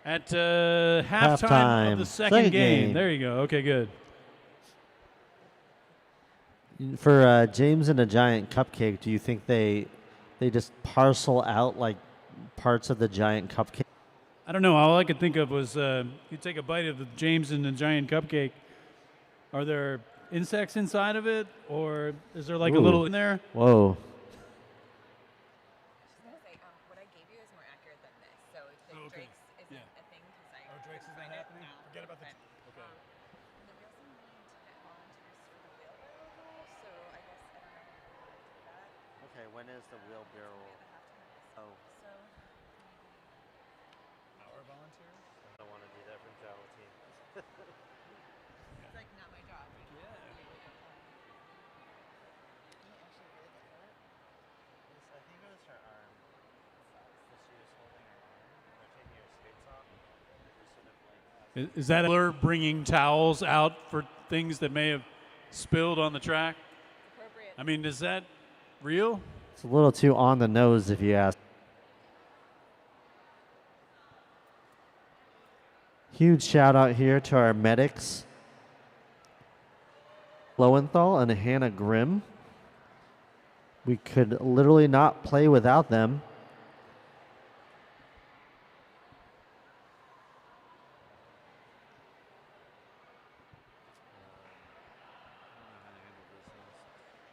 At halftime of the second game. There you go. Okay, good. For James and a Giant Cupcake, do you think they just parcel out like parts of the giant cupcake? I don't know. All I could think of was you take a bite of the James and the Giant Cupcake. Are there insects inside of it, or is there like a little in there? Whoa. What I gave you is more accurate than this. So Okay. Drake's isn't a thing because I Drake's isn't find it happening? now. Forget about the. But, Okay. the real thing we need to get volunteers for the wheelbarrow. So I guess I don't know if we want to do that. Okay, when is the wheelbarrow? Oh. So Our volunteers? I don't want to do that for travel team. it's like not my job. Yeah. I think it was her arm. So she was holding her arm. They're taking her skates off. They're sort of like. Is that Miller bringing towels out for things that may have spilled on the track? Appropriate. I mean, is that real? It's a little too on the nose, if you ask. Huge shout out here to our medics, Lowenthal and Hannah Grimm. We could literally not play without them.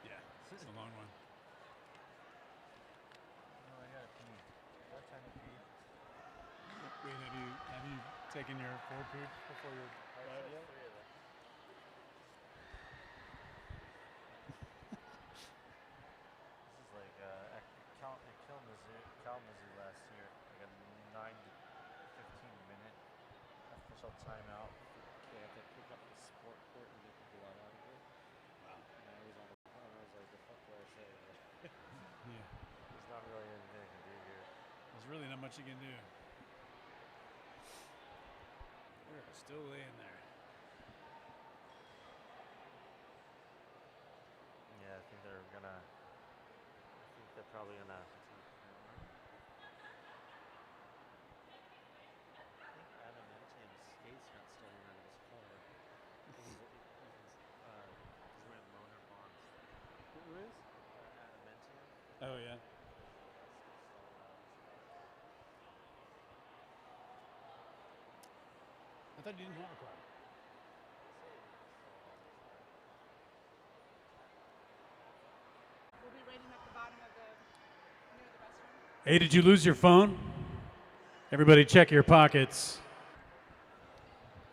Yeah, it's a long one. Wait, have you taken your full poop before your ride yet? This is like at Kalamazoo last year, like a 9 to 15-minute official timeout. They had to pick up the sport court and get the blood out of it. Wow. And I was on the phone, I was like, the fuck do I say? Yeah. There's not really anything I can do here. There's really not much you can do. We're still laying there. Yeah, I think they're probably gonna. I think Adamantium's skates got stolen out of his car. He's wearing loaner bonds. Who is? Adamantium. Oh, yeah. I thought you didn't have a car. We'll be waiting at the bottom of near the restroom. Hey, did you lose your phone? Everybody check your pockets.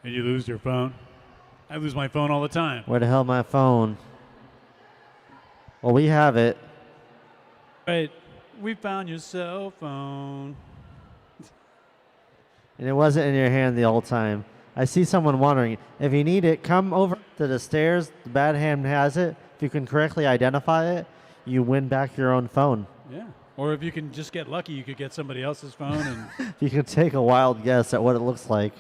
Did you lose your phone? I lose my phone all the time. Where the hell my phone? Well, we have it. Wait, we found your cell phone. And it wasn't in your hand the whole time. I see someone wondering, if you need it, come over to the stairs. The bad hand has it. If you can correctly identify it, you win back your own phone. Yeah. Or if you can just get lucky, you could get somebody else's phone. And You can take a wild guess at what it looks like.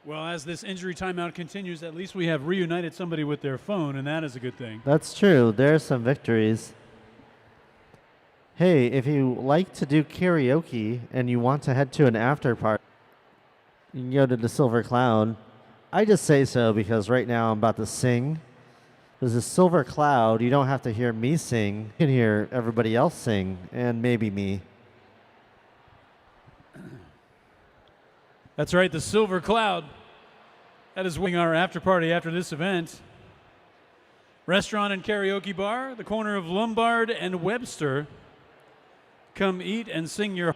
well, as this injury timeout continues, at least we have reunited somebody with their phone, and that is a good thing. That's true. There's some victories. Hey, if you like to do karaoke and you want to head to an after party, you can go to the Silver Cloud. I just say so because right now I'm about to sing. There's a Silver Cloud. You don't have to hear me sing. You can hear everybody else sing, and maybe me. That's right, the Silver Cloud. That is our after party after this event. Restaurant and karaoke bar, the corner of Lombard and Webster. Come eat and sing your.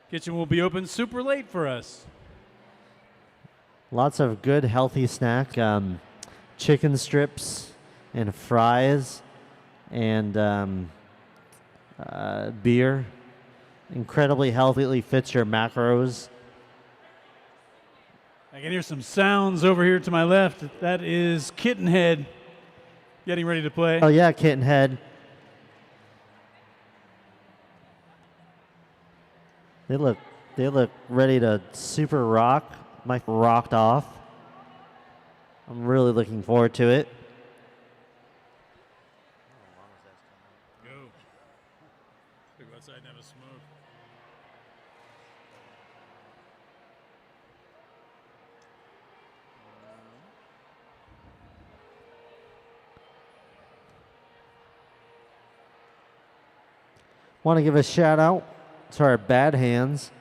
Kitchen will be open super late for us. Lots of good, healthy snack, chicken strips and fries and beer. Incredibly healthily fits your macros. I can hear some sounds over here to my left. That is Kitten Head getting ready to play. Oh yeah, Kitten Head. They look ready to super rock. Mike rocked off. I'm really looking forward to it. Go. Go outside and have a smoke. Want to give a shout out to our bad hands.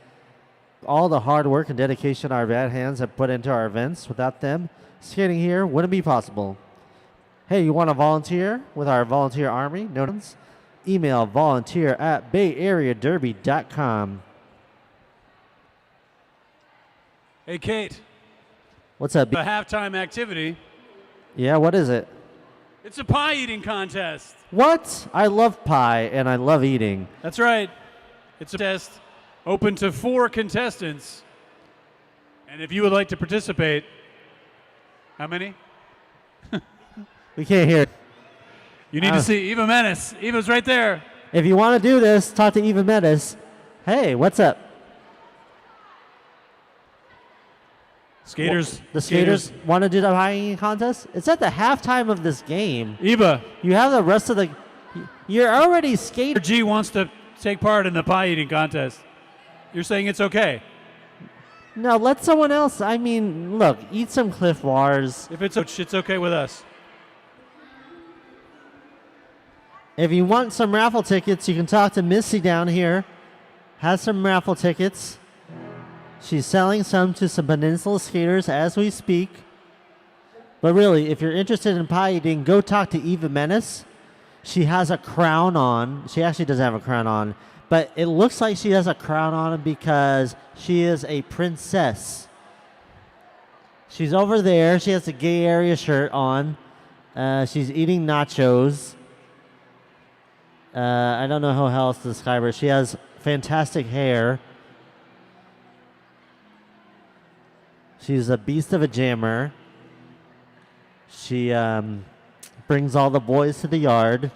All the hard work and dedication our bad hands have put into our events. Without them, skating here wouldn't be possible. Hey, you want to volunteer with our volunteer army? No. Email volunteer@bayareaderby.com. Hey, Kate. What's up? A halftime activity. Yeah, what is it? It's a pie eating contest. What? I love pie and I love eating. That's right. It's a test open to 4 contestants. And if you would like to participate, how many? We can't hear it. You need to see Eva Menace. Eva's right there. If you want to do this, talk to Eva Menace. Hey, what's up? Skaters. The skaters want to do the pie eating contest? It's at the halftime of this game. Eva. You have the rest of the... You're already skating. G wants to take part in the pie eating contest. You're saying it's okay? No, let someone else. I mean, look, eat some Cliff Bars. If it's okay with us. If you want some raffle tickets, you can talk to Missy down here. Has some raffle tickets. She's selling some to some Peninsula skaters as we speak. But really, if you're interested in pie eating, go talk to Eva Menace. She has a crown on. She actually doesn't have a crown on. But it looks like she has a crown on because she is a princess. She's over there. She has a gay area shirt on. She's eating nachos. I don't know how else to describe her. She has fantastic hair. She's a beast of a jammer. She brings all the boys to the yard.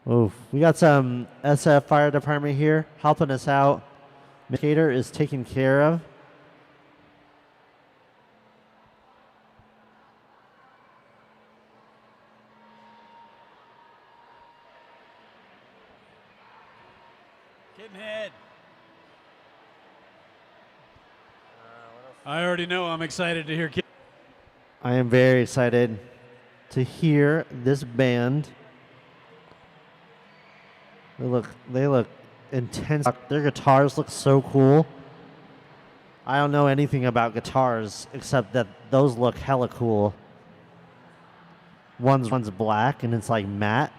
Oof. We got some SF Fire Department here helping us out. Skater is taken care of. Kittenhead. I already know I'm excited to hear Kid. I am very excited to hear this band. They look intense. Their guitars look so cool. I don't know anything about guitars except that those look hella cool. One's black and it's like matte.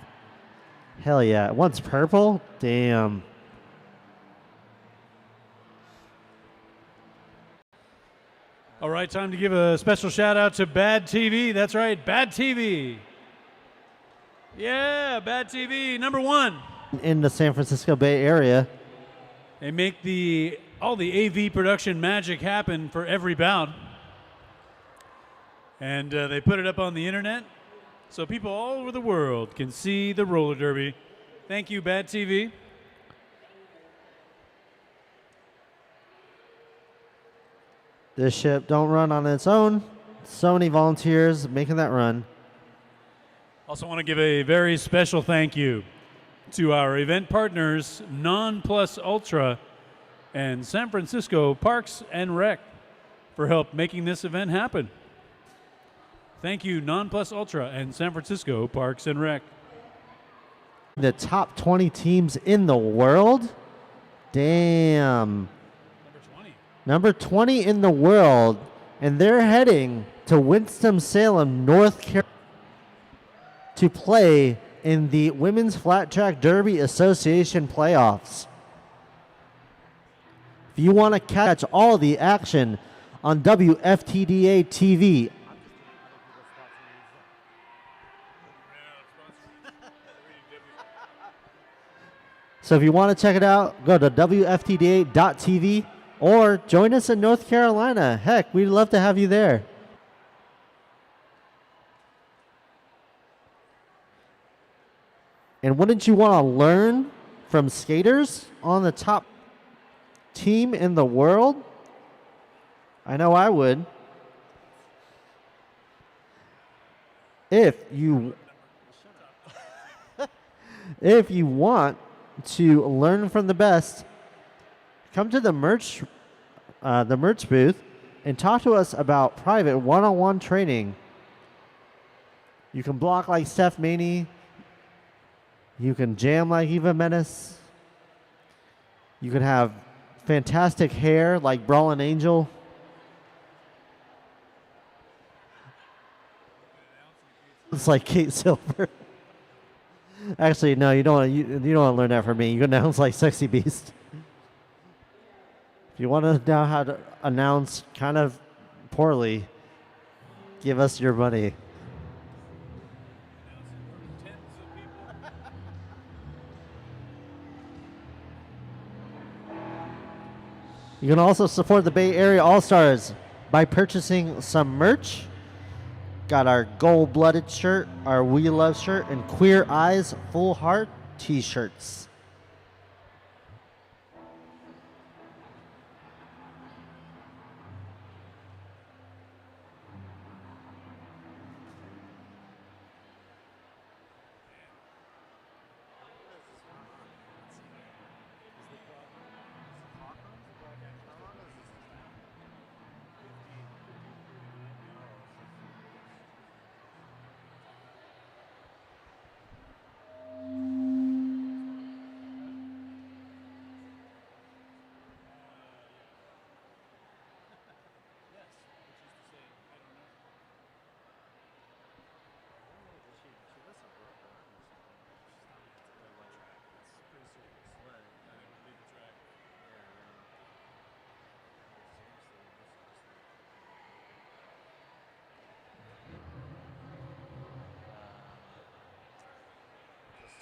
Hell yeah. One's purple. Damn. All right, time to give a special shout out to Bad TV. That's right, Bad TV. Yeah, Bad TV, number 1. In the San Francisco Bay Area. They make all the AV production magic happen for every bout. And they put it up on the internet so people all over the world can see the roller derby. Thank you, Bad TV. This ship don't run on its own. So many volunteers making that run. Also want to give a very special thank you to our event partners, Non Plus Ultra and San Francisco Parks and Rec, for help making this event happen. Thank you, Non Plus Ultra and San Francisco Parks and Rec. The top 20 teams in the world? Damn. Number 20 in the world, and they're heading to Winston-Salem, North Carolina to play in the Women's Flat Track Derby Association playoffs. If you want to catch all the action on WFTDA TV, so if you want to check it out, go to WFTDA.tv or join us in North Carolina. Heck, we'd love to have you there. And wouldn't you want to learn from skaters on the top? team in the world? I know I would. If you want to learn from the best, come to the merch booth and talk to us about private one-on-one training. You can block like Steph Maney. You can jam like Eva Menace. You can have fantastic hair like Brawlin' Angel. It's like Kate Silver. Actually, no, you don't want to learn that from me. You can announce like Sexy Beast. If you want to know how to announce kind of poorly, give us your money. You can also support the Bay Area All-Stars by purchasing some merch. Got our gold-blooded shirt, our We Love shirt, and Queer Eyes Full Heart t-shirts.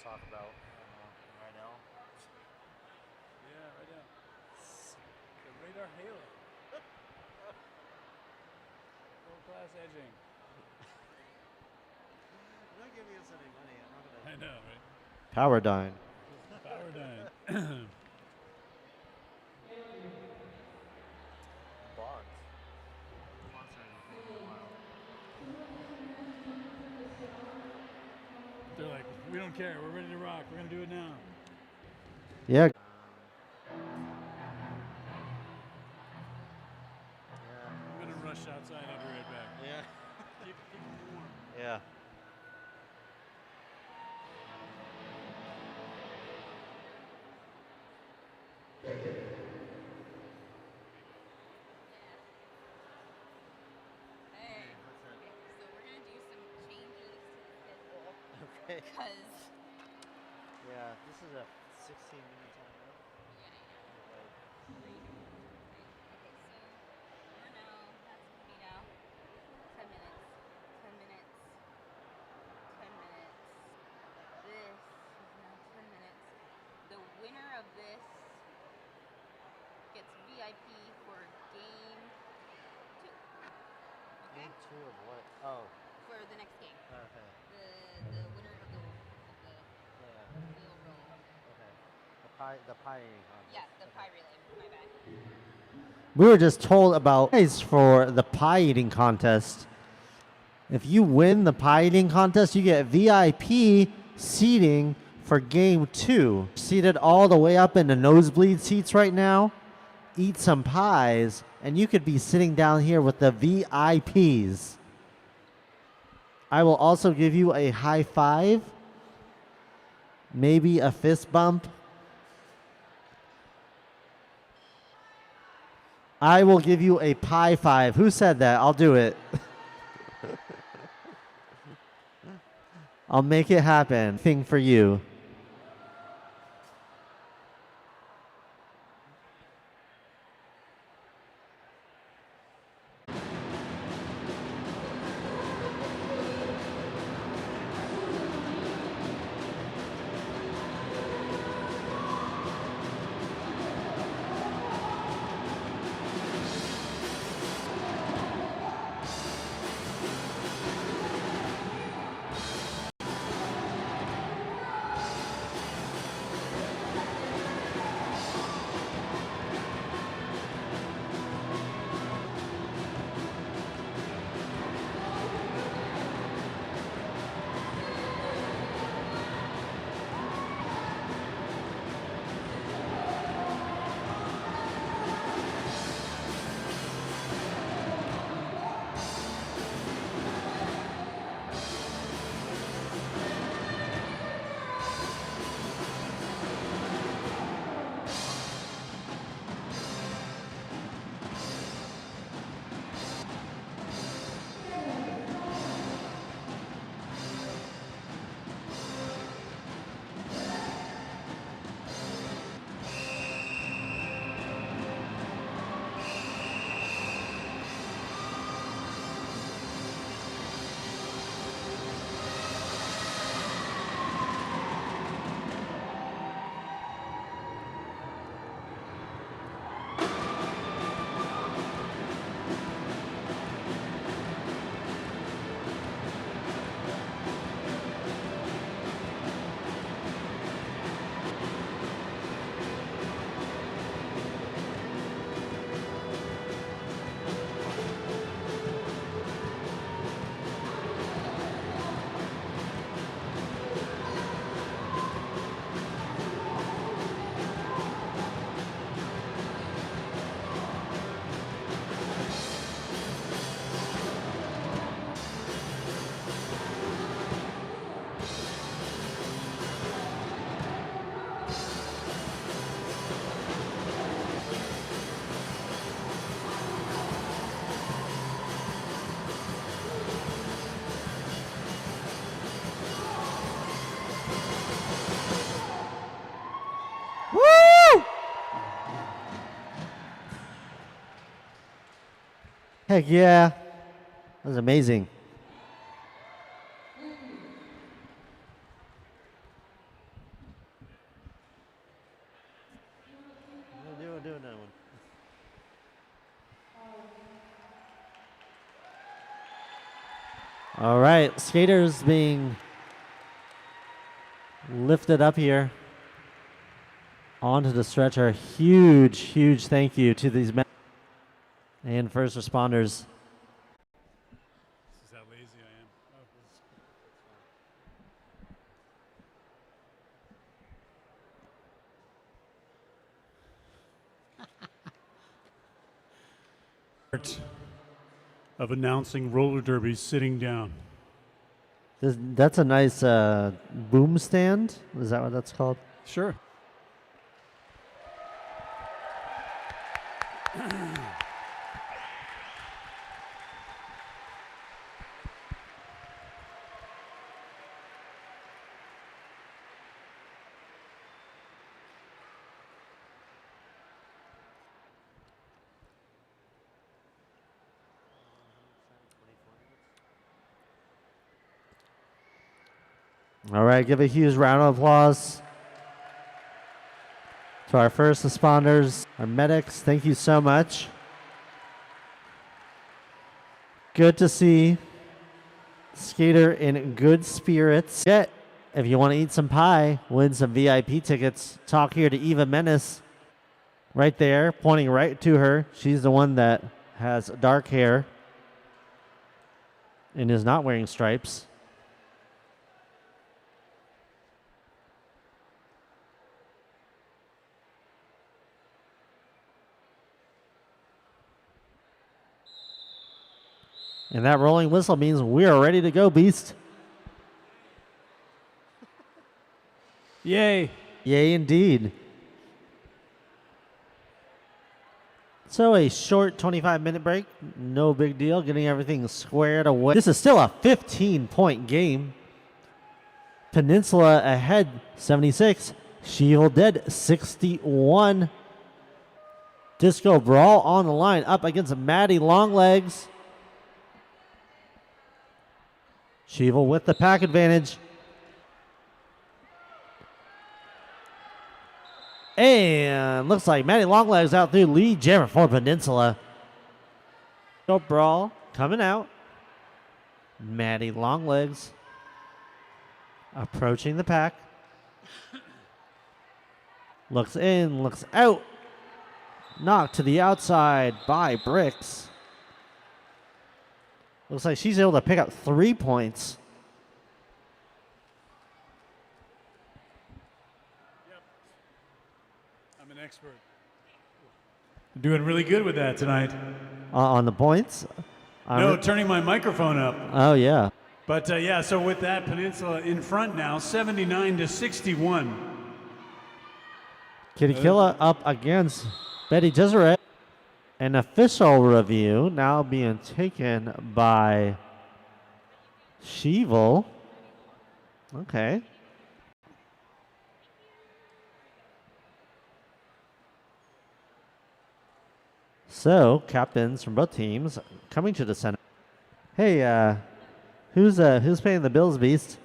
Talk about right now. Yeah, right now. The radar halo. World-class edging. You're not giving us any money. I know, right? Powerdyne. Powerdyne. Bond. They're like, we don't care. We're ready to rock. We're going to do it now. Yeah. I'm going to rush outside. I'll be right back. Yeah. Keep them warm. Yeah. Hey. Okay, so we're gonna do some changes to the schedule Okay. because Yeah, this is a 16-minute timeout. Okay, so we're now that's gonna be now 10 minutes, 10 minutes, 10 minutes. This is now 10 minutes. The winner of this gets VIP for game 2. Okay? Game 2 of what? Oh. For the next game. Okay. The winner of the Yeah. wheel roll. Okay. The pie eating contest. Yeah, the pie relay. My bad. We were just told about prize for the pie eating contest. If you win the pie eating contest, you get VIP seating for game 2. Seated all the way up in the nosebleed seats right now. Eat some pies, and you could be sitting down here with the VIPs. I will also give you a high five, maybe a fist bump. I will give you a pie five. Who said that? I'll do it. I'll make it happen. Thing for you. Heck yeah. That was amazing. Do another one. All right, skaters being lifted up here onto the stretcher. Huge, huge thank you to these men and first responders. This is how lazy I am. Art of announcing roller derby sitting down. That's a nice boom stand. Is that what that's called? Sure. All right, give a huge round of applause to our first responders, our medics. Thank you so much. Good to see skater in good spirits. Yeah, if you want to eat some pie, win some VIP tickets, talk here to Eva Menace. Right there, pointing right to her. She's the one that has dark hair and is not wearing stripes. And that rolling whistle means we are ready to go, Beast. Yay. Yay, indeed. So a short 25-minute break. No big deal. Getting everything squared away. This is still a 15-point game. Peninsula ahead, 76. Sheevil dead, 61. Disco Brawl on the line, up against Maddie Longlegs. Sheevil with the pack advantage. And looks like Maddie Longlegs out through lead jammer for Peninsula. Disco Brawl coming out. Maddie Longlegs approaching the pack. Looks in, looks out. Knocked to the outside by Bricks. Looks like she's able to pick up 3 points. Yep. I'm an expert. I'm doing really good with that tonight. On the points? No, turning my microphone up. Oh, yeah. But yeah, so with that, Peninsula in front now, 79-61. Kitty Killa up against Betty Deseret. An official review now being taken by Sheevil. Okay. So, captains from both teams coming to the center. Hey, who's paying the bills, Beast?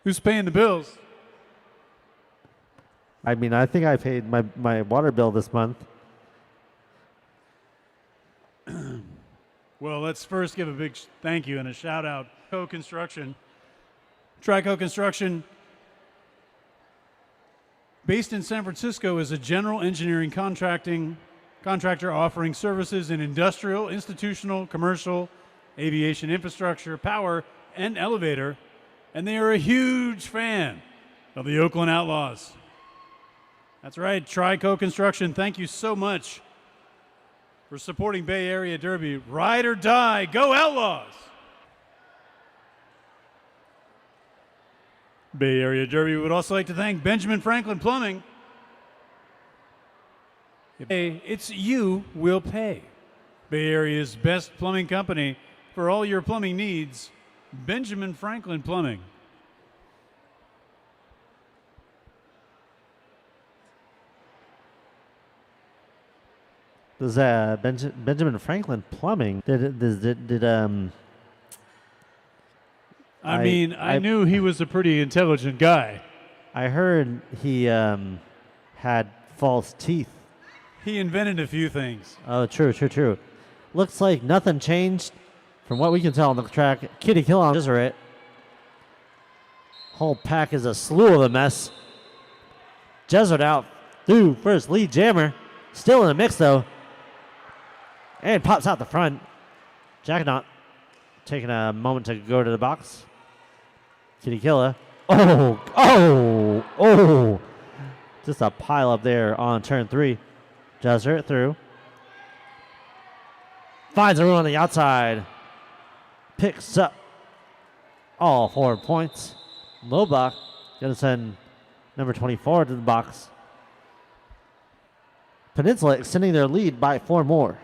Who's paying the bills? I mean, I think I paid my water bill this month. Well, let's first give a big thank you and a shout out to Co-Construction. Trico Construction, based in San Francisco, is a general engineering contractor offering services in industrial, institutional, commercial, aviation infrastructure, power, and elevator. And they are a huge fan of the Oakland Outlaws. That's right, Trico Construction, thank you so much for supporting Bay Area Derby. Ride or die, go Outlaws! Bay Area Derby would also like to thank Benjamin Franklin Plumbing. It's you will pay. Bay Area's best plumbing company for all your plumbing needs, Benjamin Franklin Plumbing. This is Benjamin Franklin Plumbing. I knew he was a pretty intelligent guy. I heard he had false teeth. He invented a few things. Oh, true. Looks like nothing changed from what we can tell on the track. Kitty Kill on Deseret. Whole pack is a slew of a mess. Jesuit out through first lead jammer. Still in the mix though. And pops out the front. Jackonaut taking a moment to go to the box. Kitty Killer. Oh. Just a pile up there on turn 3. Jesuit through. Finds a room on the outside. Picks up all 4 points. Lobach going to send number 24 to the box. Peninsula extending their lead by 4 more.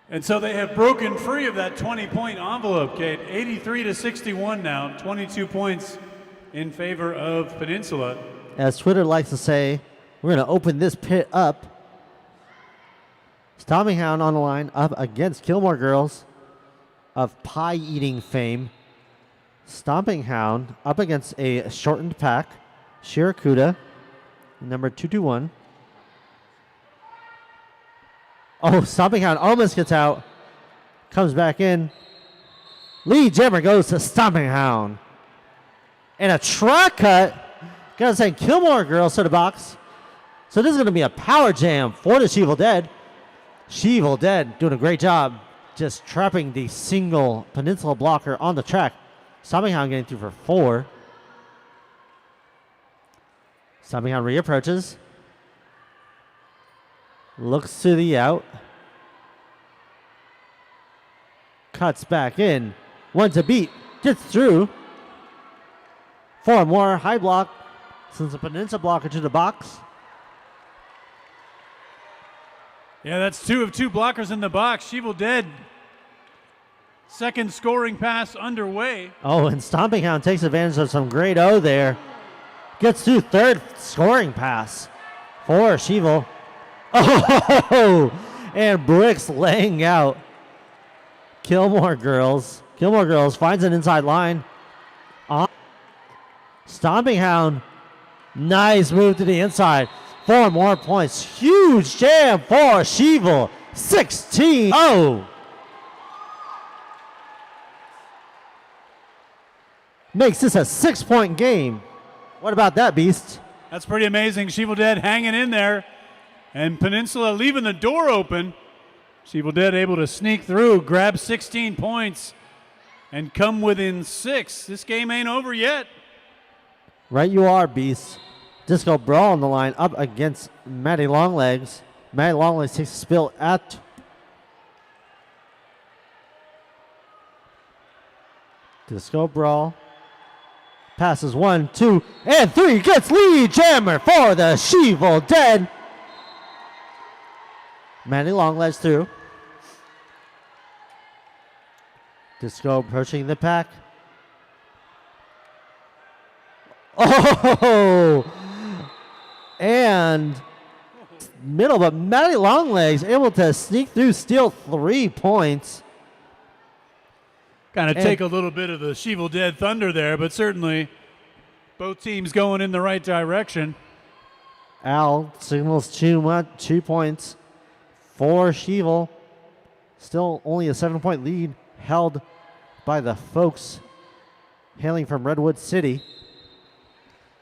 And so they have broken free of that 20-point envelope, Kate. 83-61 now, 22 points in favor of Peninsula. As Twitter likes to say, we're going to open this pit up. Stomping Hound on the line up against Kilmore Girls of pie-eating fame. Stomping Hound up against a shortened pack. Shirakuda, number 221. Oh, Stomping Hound almost gets out. Comes back in. Lead jammer goes to Stomping Hound. And a track cut. Gotta send Kilmore Girls to the box. So this is going to be a power jam for the Sheevil Dead. Sheevil Dead doing a great job just trapping the single Peninsula blocker on the track. Stomping Hound getting through for 4. Stomping Hound reapproaches. Looks to the out. Cuts back in. 1 to beat. Gets through. 4 more. High block. Sends a Peninsula blocker to the box. Yeah, that's 2 of 2 blockers in the box. Sheevil Dead. Second scoring pass underway. Oh, and Stomping Hound takes advantage of some great O there. Gets through third scoring pass for Sheevil. Oh, and Bricks laying out Kilmore Girls. Kilmore Girls finds an inside line. Stomping Hound, nice move to the inside. 4 more points. Huge jam for Sheevil. 16-0. Makes this a 6-point game. What about that, Beast? That's pretty amazing. Sheevil Dead hanging in there. And Peninsula leaving the door open. Sheevil Dead able to sneak through, grab 16 points, and come within 6. This game ain't over yet. Right you are, Beast. Disco Brawl on the line up against Matty Longlegs. Matty Longlegs takes a spill at Disco Brawl. Passes 1, 2, and 3. Gets lead jammer for the Sheevil Dead. Matty Longlegs through. Disco approaching the pack. Oh! And middle, but Matty Longlegs able to sneak through, steal 3 points. Kind of take a little bit of the Sheevil Dead thunder there, but certainly both teams going in the right direction. Al signals 2 points for Sheevil. Still only a 7-point lead held by the folks hailing from Redwood City.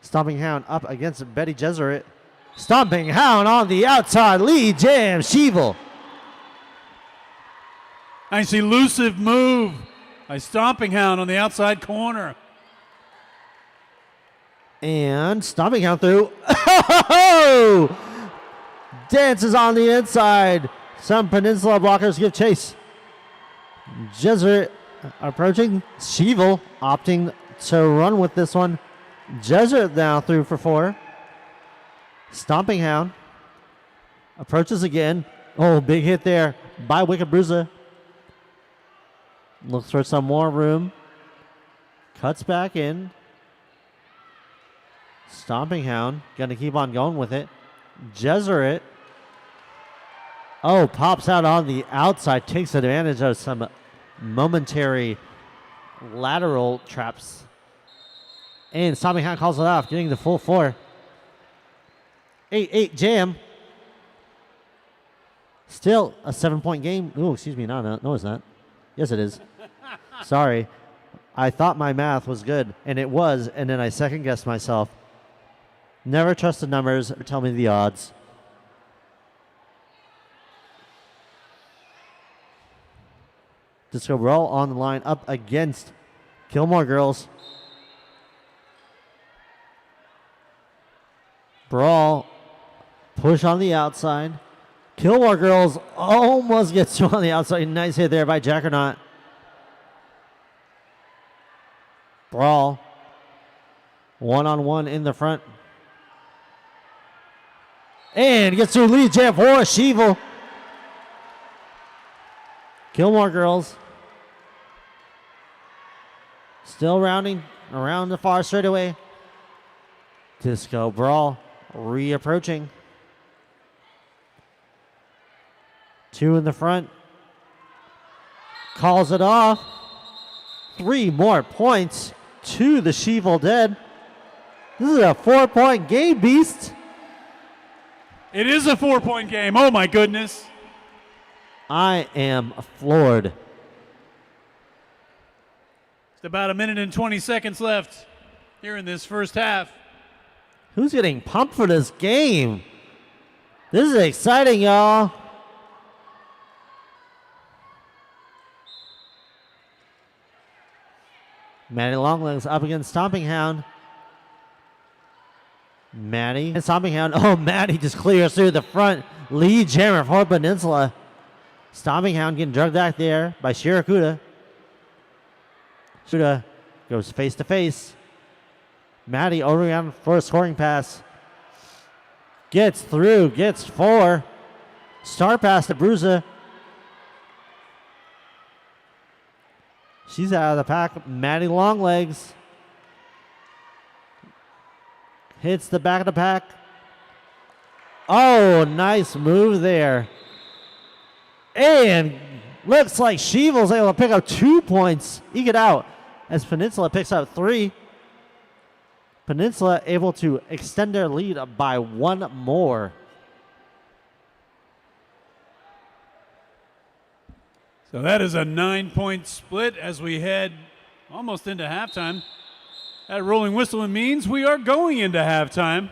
Stomping Hound up against Betty Jesuit. Stomping Hound on the outside, lead jam Sheevil. Nice elusive move by Stomping Hound on the outside corner. And Stomping Hound through. Dances on the inside. Some Peninsula blockers give chase. Jesuit approaching. Sheevil opting to run with this one. Jesuit now through for 4. Stomping Hound approaches again. Oh, big hit there by Wicked Bruiser. Looks for some more room. Cuts back in. Stomping Hound gonna keep on going with it. Jesuit. Oh, pops out on the outside, takes advantage of some momentary lateral traps. And Stomping Hound calls it off, getting the full 4. 8-8 jam. Still a 7-point game. Oh, excuse me. No, it's not. Yes, it is. Sorry. I thought my math was good, and it was, and then I second-guessed myself. Never trust the numbers or tell me the odds. Disco Brawl on the line up against Gilmore Girls. Brawl, push on the outside. Gilmore Girls almost gets to on the outside. Nice hit there by Jackernaut. Brawl, one-on-one in the front. And gets to lead jam for Sheeval. Gilmore Girls still rounding around the far straightaway. Disco Brawl reapproaching. 2 in the front. Calls it off. 3 more points to the Sheeval Dead. This is a 4-point game, Beast. It is a 4-point game. Oh, my goodness. I am floored. It's about 1 minute and 20 seconds left here in this first half. Who's getting pumped for this game? This is exciting, y'all. Maddie Longlegs up against Stomping Hound. Maddie and Stomping Hound. Oh, Maddie just clears through the front. Lead jammer for Peninsula. Stomping Hound getting drugged back there by Shirakuda. Shirakuda goes face to face. Maddie over around for a scoring pass. Gets through, gets 4. Star pass to Bruza. She's out of the pack. Maddie Longlegs hits the back of the pack. Oh, nice move there. And looks like Sheeval's able to pick up 2 points. Eke it out as Peninsula picks up 3. Peninsula able to extend their lead by 1 more. So that is a 9-point split as we head almost into halftime. That rolling whistle means we are going into halftime.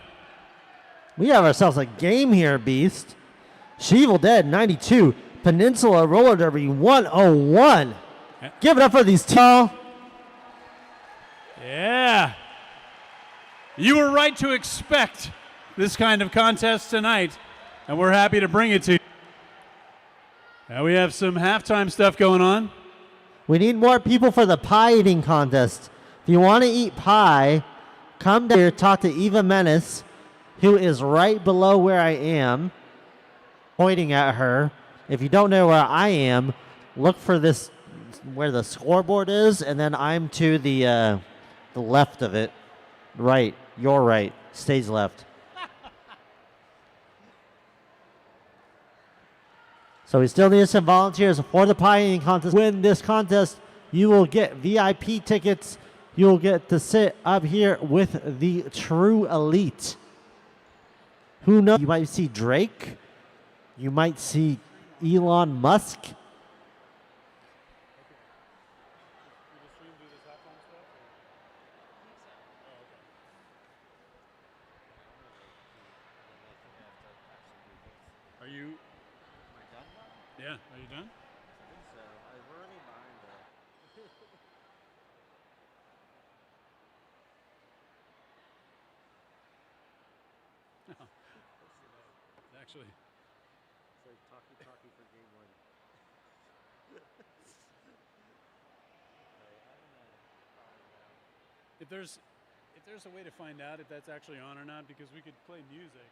We have ourselves a game here, Beast. Sheeval Dead 92. Peninsula Roller Derby 101. Give it up for these two. Yeah. You were right to expect this kind of contest tonight, and we're happy to bring it to you. Now we have some halftime stuff going on. We need more people for the pie eating contest. If you want to eat pie, come down here, talk to Eva Menace, who is right below where I am, pointing at her. If you don't know where I am, look for this, where the scoreboard is, and then I'm to the left of it. Right, your right, stage left. So we still need some volunteers for the pie eating contest. Win this contest, you will get VIP tickets. You will get to sit up here with the true elite. Who knows? You might see Drake. You might see Elon Musk. Are you? Yeah, are you done? Actually. It's like talkie for game 1. If there's a way to find out if that's actually on or not, because we could play music.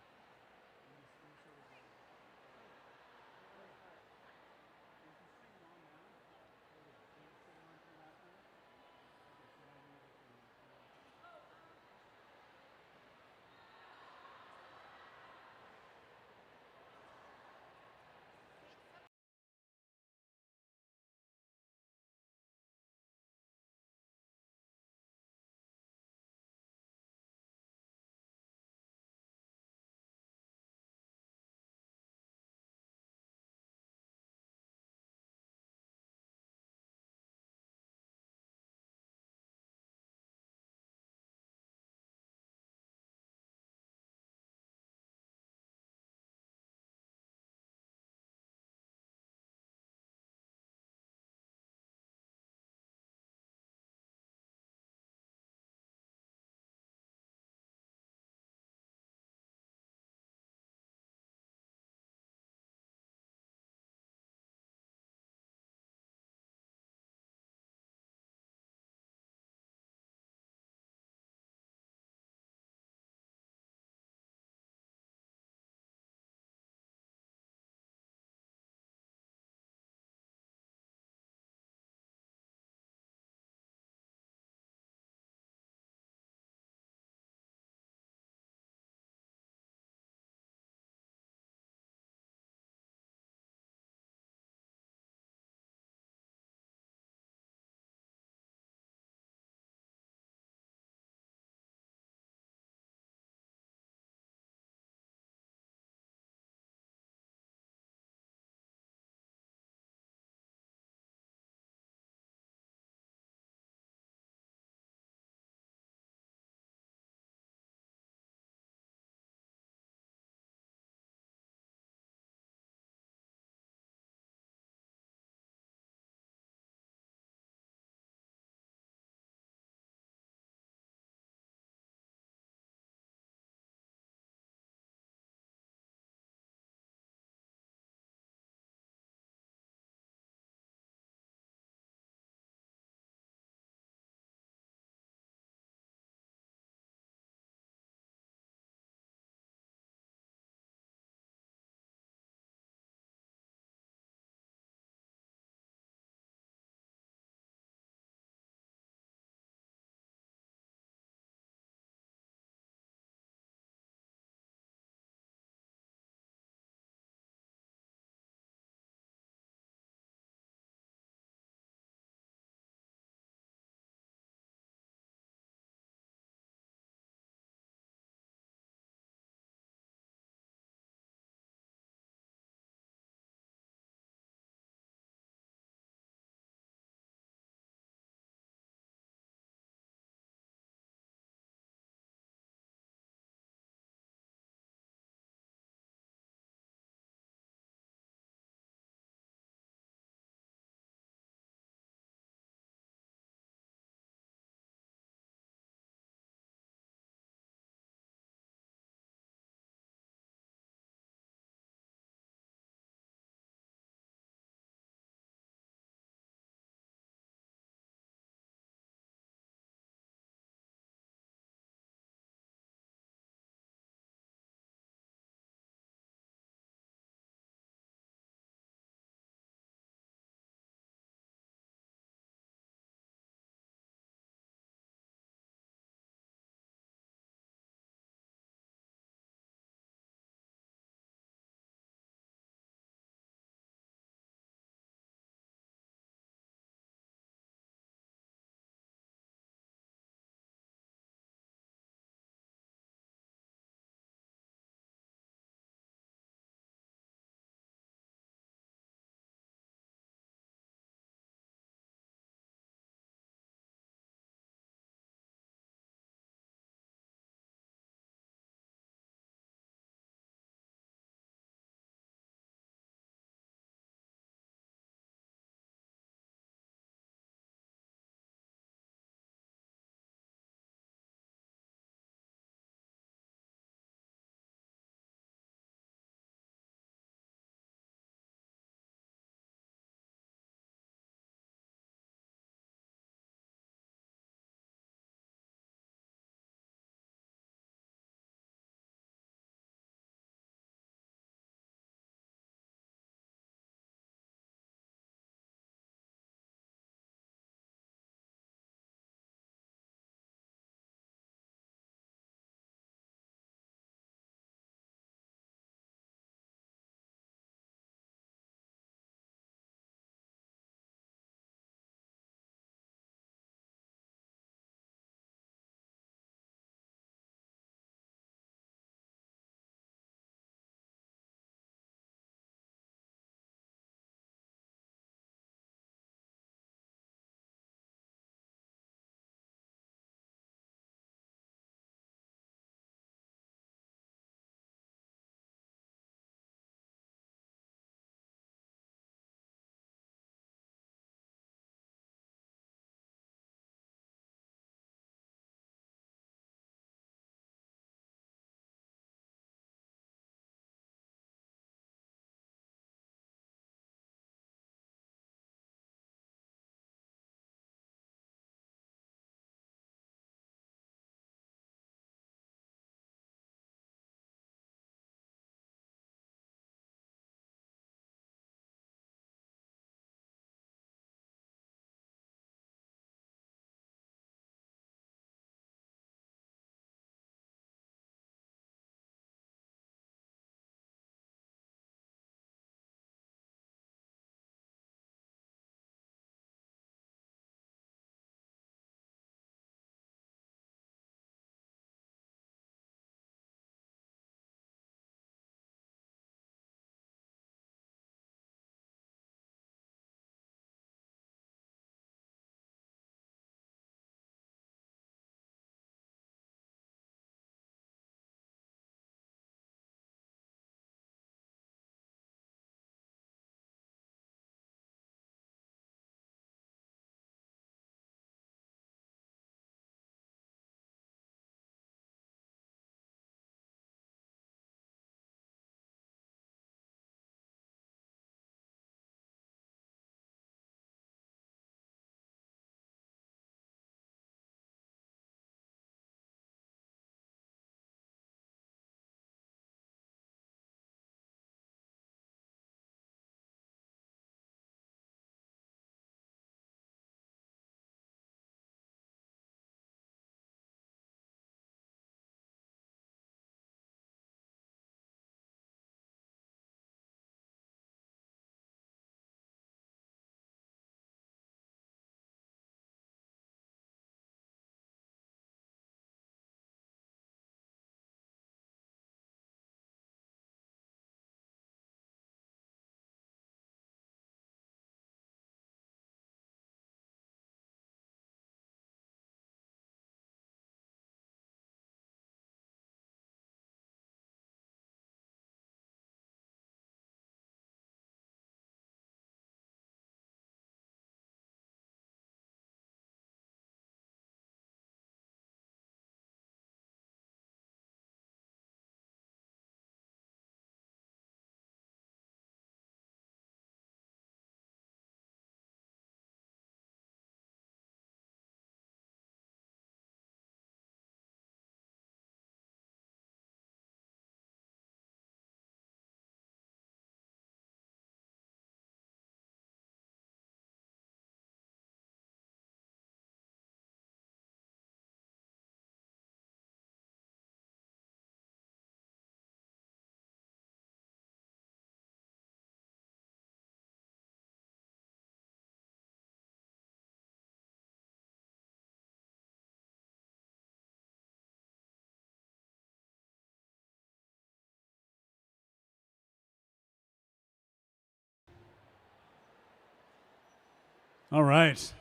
All right.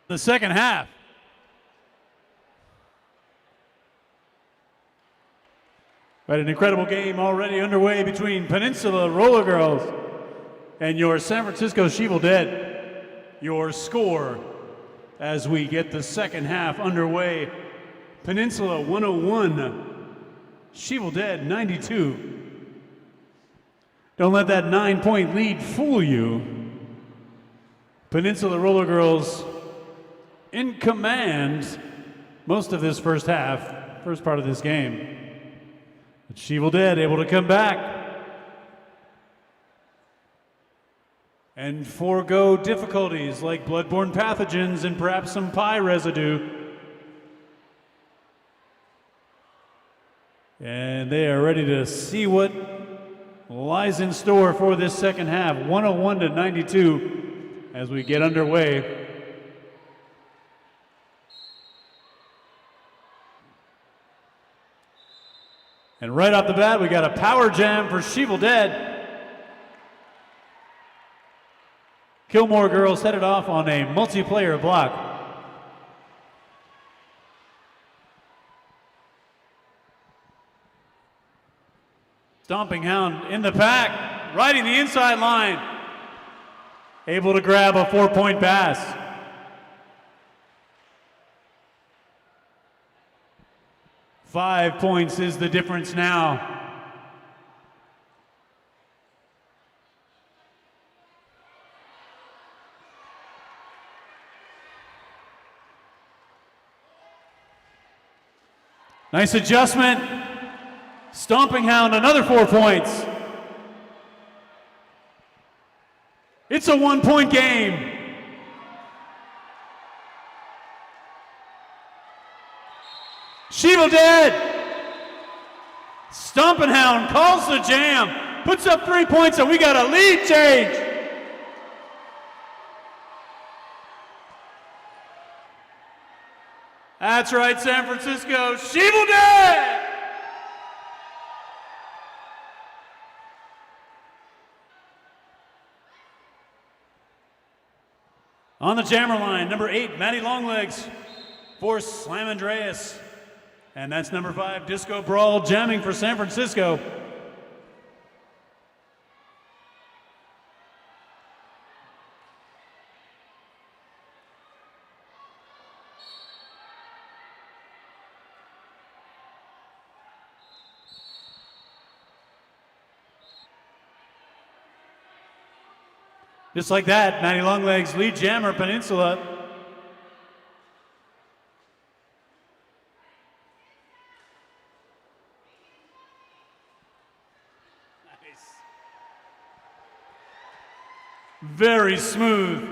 The second half. But an incredible game already underway between Peninsula Roller Girls and your San Francisco Sheevil Dead. Your score as we get the second half underway. Peninsula 101, Sheevil Dead 92. Don't let that 9-point lead fool you. Peninsula Roller Girls in command most of this first half, first part of this game. But Sheevil Dead able to come back and forego difficulties like bloodborne pathogens and perhaps some pie residue. And they are ready to see what lies in store for this second half, 101 to 92 as we get underway. And right off the bat, we got a power jam for Sheevil Dead. Kilmore girls headed off on a multiplayer block. Stomping Hound in the pack, riding the inside line. Able to grab a 4-point pass. Five points is the difference now. Nice adjustment. Stomping Hound, another 4 points. It's a 1-point game. Sheevil Dead. Stomping Hound calls the jam, puts up 3 points, and we got a lead change. That's right, San Francisco. Sheevil Dead. On the jammer line, number 8, Maddie Longlegs for Slam Andreas. And that's number 5, Disco Brawl, jamming for San Francisco. Just like that, Maddie Longlegs, lead jammer, Peninsula. Nice. Very smooth.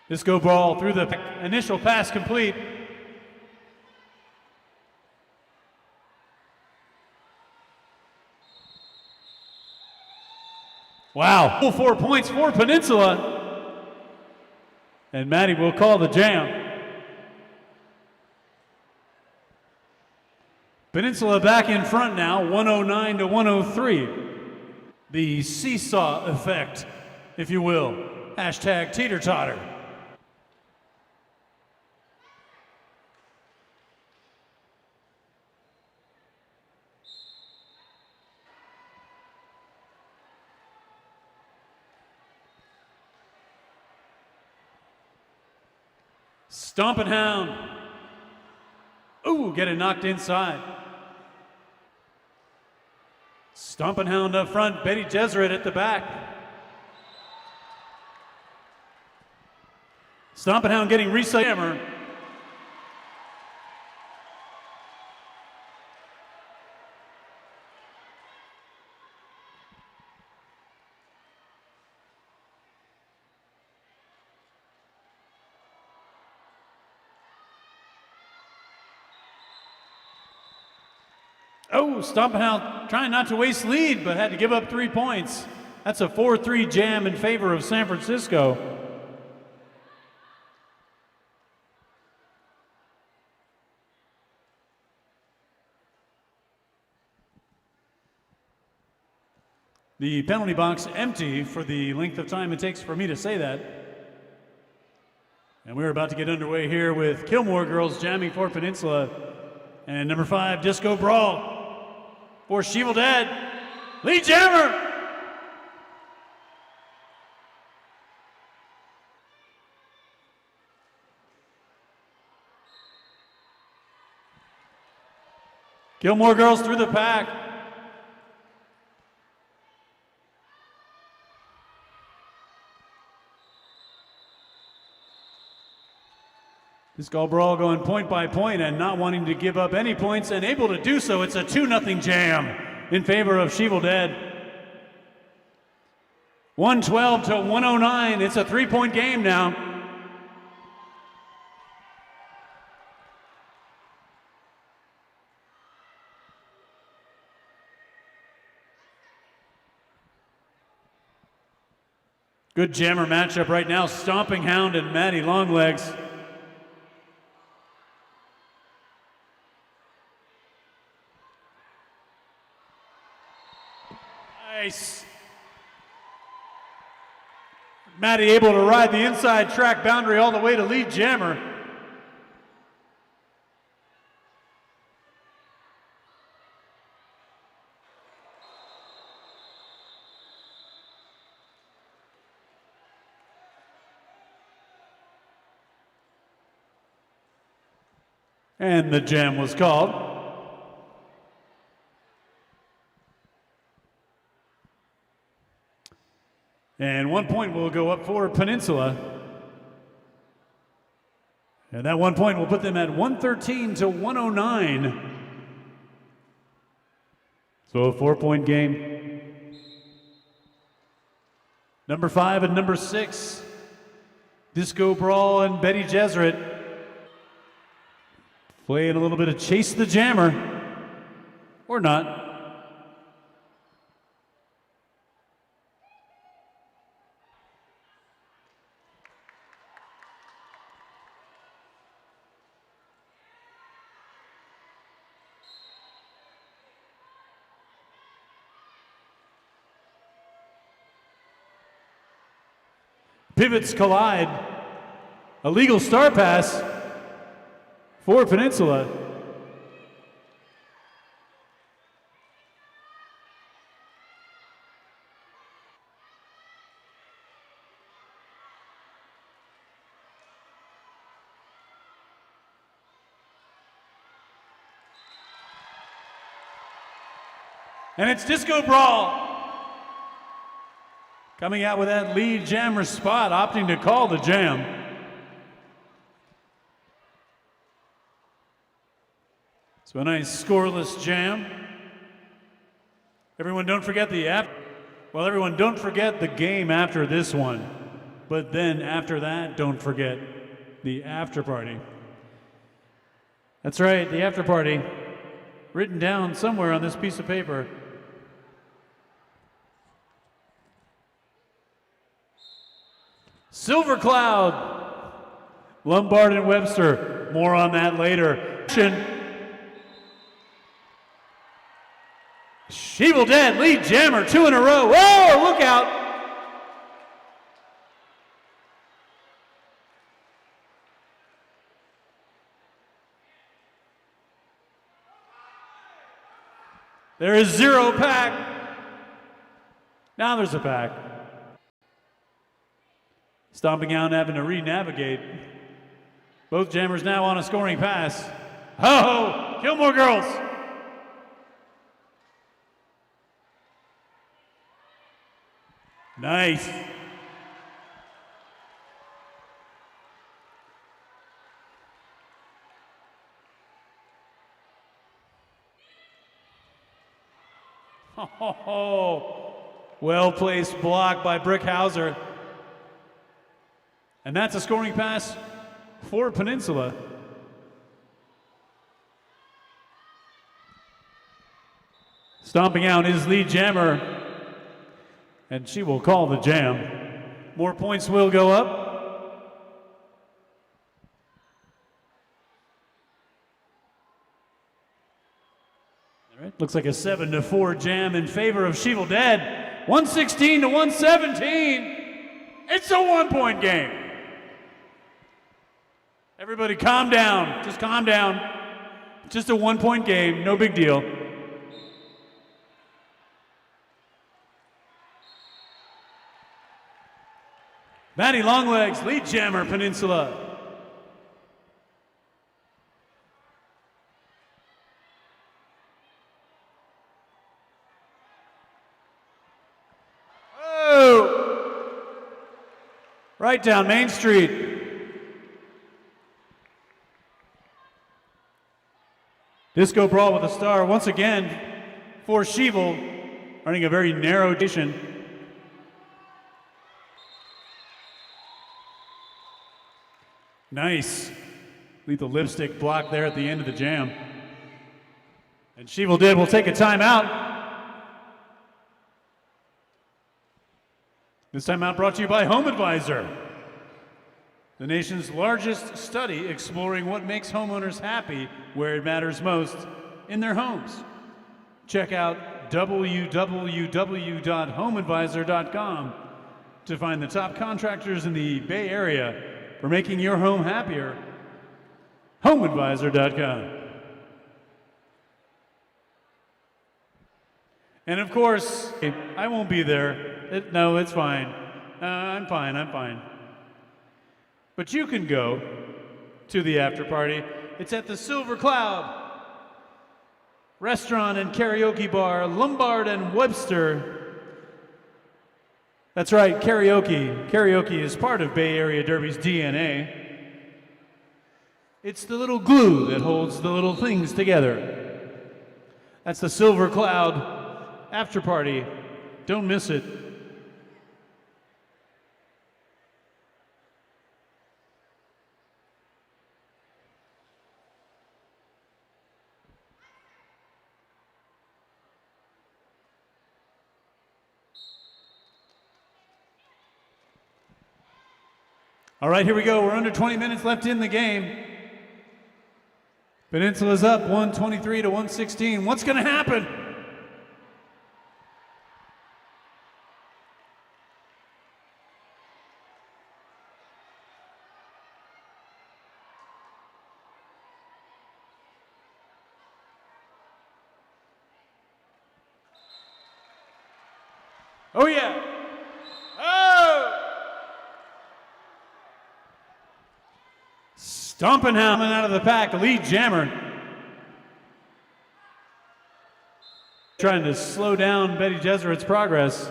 Disco ball through the initial pass complete. Wow, full 4 points for Peninsula. And Maddie will call the jam. Peninsula back in front now, 109 to 103. The seesaw effect, if you will. Hashtag teeter-totter. Stomping Hound. Ooh, get it knocked inside. Stomping Hound up front, Betty Jesuit at the back. Stomping Hound getting reset hammer. Oh, Stomping Hound trying not to waste lead, but had to give up 3 points. That's a 4-3 jam in favor of San Francisco. The penalty box empty for the length of time it takes for me to say that. And we're about to get underway here with Kilmore girls jamming for Peninsula. And number 5, Disco Brawl for Sheevil Dead, lead jammer. Kilmore girls through the pack. Disco Brawl going point by point and not wanting to give up any points and able to do so. It's a 2-0 jam in favor of Sheevil Dead. 112 to 109. It's a 3-point game now. Good jammer matchup right now. Stomping Hound and Maddie Longlegs. Nice. Maddie able to ride the inside track boundary all the way to lead jammer. And the jam was called. And 1 point will go up for Peninsula. And that 1 point will put them at 113 to 109. So a 4-point game. Number 5 and number 6, Disco Brawl and Betty Jesuit. Playing a little bit of Chase the Jammer, or not. Pivots collide. A legal star pass for Peninsula. And it's Disco Brawl coming out with that lead jammer spot, opting to call the jam. So a nice scoreless jam. Everyone don't forget everyone don't forget the game after this one. But then after that, don't forget the after party. That's right, the after party. Written down somewhere on this piece of paper. Silver Cloud, Lombard and Webster. More on that later. Sheevil Dead, lead jammer, 2 in a row. Whoa, look out. There is 0 pack. Now there's a pack. Stomping out and having to re-navigate. Both jammers now on a scoring pass. Ho-ho, Kilmore girls. Nice. Oh, well-placed block by Brickhauser. And that's a scoring pass for Peninsula. Stomping out his lead jammer, and she will call the jam. More points will go up. All right, looks like a 7-4 jam in favor of Sheevil Dead. 116 to 117. It's a 1-point game. Everybody calm down. Just calm down. Just a 1-point game. No big deal. Maddie Longlegs, lead jammer, Peninsula. Right down Main Street. Disco Brawl with a star once again for Sheevel, earning a very narrow edition. Nice. Lethal lipstick block there at the end of the jam. And Sheevel did. We'll take a timeout. This timeout brought to you by Home Advisor, the nation's largest study exploring what makes homeowners happy where it matters most in their homes. Check out www.homeadvisor.com to find the top contractors in the Bay Area for making your home happier. HomeAdvisor.com. And of course, I won't be there. No, it's fine. I'm fine. But you can go to the after party. It's at the Silver Cloud Restaurant and Karaoke Bar, Lombard and Webster. That's right, karaoke. Karaoke is part of Bay Area Derby's DNA. It's the little glue that holds the little things together. That's the Silver Cloud after party. Don't miss it. All right, here we go. We're under 20 minutes left in the game. Peninsula's up 123 to 116. What's going to happen? Oh, yeah. Oh! Stomping Hammond out of the pack, lead jammer. Trying to slow down Betty Jesurit's progress.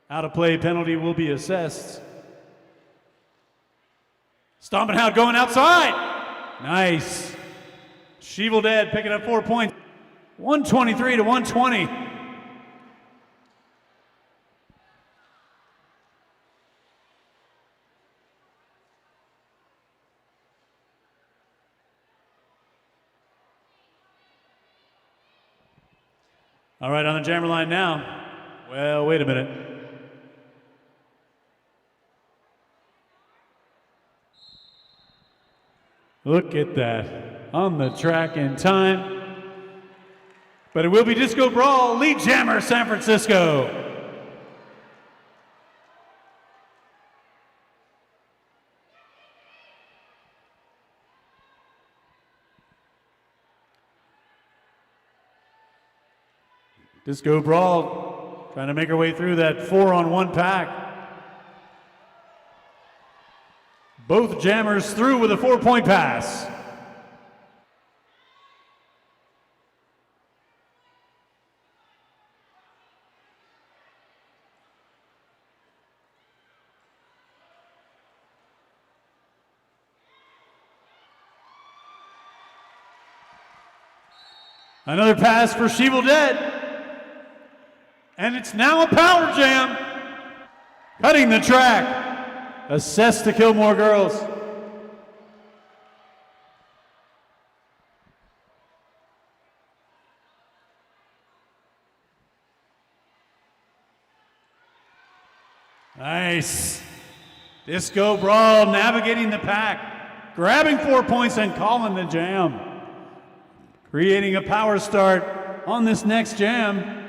Out of play penalty will be assessed. Stomping Hound going outside. Nice. Sheevel Dead picking up 4 points. 123 to 120. All right, on the jammer line now. Well, wait a minute. Look at that. On the track in time. But it will be Disco Brawl, lead jammer, San Francisco. Disco Brawl trying to make her way through that 4-on-1 pack. Both jammers through with a 4-point pass. Another pass for Sheevel Dead. And it's now a power jam. Cutting the track. Assessed to kill more girls. Nice. Disco Brawl navigating the pack. Grabbing 4 points and calling the jam. Creating a power start on this next jam.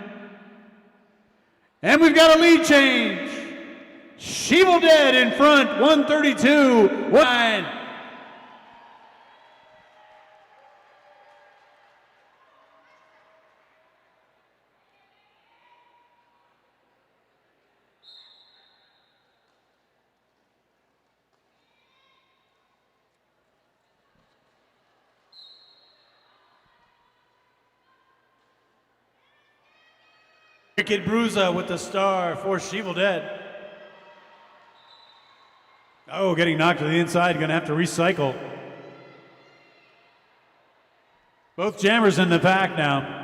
And we've got a lead change. Sheevil Dead in front, 132-9. Wicked Bruiser with the star for Sheevil Dead. Oh, getting knocked to the inside, gonna have to recycle. Both jammers in the pack now.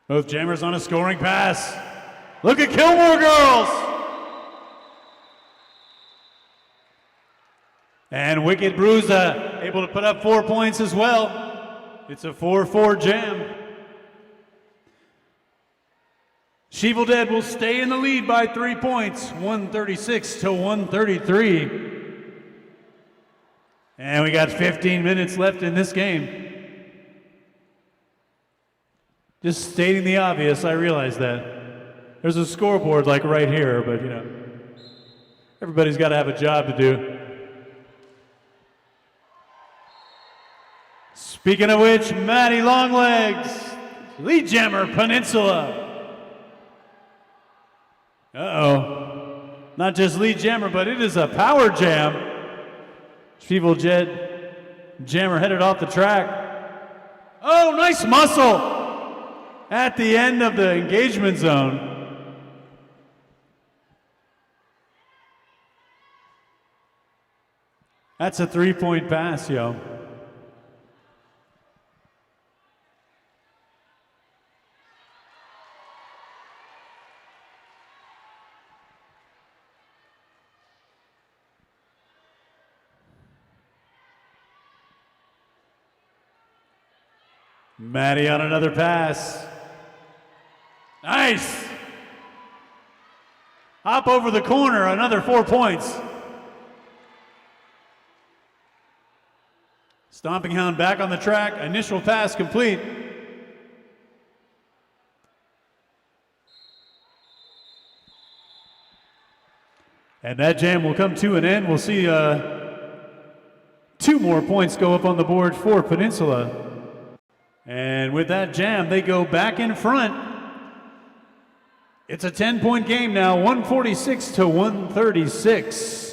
Both jammers on a scoring pass. Look at Kilmore Girls. And Wicked Bruiser able to put up 4 points as well. It's a 4-4 jam. Sheevil Dead will stay in the lead by 3 points, 136-133. And we got 15 minutes left in this game. Just stating the obvious, I realize that. There's a scoreboard like right here, but you know, everybody's got to have a job to do. Speaking of which, Matty Longlegs, lead jammer Peninsula. Uh-oh. Not just lead jammer, but it is a power jam. Sheevil Dead jammer headed off the track. Oh, nice muscle at the end of the engagement zone. That's a 3-point pass, yo. Matty on another pass. Nice. Hop over the corner, another 4 points. Stomping Hound back on the track, initial pass complete. And that jam will come to an end. We'll see 2 more points go up on the board for Peninsula. And with that jam, they go back in front. It's a 10-point game now, 146-136.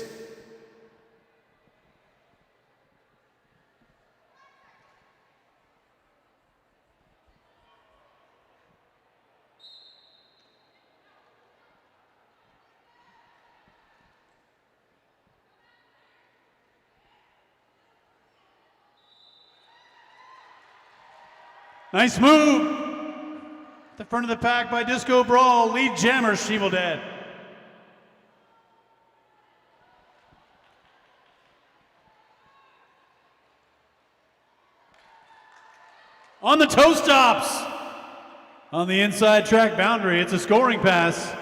Nice move. The front of the pack by Disco Brawl, lead jammer Sheevil Dead. On the toe stops. On the inside track boundary, it's a scoring pass.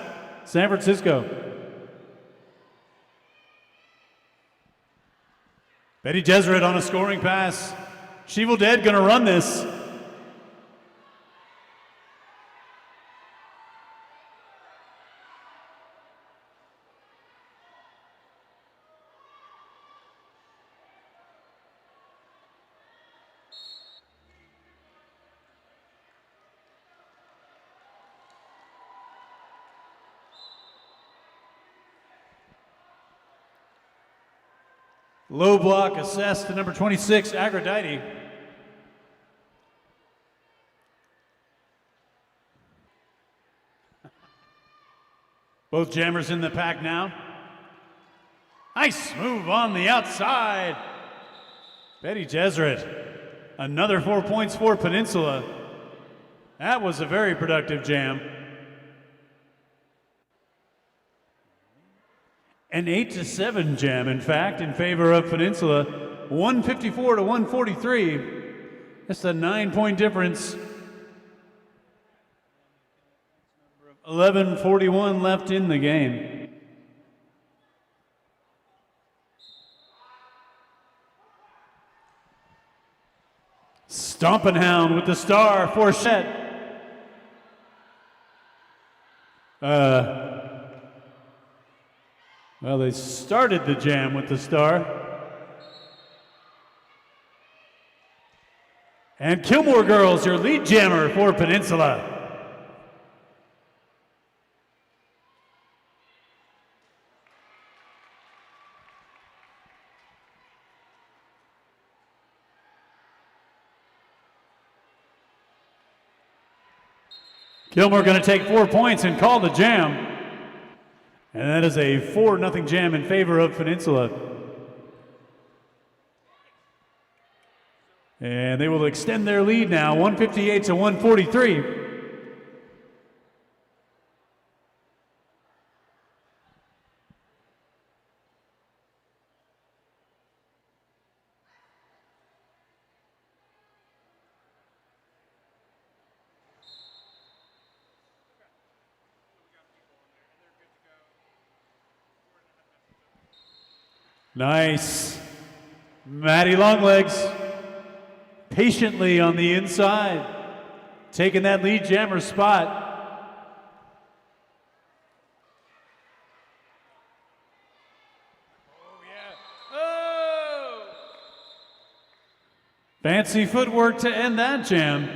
San Francisco. Betty Jesuit on a scoring pass. Sheevil Dead gonna run this. Low block assessed to number 26, Aphrodite. Both jammers in the pack now. Nice move on the outside. Betty Jesuit. Another 4 points for Peninsula. That was a very productive jam. An 8-7 jam, in fact, in favor of Peninsula. 154-143. It's a 9-point difference. 11:41 left in the game. Stompin' Hound with the star for Chet. Well, they started the jam with the star. And Kilmore Girls, your lead jammer for Peninsula. Kilmore going to take 4 points and call the jam. And that is a 4-0 jam in favor of Peninsula. And they will extend their lead now, 158 to 143. Nice. Maddie Longlegs patiently on the inside, taking that lead jammer spot. Oh, yeah. Oh! Fancy footwork to end that jam.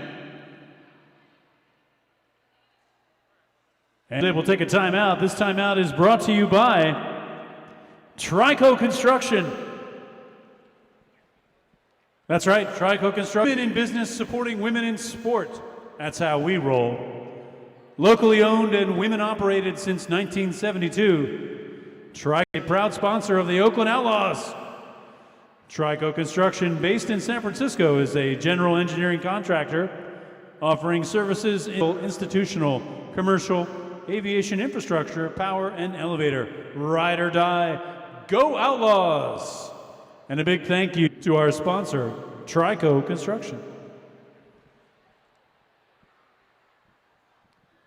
And we'll take a timeout. This timeout is brought to you by Trico Construction. That's right, Trico Construction. Women in business supporting women in sport. That's how we roll. Locally owned and women operated since 1972. Trico, a proud sponsor of the Oakland Outlaws. Trico Construction, based in San Francisco, is a general engineering contractor offering services in institutional, commercial, aviation infrastructure, power, and elevator. Ride or die. Go Outlaws! And a big thank you to our sponsor, Trico Construction.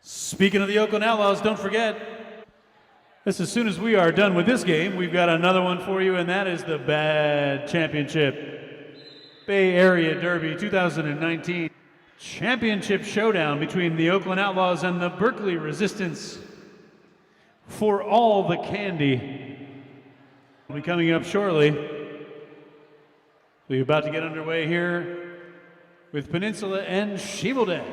Speaking of the Oakland Outlaws, don't forget, as soon as we are done with this game, we've got another one for you, and that is the BAD Championship. Bay Area Derby 2019 Championship Showdown between the Oakland Outlaws and the Berkeley Resistance for all the candy. Will be coming up shortly. We're about to get underway here with Peninsula and Sheeveldad.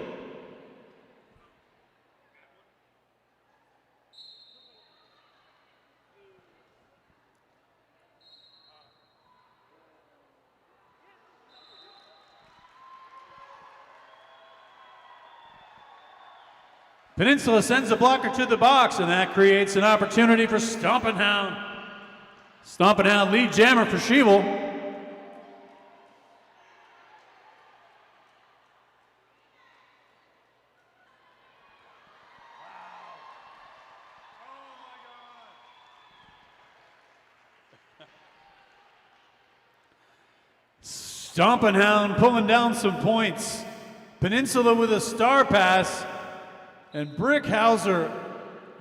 Peninsula sends a blocker to the box, and that creates an opportunity for Stompin' Hound. Stompin' Hound lead jammer for Sheevel. Stompin' Hound pulling down some points. Peninsula with a star pass. And Brickhauser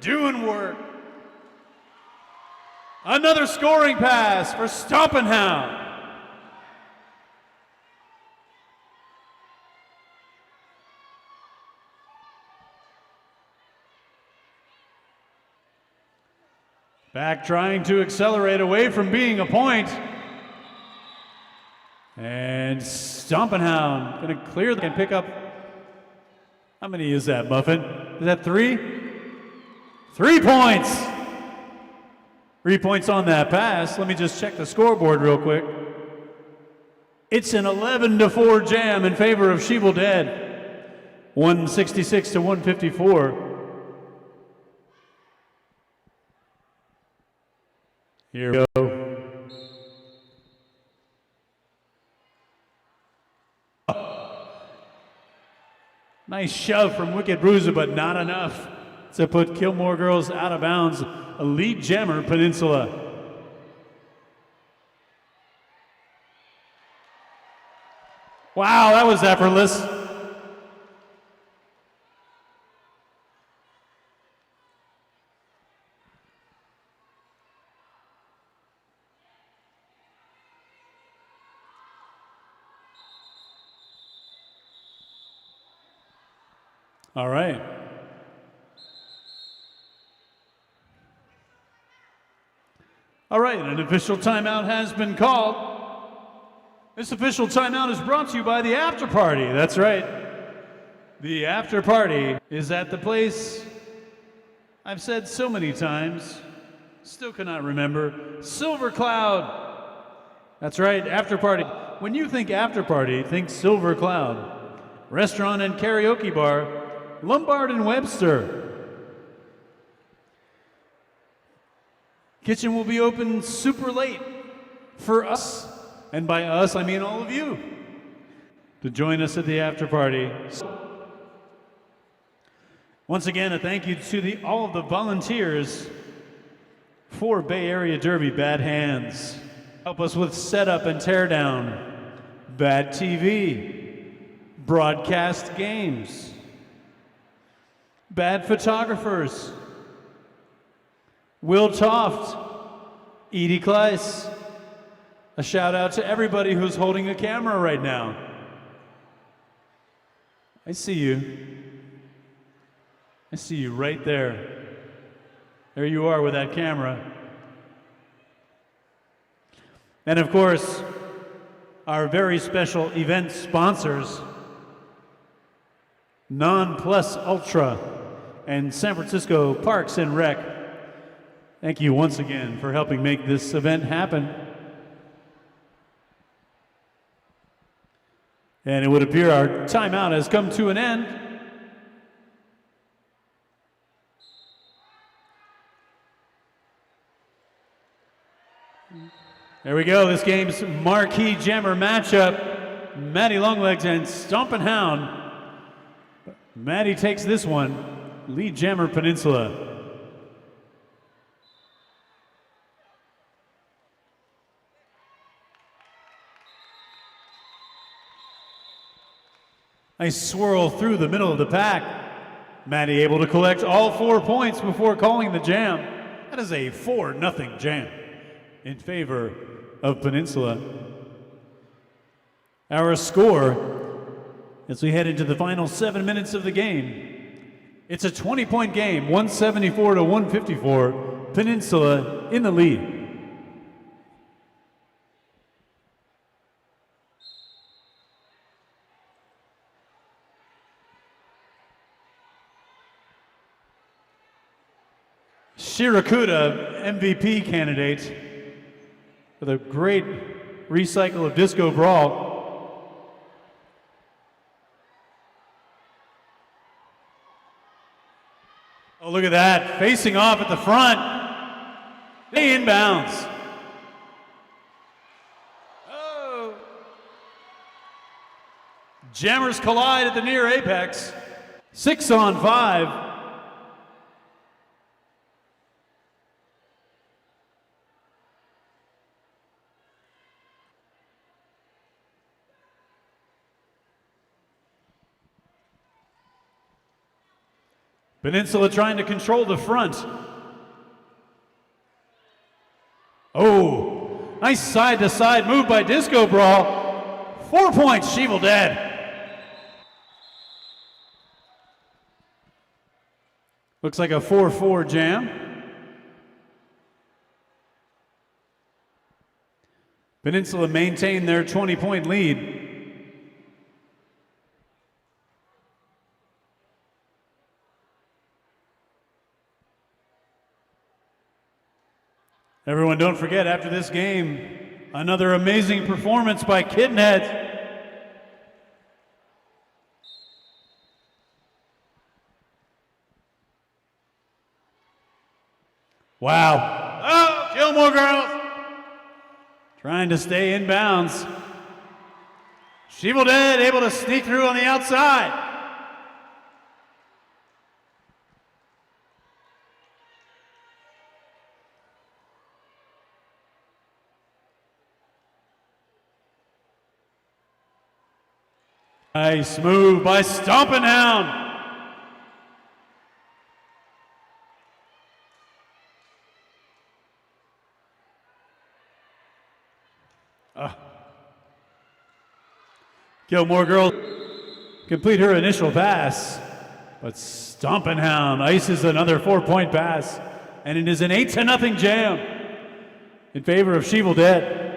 doing work. Another scoring pass for Stompin' Hound. Back trying to accelerate away from being a point. And Stompin' Hound going to clear and pick up. How many is that, Muffin? Is that 3? 3 points. 3 points on that pass. Let me just check the scoreboard real quick. It's an 11-4 jam in favor of Sheeveldad. 166 to 154. Here we go. Nice shove from Wicked Bruiser, but not enough to put Kilmore Girls out of bounds. A lead jammer, Peninsula. Wow, that was effortless. All right. All right, an official timeout has been called. This official timeout is brought to you by the After Party. That's right. The After Party is at the place I've said so many times, still cannot remember. Silver Cloud. That's right, After Party. When you think After Party, think Silver Cloud. Restaurant and karaoke bar, Lombard and Webster. Kitchen will be open super late for us, and by us I mean all of you, to join us at the after party. Once again, a thank you to all of the volunteers for Bay Area Derby Bad Hands. Help us with setup and teardown, Bad TV, broadcast games, bad photographers, Will Toft, Edie Kleiss. A shout out to everybody who's holding a camera right now. I see you. I see you right there. There you are with that camera. And of course, our very special event sponsors, Non Plus Ultra and San Francisco Parks and Rec. Thank you once again for helping make this event happen. And it would appear our timeout has come to an end. There we go, this game's marquee jammer matchup, Matty Longlegs and Stompin' Hound. Matty takes this one, lead jammer Peninsula. Nice swirl through the middle of the pack. Matty able to collect all 4 points before calling the jam. That is a 4-0 jam in favor of Peninsula. Our score, as we head into the final 7 minutes of the game, it's a 20-point game, 174 to 154. Peninsula in the lead. Shirakuda, MVP candidate, with a great recycle of Disco Brawl. Oh, look at that, facing off at the front. They inbounds. Oh. Jammers collide at the near apex. 6-on-5. Peninsula trying to control the front. Oh, nice side-to-side move by Disco Brawl. 4 points, Sheevil Dead. Looks like a 4-4 jam. Peninsula maintain their 20-point lead. Everyone, don't forget, after this game, another amazing performance by Kittenhead. Wow. Oh, Gilmore girls. Trying to stay in bounds. Sheevil Dead able to sneak through on the outside. Nice move by Stompin' Hound. Gilmore girl complete her initial pass, but Stompin' Hound ices another 4-point pass, and it is an 8-0 jam in favor of She Will Dead.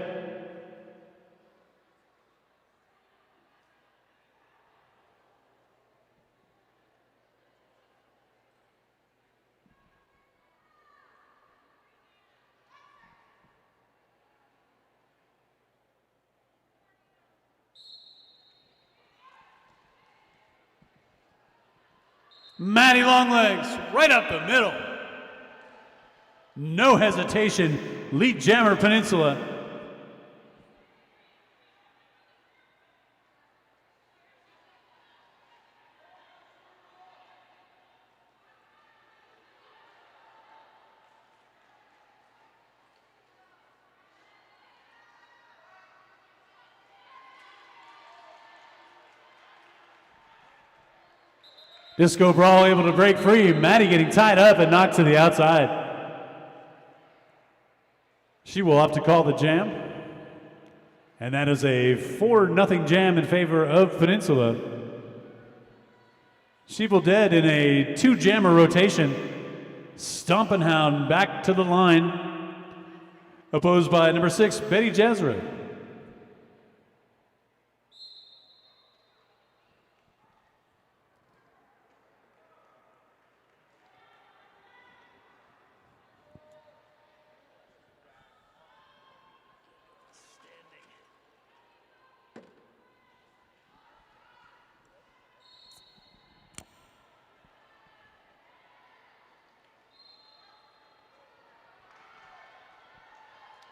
Maddie Longlegs, right up the middle. No hesitation, lead jammer Peninsula. Disco Brawl able to break free. Maddie getting tied up and knocked to the outside. She will have to call the jam. And that is a 4-0 jam in favor of Peninsula. She Will Dead in a 2-jammer rotation. Stompin' Hound back to the line. Opposed by number 6, Betty Jezra.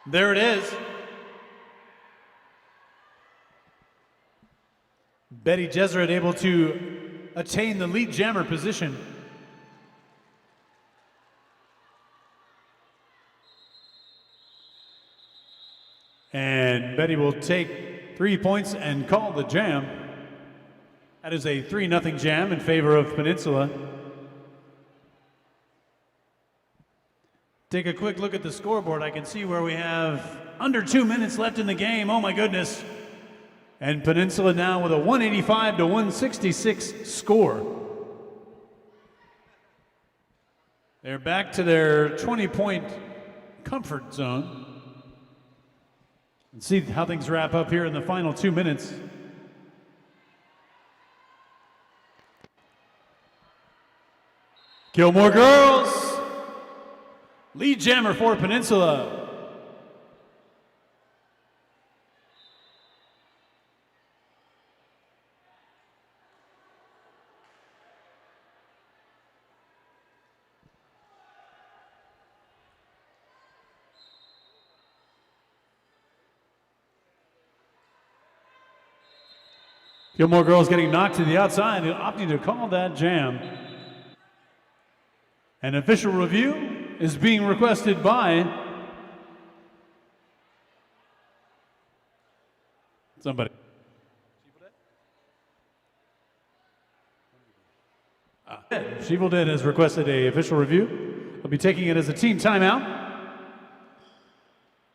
There it is. Betty Jezra able to attain the lead jammer position. And Betty will take 3 points and call the jam. That is a 3-0 jam in favor of Peninsula. Take a quick look at the scoreboard. I can see where we have under 2 minutes left in the game. Oh my goodness. And Peninsula now with a 185-166 score. They're back to their 20-point comfort zone. And see how things wrap up here in the final 2 minutes. Gilmore girls. Lead jammer for Peninsula. Gilmore girls getting knocked to the outside and opting to call that jam. An official review is being requested by somebody. She Will Dead has requested a official review. We'll be taking it as a team timeout,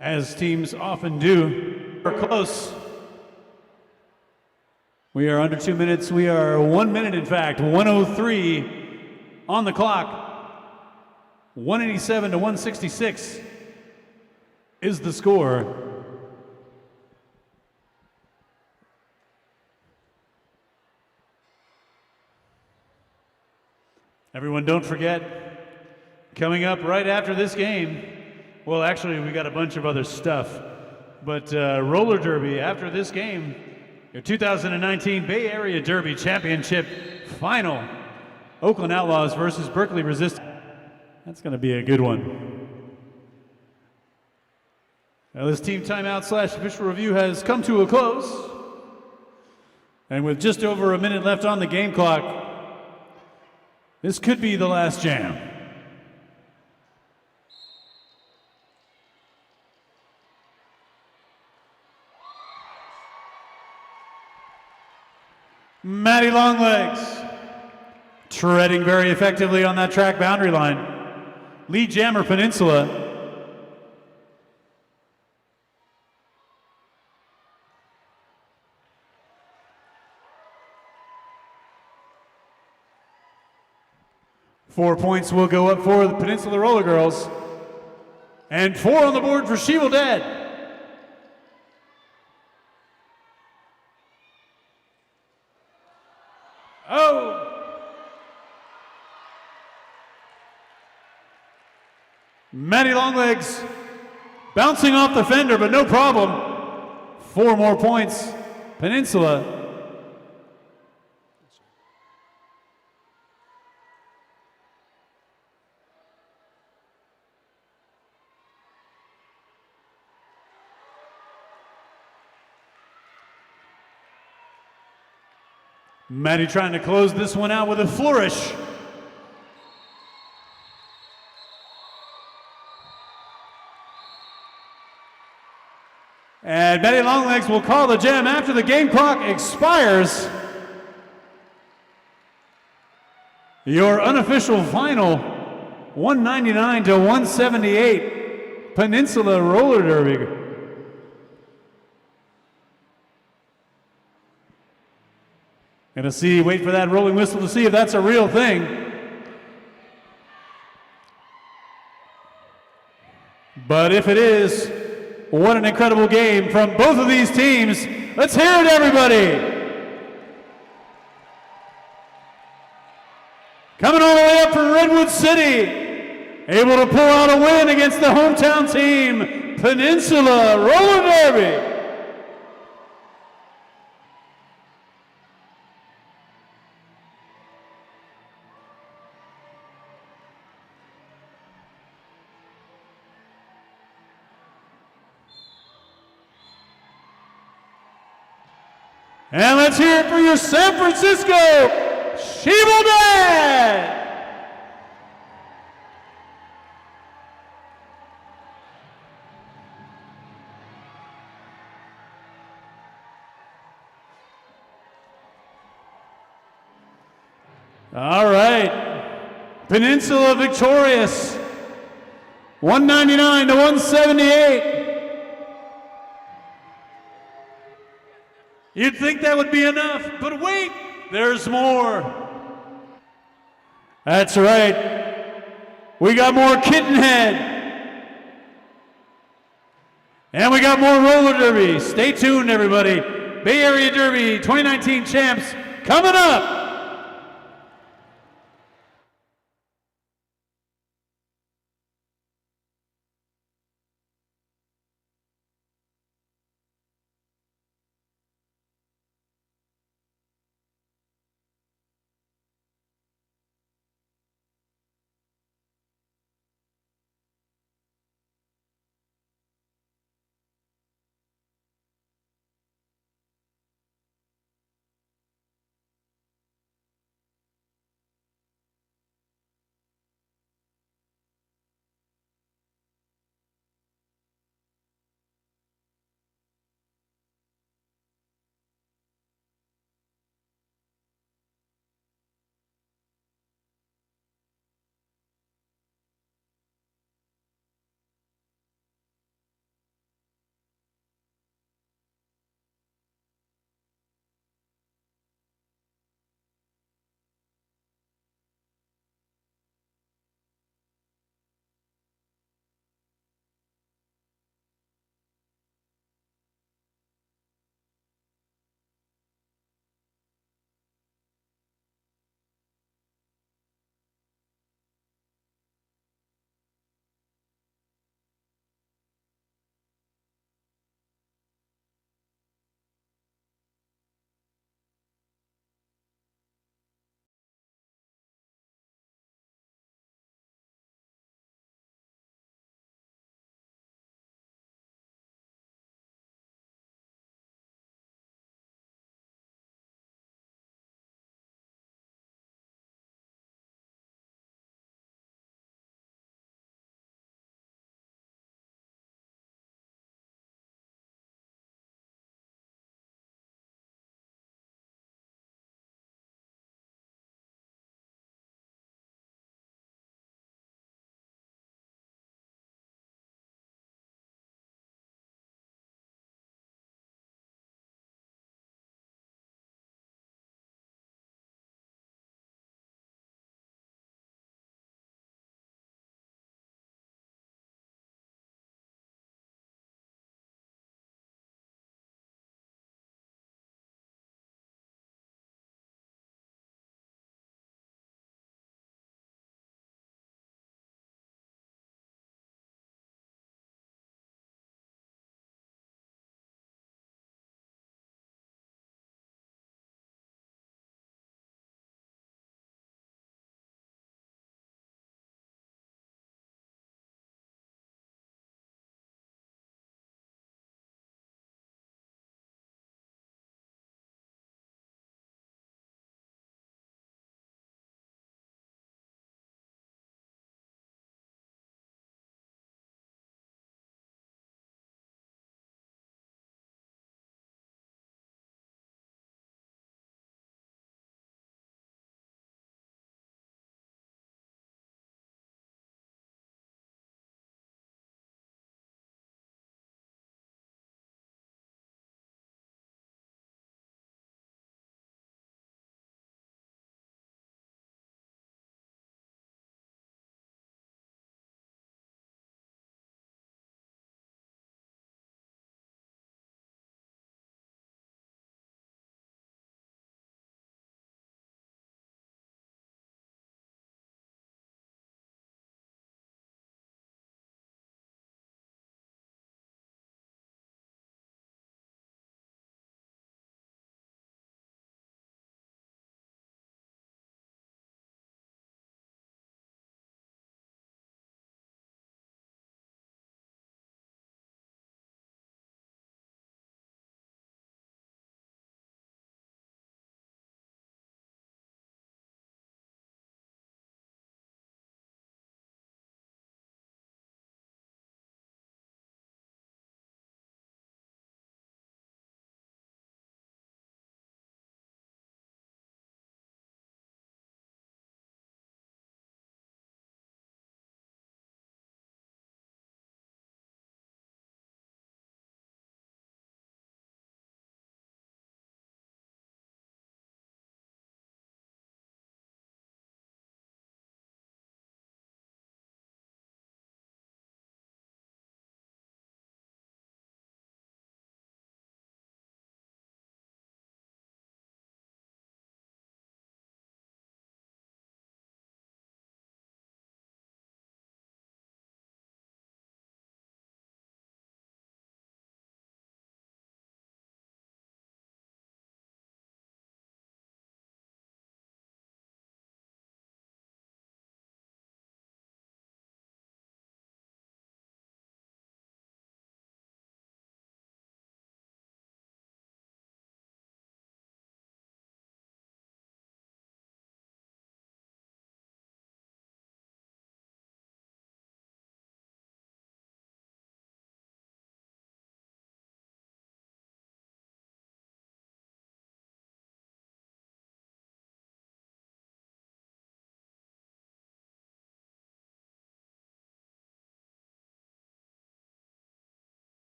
as teams often do. We're close. We are under 2 minutes. We are 1 minute, in fact. 1:03 on the clock. 187-166 is the score. Everyone, don't forget, coming up right after this game, well, actually, we got a bunch of other stuff, but roller derby after this game, your 2019 Bay Area Derby Championship final, Oakland Outlaws versus Berkeley Resistance. That's going to be a good one. Now, this team timeout / official review has come to a close. And with just over a minute left on the game clock, this could be the last jam. Maddie Longlegs, treading very effectively on that track boundary line. Lead jammer Peninsula. Four points will go up for the Peninsula Roller Girls. And 4 on the board for She Will Dead. Oh! Maddie Longlegs bouncing off the fender, but no problem. 4 more points. Peninsula. Maddie trying to close this one out with a flourish. And Maddie Longlegs will call the jam after the game clock expires. Your unofficial final, 199 to 178, Peninsula Roller Derby. Gonna see, wait for that rolling whistle to see if that's a real thing. But if it is, what an incredible game from both of these teams. Let's hear it, everybody. Coming all the way up from Redwood City, able to pull out a win against the hometown team, Peninsula Roller Derby. And let's hear it for your San Francisco She Will Dead! All right, Peninsula victorious, 199 to 178. You'd think that would be enough, but wait, there's more. That's right. We got more Kittenhead. And we got more roller derby. Stay tuned, everybody. Bay Area Derby 2019 champs coming up.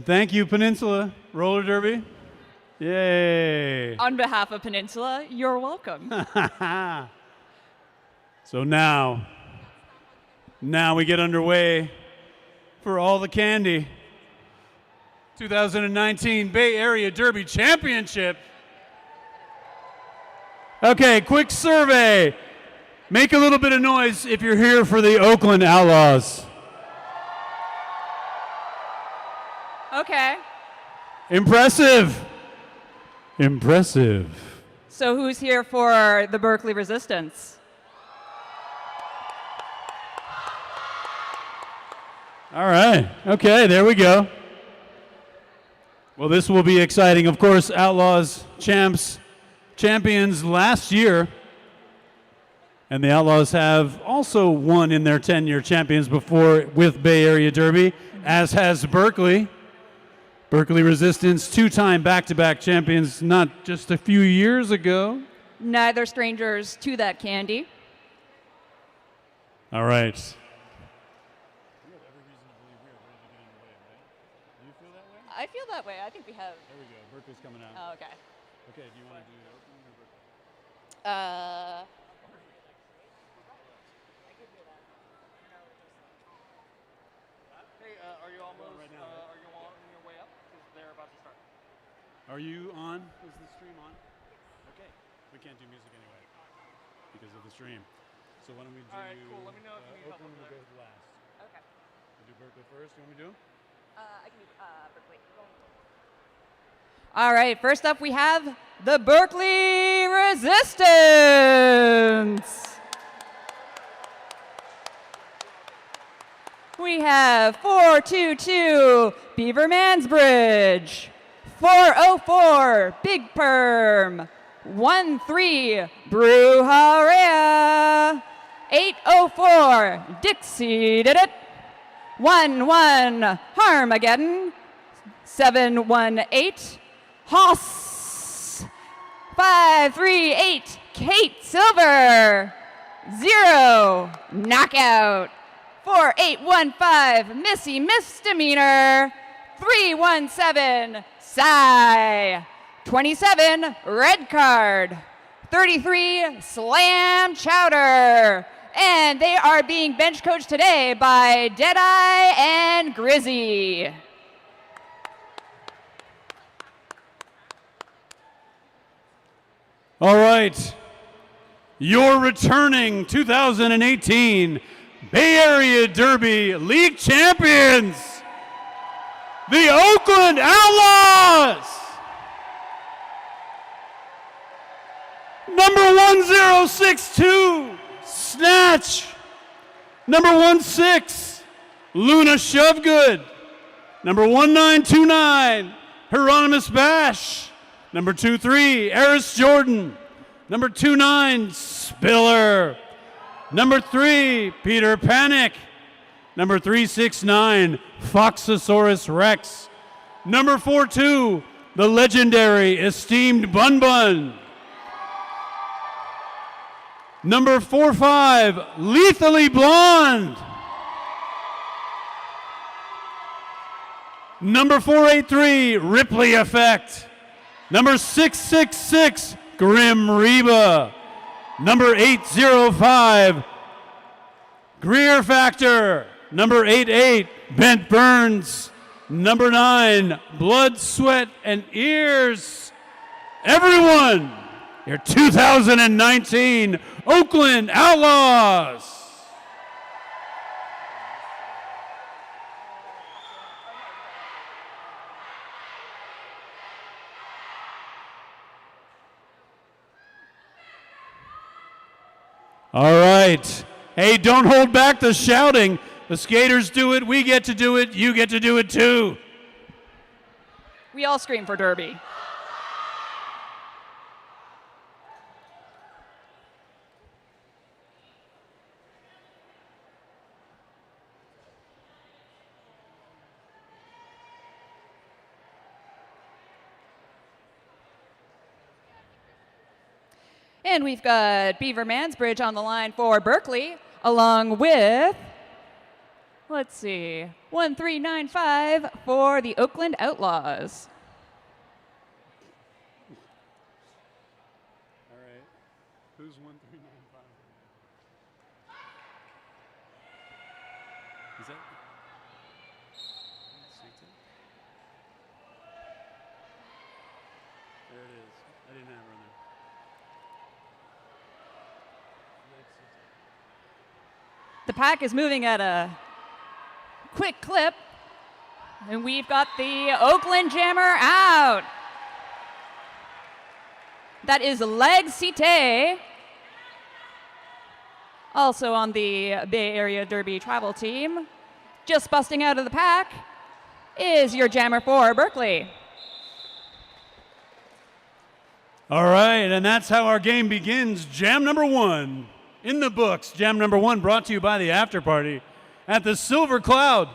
Thank you, Peninsula Roller Derby. Yay. On behalf of Peninsula, you're welcome. So now we get underway for all the candy. 2019 Bay Area Derby Championship. Okay, quick survey. Make a little bit of noise if you're here for the Oakland Outlaws. Okay. Impressive. Impressive. So who's here for the Berkeley Resistance? All right. Okay, there we go. Well, this will be exciting. Of course, Outlaws champions last year. And the Outlaws have also won in their 10-year champions before with Bay Area Derby, as has Berkeley. Berkeley Resistance, two-time back-to-back champions not just a few years ago. Neither strangers to that candy. All right. I feel that way. I think we have. There we go. Berkeley's coming out. Oh, okay. Okay, do you want to do Oakland or Berkeley? Hey, are you almost? Right now, Are you on your way up? Because they're about to start. Are you on? Is the stream on? Okay. We can't do music anyway because of the stream. So why don't we do? All right, cool. Let me know if you need help Oakland over will there. go last. Okay. We'll do Berkeley first. You want me to do? I can do Berkeley. All right, first up we have the Berkeley Resistance. We have 422 Beaver Mansbridge, 404 Big Perm, 13 Bruharia, 804 Dixie Did It, 11 Harmageddon, 718 Hoss, 538 Kate Silver, 0 Knockout, 4815 Missy Misdemeanor, 317 Sigh, 27 Red Card, 33 Slam Chowder, and they are being bench coached today by Deadeye and Grizzy. All right. Your returning 2018 Bay Area Derby League champions, the Oakland Outlaws. Number 1062, Snatch. Number 16, Luna Shovegood. Number 1929, Hieronymus Bash. Number 23, Eris Jordan. Number 29, Spiller. Number 3, Peter Panic. Number 369, Foxosaurus Rex. Number 42, the legendary Esteemed Bun Bun. Number 45, Lethally Blonde. Number 483, Ripley Effect. Number 666, Grim Reba. Number 805, Greer Factor. Number 88, Bent Burns. Number 9, Blood, Sweat, and Ears. Everyone, your 2019 Oakland Outlaws. All right. Hey, don't hold back the shouting. The skaters do it, we get to do it, you get to do it too. We all scream for Derby. And we've got Beaver Mansbridge on the line for Berkeley, along with Let's see. 1395 for the Oakland Outlaws. All right. Who's 1395? Is that? There it is. I didn't have her on there. The pack is moving at a quick clip, and we've got the Oakland Jammer out. That is Leg Cite, also on the Bay Area Derby travel team. Just busting out of the pack is your jammer for Berkeley. All right, and that's how our game begins. Jam number 1 in the books. Jam number 1 brought to you by the After Party at the Silver Cloud.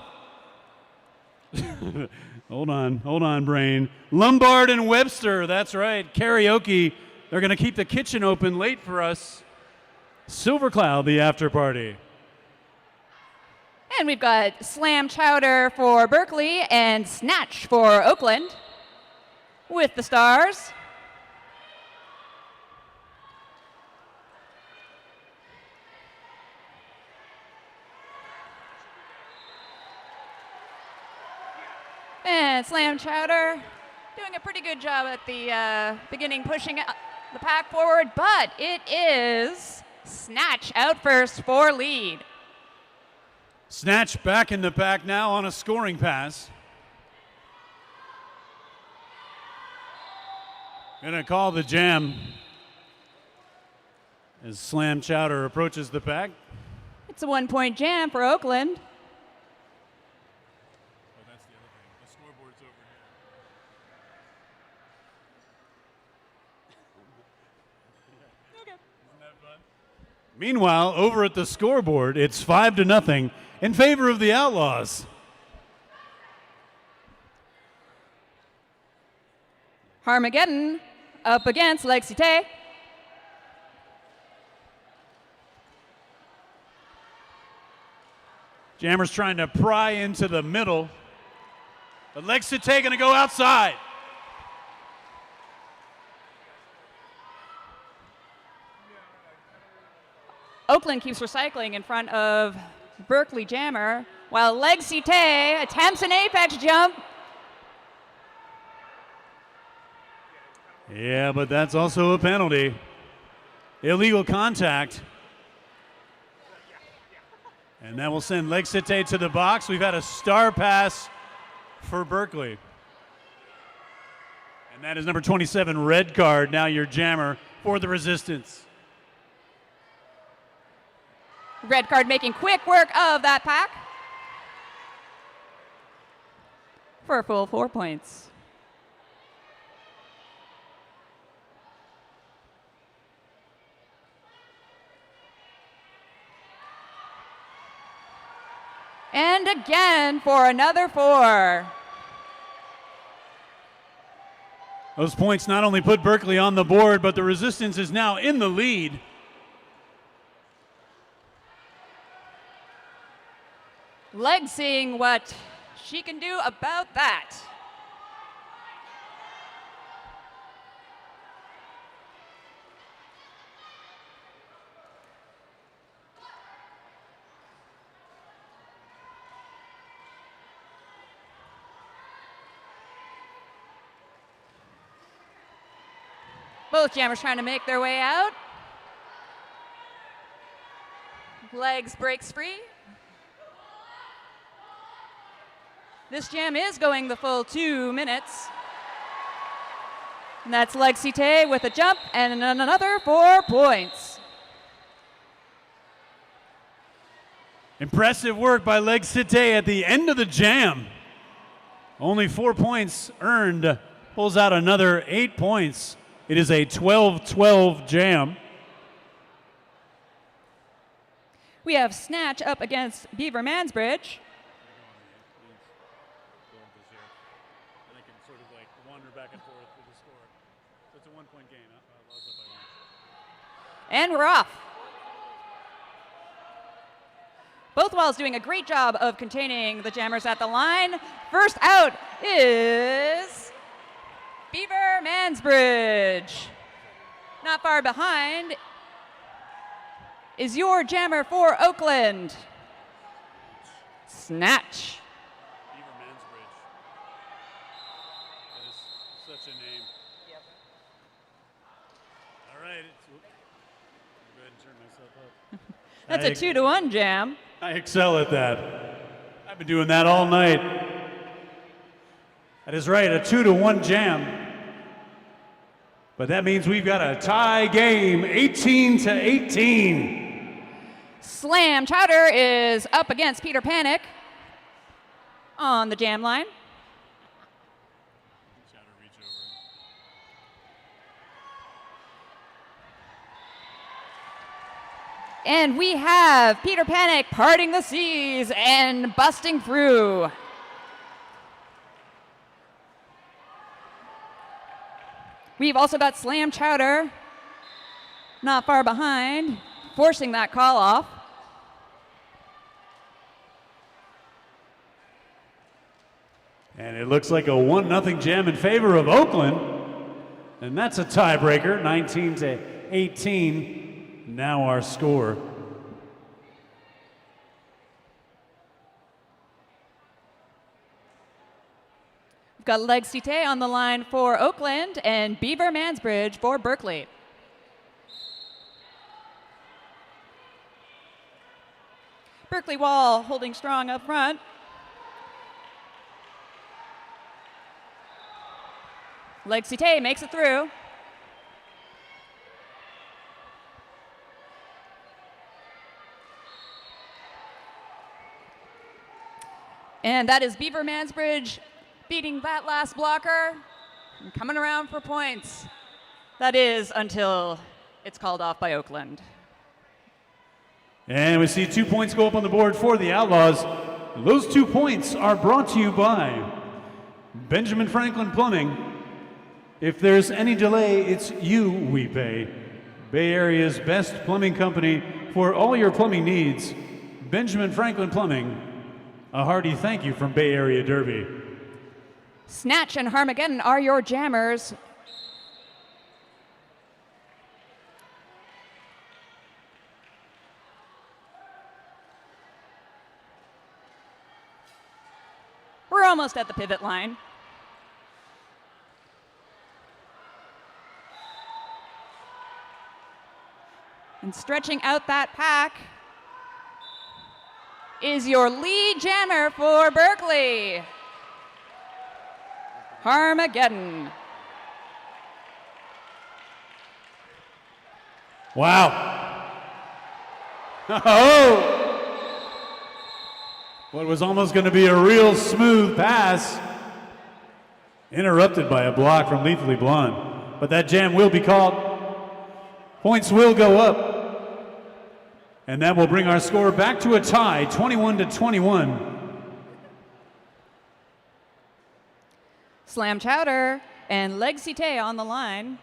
Hold on, brain. Lombard and Webster, that's right. Karaoke. They're going to keep the kitchen open late for us. Silver Cloud, the After Party. And we've got Slam Chowder for Berkeley and Snatch for Oakland with the stars. And Slam Chowder doing a pretty good job at the beginning, pushing the pack forward, but it is Snatch out first for lead. Snatch back in the pack now on a scoring pass. Gonna call the jam as Slam Chowder approaches the pack. It's a 1-point jam for Oakland. Oh, that's the other thing. The scoreboard's over here. Okay. Isn't that fun? Meanwhile, over at the scoreboard, it's 5-0 in favor of the Outlaws. Harmageddon up against Leg Cite. Jammer's trying to pry into the middle, but Leg Cite going to go outside. Oakland keeps recycling in front of Berkeley Jammer, while Leg Cite attempts an apex jump. Yeah, but that's also a penalty. Illegal contact. And that will send Leg Cite to the box. We've had a star pass for Berkeley. And that is number 27, red card, now your jammer for the Resistance. Red card making quick work of that pack for a full 4 points. And again for another 4. Those points not only put Berkeley on the board, but the Resistance is now in the lead. Leg seeing what she can do about that. Both jammers trying to make their way out. Legs breaks free. This jam is going the full 2 minutes. And that's Leg Cite with a jump and another 4 points. Impressive work by Leg Cite at the end of the jam. Only 4 points earned, pulls out another 8 points. It is a 12-12 jam. We have Snatch up against Beaver Mansbridge. And we're off. Both walls doing a great job of containing the jammers at the line. First out is Beaver Mansbridge. Not far behind is your jammer for Oakland, Snatch. Beaver Mansbridge. That is such a name. Yep. All right. Go ahead and turn myself up. That's a 2-to-1 jam. I excel at that. I've been doing that all night. That is right, a 2-to-1 jam. But that means we've got a tie game, 18-18. Slam Chowder is up against Peter Panic on the jam line. And we have Peter Panic parting the seas and busting through. We've also got Slam Chowder not far behind, forcing that call off. And it looks like a 1-0 jam in favor of Oakland. And that's a tiebreaker, 19-18. Now our score. We've got Leg Cité on the line for Oakland and Beaver Mansbridge for Berkeley. Berkeley Wall holding strong up front. Leg Cité makes it through. And that is Beaver Mansbridge beating that last blocker and coming around for points. That is until it's called off by Oakland. And we see 2 points go up on the board for the Outlaws. Those 2 points are brought to you by Benjamin Franklin Plumbing. If there's any delay, it's you we pay. Bay Area's best plumbing company for all your plumbing needs. Benjamin Franklin Plumbing. A hearty thank you from Bay Area Derby. Snatch and Harmageddon are your jammers. We're almost at the pivot line. And stretching out that pack is your lead jammer for Berkeley, Harmageddon. Wow. Oh! What was almost going to be a real smooth pass, interrupted by a block from Lethally Blonde. But that jam will be called. Points will go up. And that will bring our score back to a tie, 21-21. Slam Chowder and Leg Cité on the line.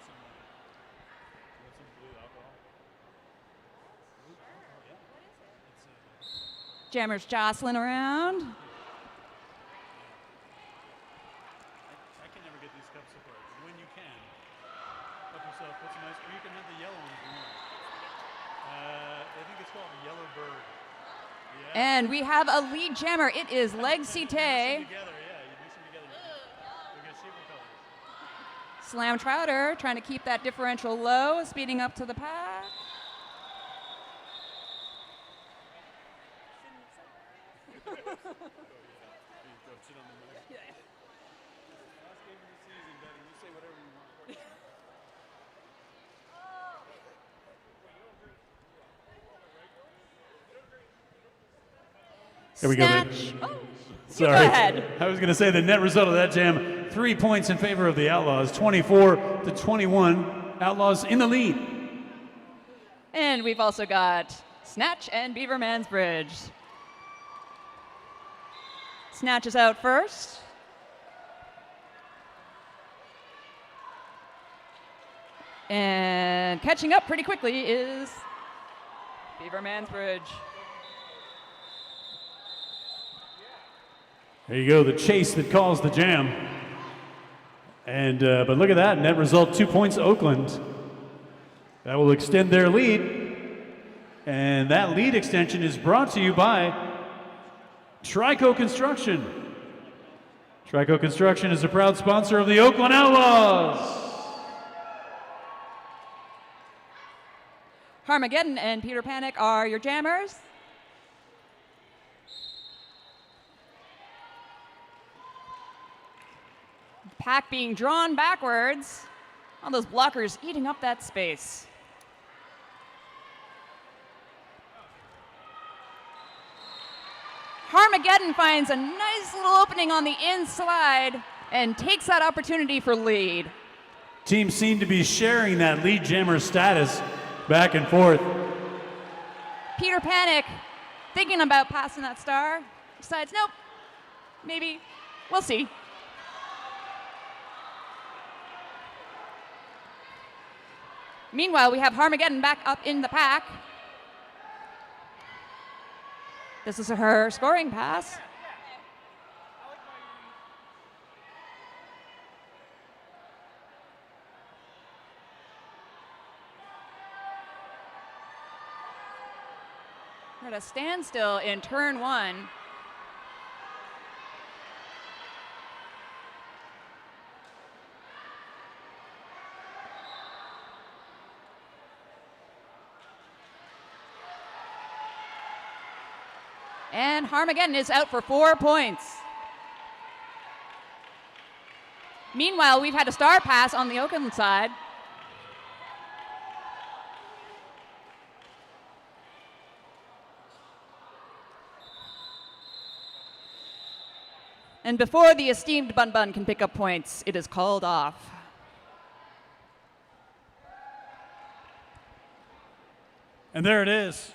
Jammers jostling around. I can never get these cups apart. When you can, help yourself. Put some ice. Or you can have the yellow ones if you want. I think it's called a yellow bird. Yeah. And we have a lead jammer. It is Leg Mix them Cité. together, yeah. You mix them together. You get shape colors. Slam Chowder trying to keep that differential low, speeding up to the pack. Go sit on the mic. Last game of the season, Betty. You say whatever you want. Here we go, baby. Snatch. Oh, Sorry. go ahead. I was going to say the net result of that jam, 3 points in favor of the Outlaws, 24-21. Outlaws in the lead. And we've also got Snatch and Beaver Mansbridge. Snatch is out first. And catching up pretty quickly is Beaver Mansbridge. There you go, the chase that caused the jam. And but look at that, net result 2 points Oakland. That will extend their lead. And that lead extension is brought to you by Trico Construction. Trico Construction is a proud sponsor of the Oakland Outlaws. Harmageddon and Peter Panic are your jammers. Pack being drawn backwards. All those blockers eating up that space. Harmageddon finds a nice little opening on the inside and takes that opportunity for lead. Teams seem to be sharing that lead jammer status back and forth. Peter Panic, thinking about passing that star, decides, nope, maybe, we'll see. Meanwhile, we have Harmageddon back up in the pack. This is her scoring pass. We're at a standstill in turn 1. And Harmageddon is out for 4 points. Meanwhile, we've had a star pass on the Oakland side. And before the esteemed Bun Bun can pick up points, it is called off. And there it is.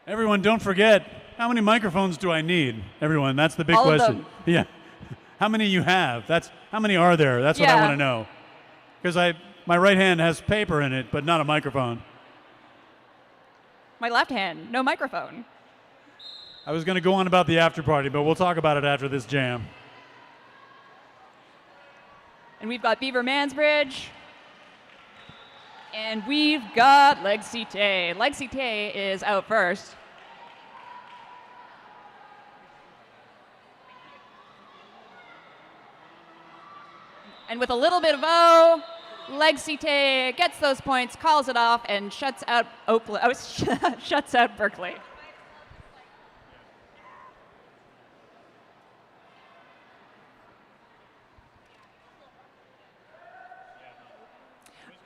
Everyone, don't forget, how many microphones do I need? Everyone, that's the big All of question. them. Yeah. How many you have? How many are there? That's what I want to know. Because my right hand has paper in it, but not a microphone. My left hand, no microphone. I was going to go on about the after party, but we'll talk about it after this jam. And we've got Beaver Mansbridge. And we've got Legacy Tay. Legacy Tay is out first. And with a little bit of O, Legacy Tay gets those points, calls it off, and shuts out Oakland. Shuts out Berkeley.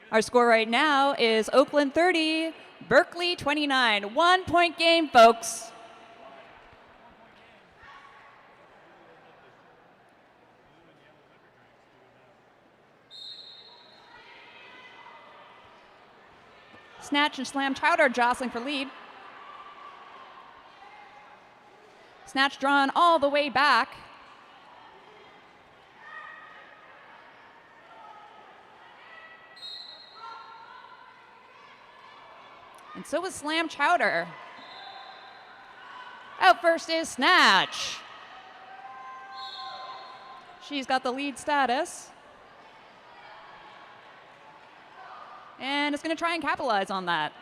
Our score right now is Oakland 30, Berkeley 29. 1 point game, folks. Snatch and Slam Chowder jostling for lead. Snatch drawn all the way back. And so is Slam Chowder. Out first is Snatch. She's got the lead status. And is going to try and capitalize on that.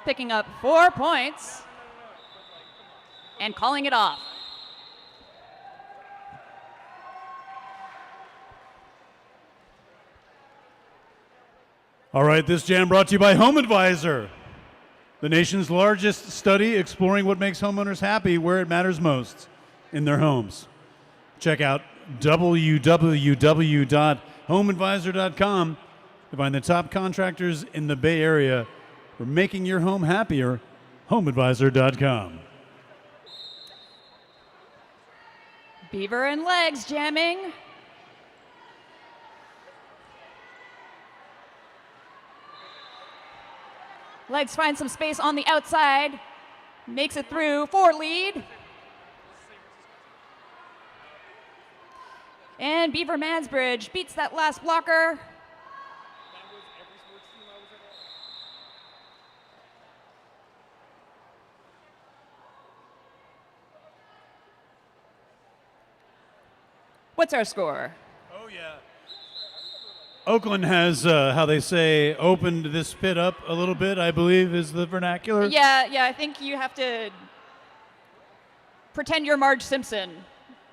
Picking up 4 points and calling it off. All right, this jam brought to you by Home Advisor, the nation's largest study exploring what makes homeowners happy where it matters most, in their homes. Check out www.homeadvisor.com to find the top contractors in the Bay Area for making your home happier. Homeadvisor.com. Beaver and Legs jamming. Legs finds some space on the outside. Makes it through for lead. And Beaver Mansbridge beats that last blocker. What's our score? Oh, yeah. Oakland has, how they say, opened this pit up a little bit, I believe, is the vernacular. Yeah, I think you have to pretend you're Marge Simpson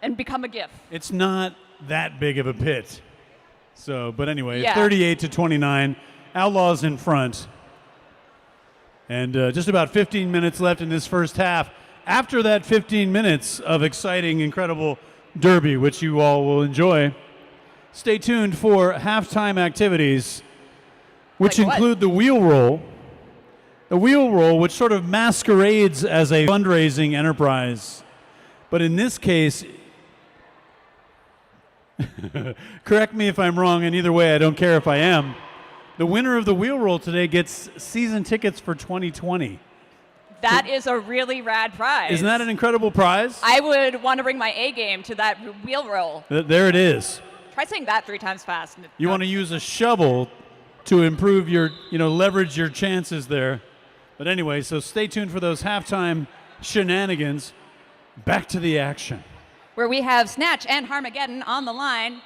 and become a GIF. It's not that big of a pit. So, but anyway, Yeah. 38-29, Outlaws in front. And just about 15 minutes left in this first half. After that 15 minutes of exciting, incredible derby, which you all will enjoy, stay tuned for halftime activities, which Like what? include the wheel roll. The wheel roll, which sort of masquerades as a fundraising enterprise. But in this case, correct me if I'm wrong, and either way, I don't care if I am. The winner of the wheel roll today gets season tickets for 2020. That is a really rad prize. Isn't that an incredible prize? I would want to bring my A game to that wheel roll. There it is. Try saying that 3 times fast. You want to use a shovel to improve your, leverage your chances there. But anyway, so stay tuned for those halftime shenanigans. Back to the action. Where we have Snatch and Harmageddon on the line.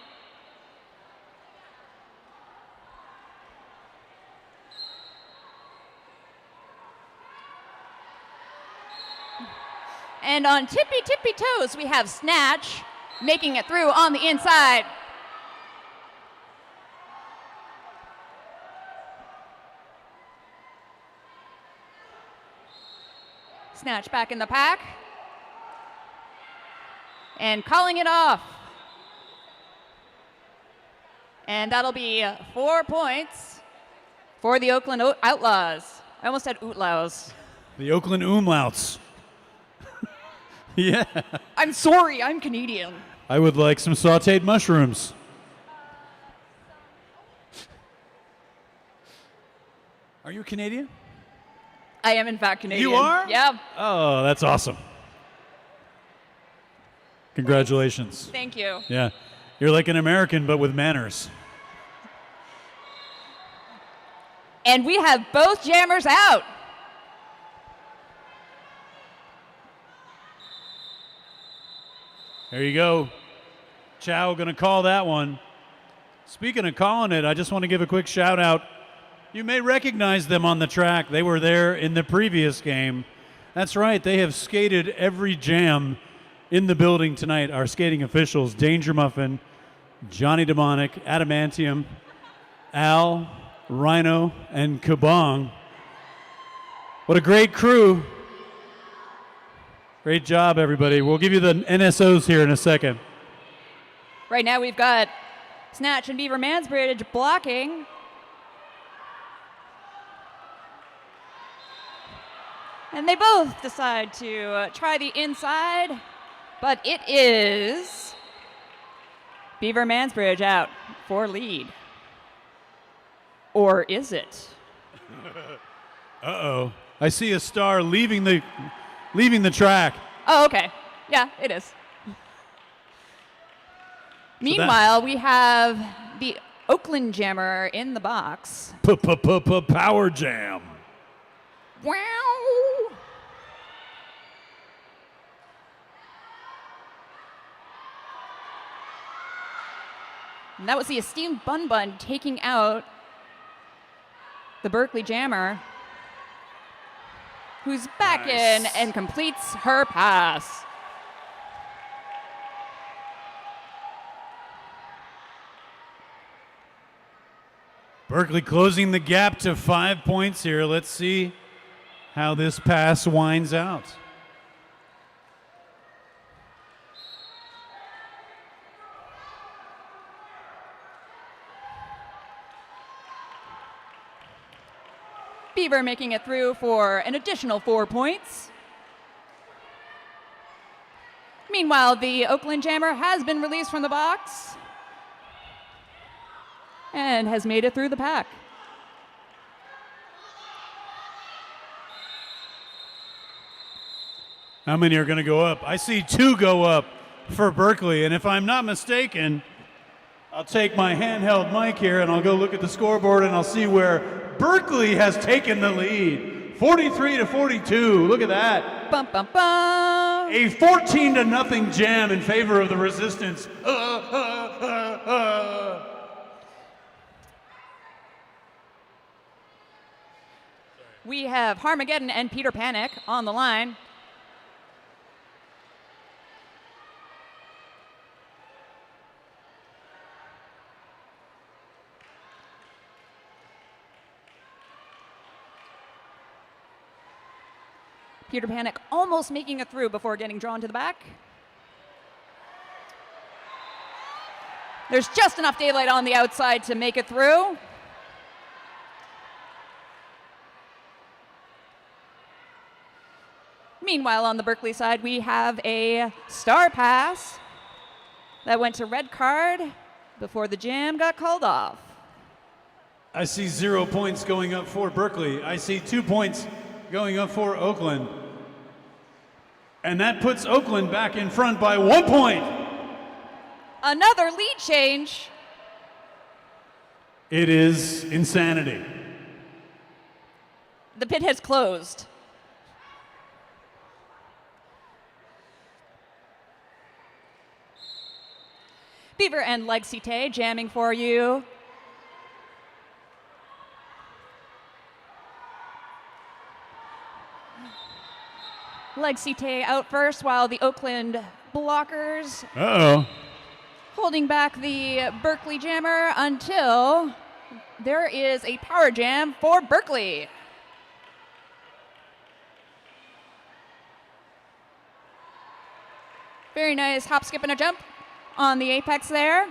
And on tippy toes, we have Snatch making it through on the inside. Snatch back in the pack. And calling it off. And that'll be 4 points for the Oakland Outlaws. I almost said Outlaws. The Oakland Umlauts. Yeah. I'm sorry, I'm Canadian. I would like some sauteed mushrooms. Are you Canadian? I am in fact Canadian. You are? Yeah. Oh, that's awesome. Congratulations. Thank you. Yeah. You're like an American, but with manners. And we have both jammers out. There you go. Chow going to call that one. Speaking of calling it, I just want to give a quick shout out. You may recognize them on the track. They were there in the previous game. That's right. They have skated every jam in the building tonight. Our skating officials, Danger Muffin, Johnny Demonic, Adamantium, Al, Rhino, and Kabong. What a great crew. Great job, everybody. We'll give you the NSOs here in a second. Right now we've got Snatch and Beaver Mansbridge blocking. And they both decide to try the inside, but it is Beaver Mansbridge out for lead. Or is it? Uh-oh. I see a star leaving the track. Oh, okay. Yeah, it is. Meanwhile, we have the Oakland Jammer in the box. Power jam. Wow. And that was the esteemed Bun Bun taking out the Berkeley Jammer, who's back in and completes her pass. Berkeley closing the gap to 5 points here. Let's see how this pass winds out. Beaver making it through for an additional 4 points. Meanwhile, the Oakland Jammer has been released from the box and has made it through the pack. How many are going to go up? I see 2 go up for Berkeley, and if I'm not mistaken, I'll take my handheld mic here and I'll go look at the scoreboard and I'll see where Berkeley has taken the lead. 43-42. Look at that. Bum, bum, bum. A 14-0 jam in favor of the Resistance. We have Harmageddon and Peter Panic on the line. Peter Panic almost making it through before getting drawn to the back. There's just enough daylight on the outside to make it through. Meanwhile, on the Berkeley side, we have a star pass that went to red card before the jam got called off. I see 0 points going up for Berkeley. I see 2 points going up for Oakland. And that puts Oakland back in front by 1 point. Another lead change. It is insanity. The pit has closed. Beaver and Legsite jamming for you. Legsite out first while the Oakland blockers holding back the Berkeley jammer until there is a power jam for Berkeley. Very nice hop, skip, and a jump on the apex there.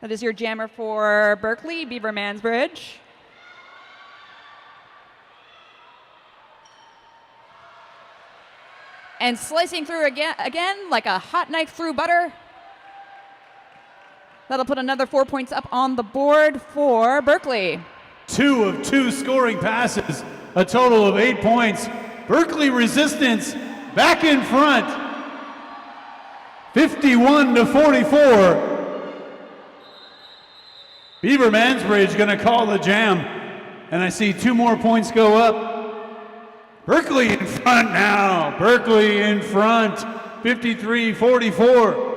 That is your jammer for Berkeley, Beaver Mansbridge. And slicing through again like a hot knife through butter. That'll put another 4 points up on the board for Berkeley. 2 of 2 scoring passes, a total of 8 points. Berkeley Resistance back in front, 51-44. Beaver Mansbridge gonna call the jam, and I see 2 more points go up. Berkeley in front now. Berkeley in front, 53-44.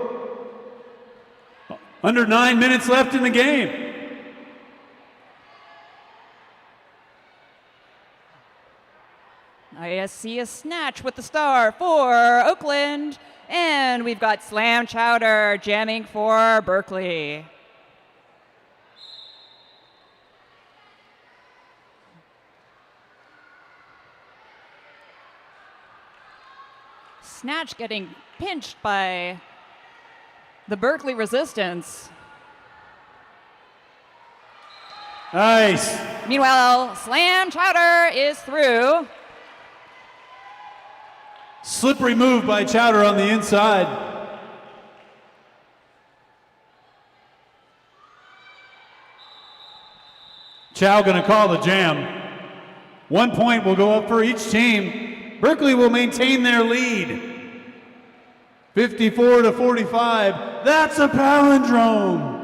Under 9 minutes left in the game. I see a snatch with the star for Oakland. And we've got Slam Chowder jamming for Berkeley. Snatch getting pinched by the Berkeley Resistance. Nice. Meanwhile, Slam Chowder is through. Slippery move by Chowder on the inside. Chow gonna call the jam. 1 point will go up for each team. Berkeley will maintain their lead. 54-45. That's a palindrome.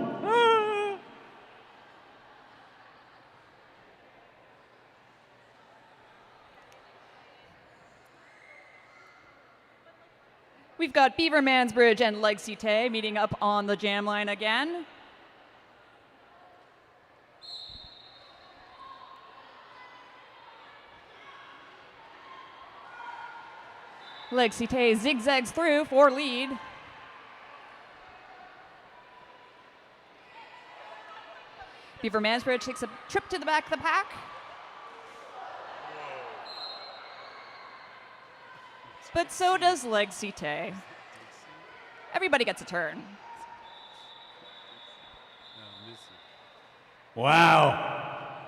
We've got Beaver Mansbridge and Legsite meeting up on the jam line again. Legsite zigzags through for lead. Beaver Mansbridge takes a trip to the back of the pack. But so does Legsite. Everybody gets a turn. Wow.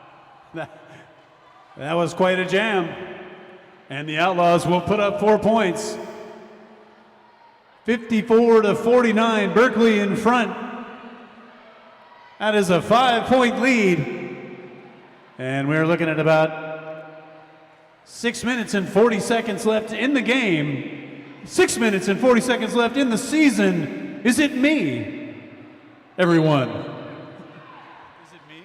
That was quite a jam. And the Outlaws will put up 4 points. 54-49, Berkeley in front. That is a 5-point lead. And we're looking at about 6 minutes and 40 seconds left in the game. 6 minutes and 40 seconds left in the season. Is it me, everyone? Is it me?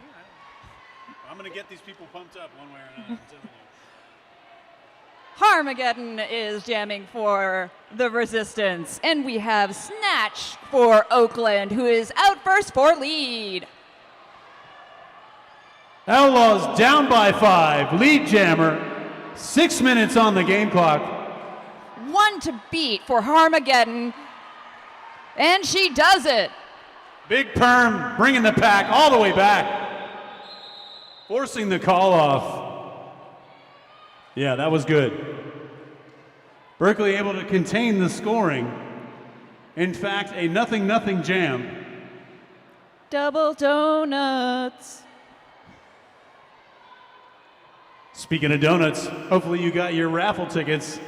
I'm going to get these people pumped up one way or another. I'm telling you. Harmageddon is jamming for the Resistance. And we have Snatch for Oakland, who is out first for lead. Outlaws down by 5. Lead jammer. 6 minutes on the game clock. One to beat for Harmageddon. And she does it. Big Perm bringing the pack all the way back. Forcing the call off. Yeah, that was good. Berkeley able to contain the scoring. In fact, a 0-0 jam. Double donuts. Speaking of donuts, hopefully you got your raffle tickets.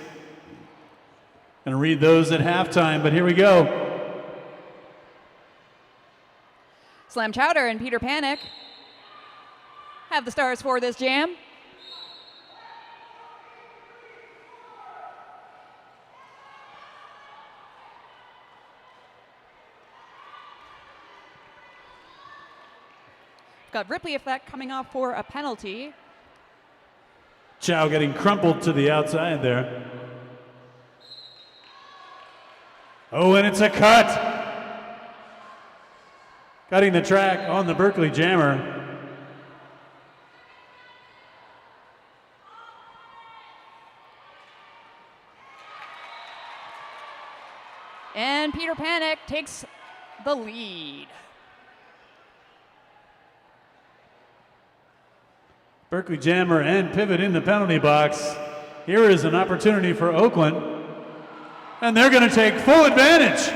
Gonna read those at halftime, but here we go. Slam Chowder and Peter Panic have the stars for this jam. Got Ripley effect coming off for a penalty. Chow getting crumpled to the outside there. Oh, and it's a cut. Cutting the track on the Berkeley jammer. And Peter Panic takes the lead. Berkeley jammer and pivot in the penalty box. Here is an opportunity for Oakland. And they're going to take full advantage.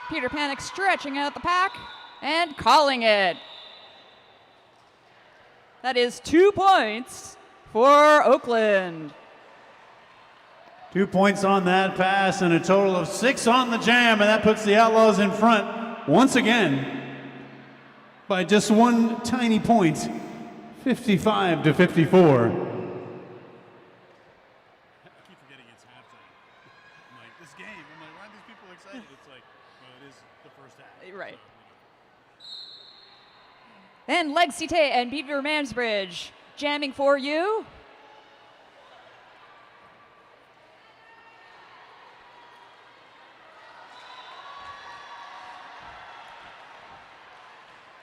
Peter Panic stretching out the pack and calling it. That is 2 points for Oakland. 2 points on that pass and a total of 6 on the jam, and that puts the Outlaws in front once again by just one tiny point, 55-54. I keep forgetting it's halftime. I'm like, this game, I'm like, why are these people excited? It's like, well, it is the first half. Right. And Leg Cite and Beaver Mansbridge jamming for you.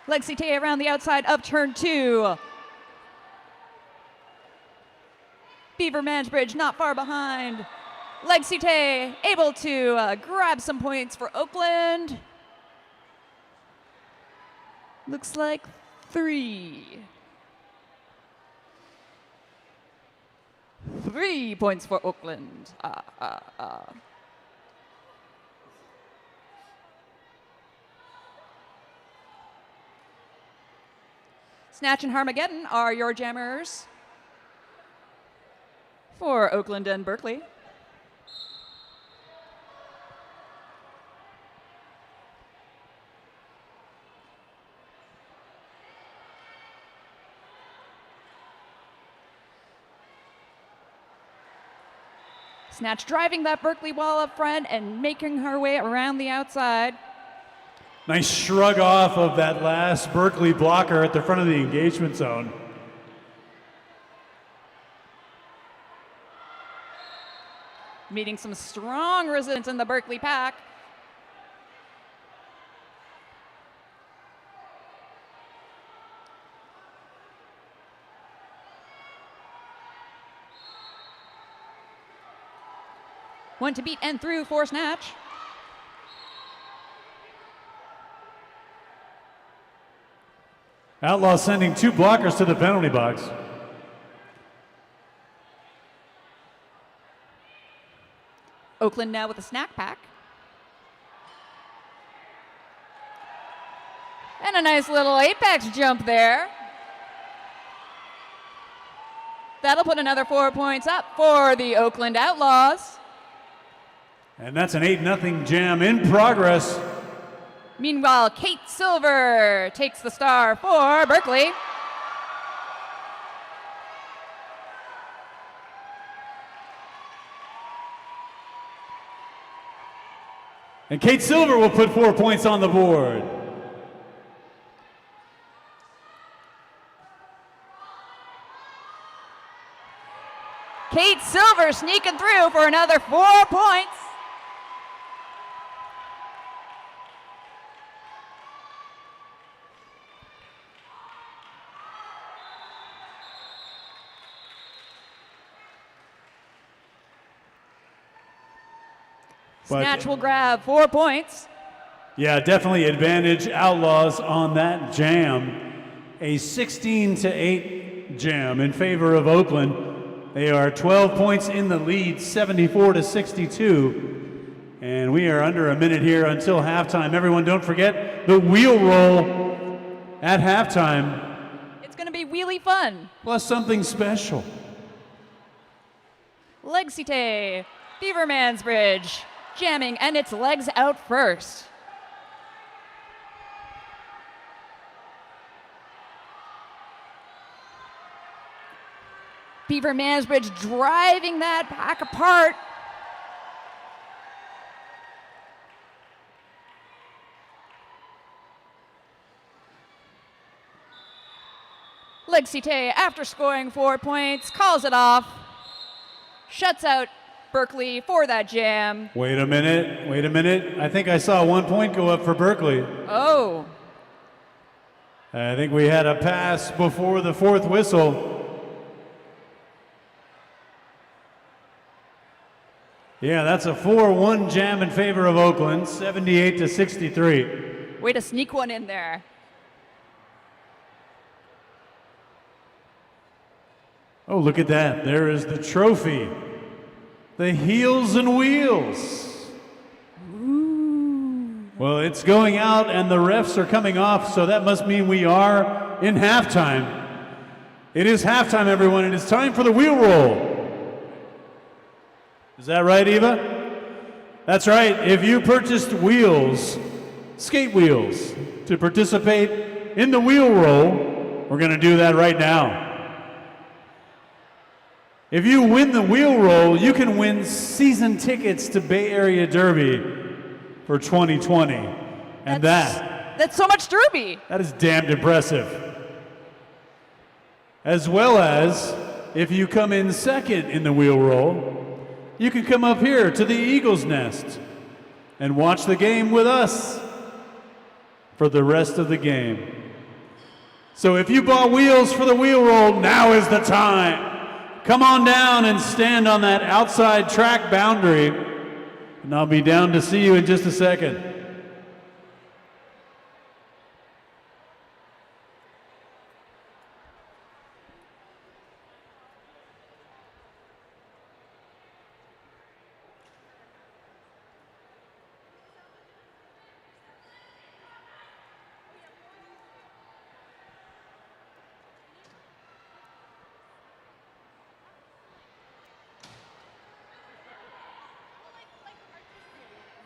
Leg Cite around the outside of turn 2. Beaver Mansbridge not far behind. Leg Cite able to grab some points for Oakland. Looks like 3. 3 points for Oakland. Snatch and Harmageddon are your jammers for Oakland and Berkeley. Snatch driving that Berkeley wall up front and making her way around the outside. Nice shrug off of that last Berkeley blocker at the front of the engagement zone. Meeting some strong resistance in the Berkeley pack. One to beat and through for Snatch. Outlaws sending 2 blockers to the penalty box. Oakland now with a snack pack. And a nice little apex jump there. That'll put another 4 points up for the Oakland Outlaws. And that's an 8-0 jam in progress. Meanwhile, Kate Silver takes the star for Berkeley. And Kate Silver will put 4 points on the board. Kate Silver sneaking through for another 4 points. Snatch will grab 4 points. Yeah, definitely advantage Outlaws on that jam. A 16-8 jam in favor of Oakland. They are 12 points in the lead, 74-62. And we are under a minute here until halftime. Everyone, don't forget the wheel roll at halftime. It's going to be wheelie fun. Plus something special. Legsite, Beaver Mansbridge, jamming, and its legs out first. Beaver Mansbridge driving that back apart. Legsite, after scoring 4 points, calls it off. Shuts out Berkeley for that jam. Wait a minute. I think I saw 1 point go up for Berkeley. Oh. I think we had a pass before the fourth whistle. Yeah, that's a 4-1 jam in favor of Oakland, 78-63. Way to sneak one in there. Oh, look at that. There is the trophy. The heels and wheels. Ooh. Well, it's going out and the refs are coming off, so that must mean we are in halftime. It is halftime, everyone. It is time for the wheel roll. Is that right, Eva? That's right. If you purchased wheels, skate wheels, to participate in the wheel roll, we're going to do that right now. If you win the wheel roll, you can win season tickets to Bay Area Derby for 2020. And that's so much derby. That is damned impressive. As well as, if you come in second in the wheel roll, you can come up here to the Eagle's Nest and watch the game with us for the rest of the game. So if you bought wheels for the wheel roll, now is the time. Come on down and stand on that outside track boundary, and I'll be down to see you in just a second.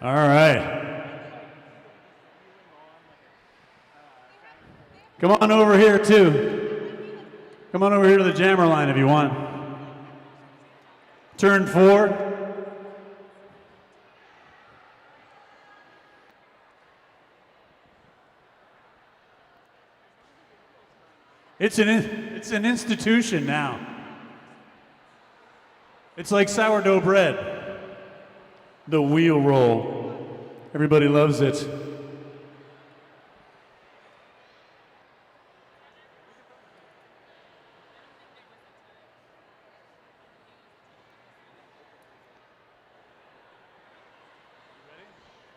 All right. Come on over here, too. Come on over here to the jammer line if you want. Turn 4. It's an institution now. It's like sourdough bread. The wheel roll. Everybody loves it.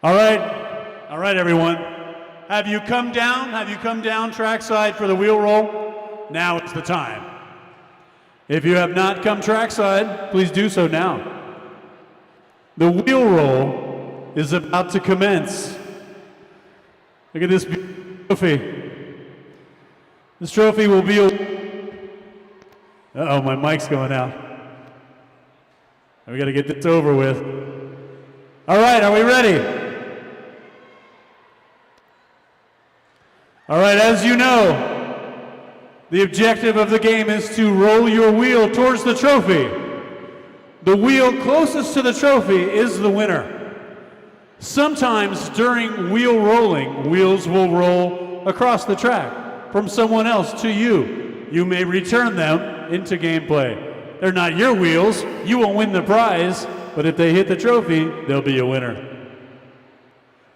All right, everyone. Have you come down? Have you come down trackside for the wheel roll? Now it's the time. If you have not come trackside, please do so now. The wheel roll is about to commence. Look at this trophy. This trophy will be. Uh-oh, my mic's going out. We got to get this over with. All right, are we ready? All right, as you know, the objective of the game is to roll your wheel towards the trophy. The wheel closest to the trophy is the winner. Sometimes during wheel rolling, wheels will roll across the track from someone else to you. You may return them into gameplay. They're not your wheels. You won't win the prize, but if they hit the trophy, they'll be a winner.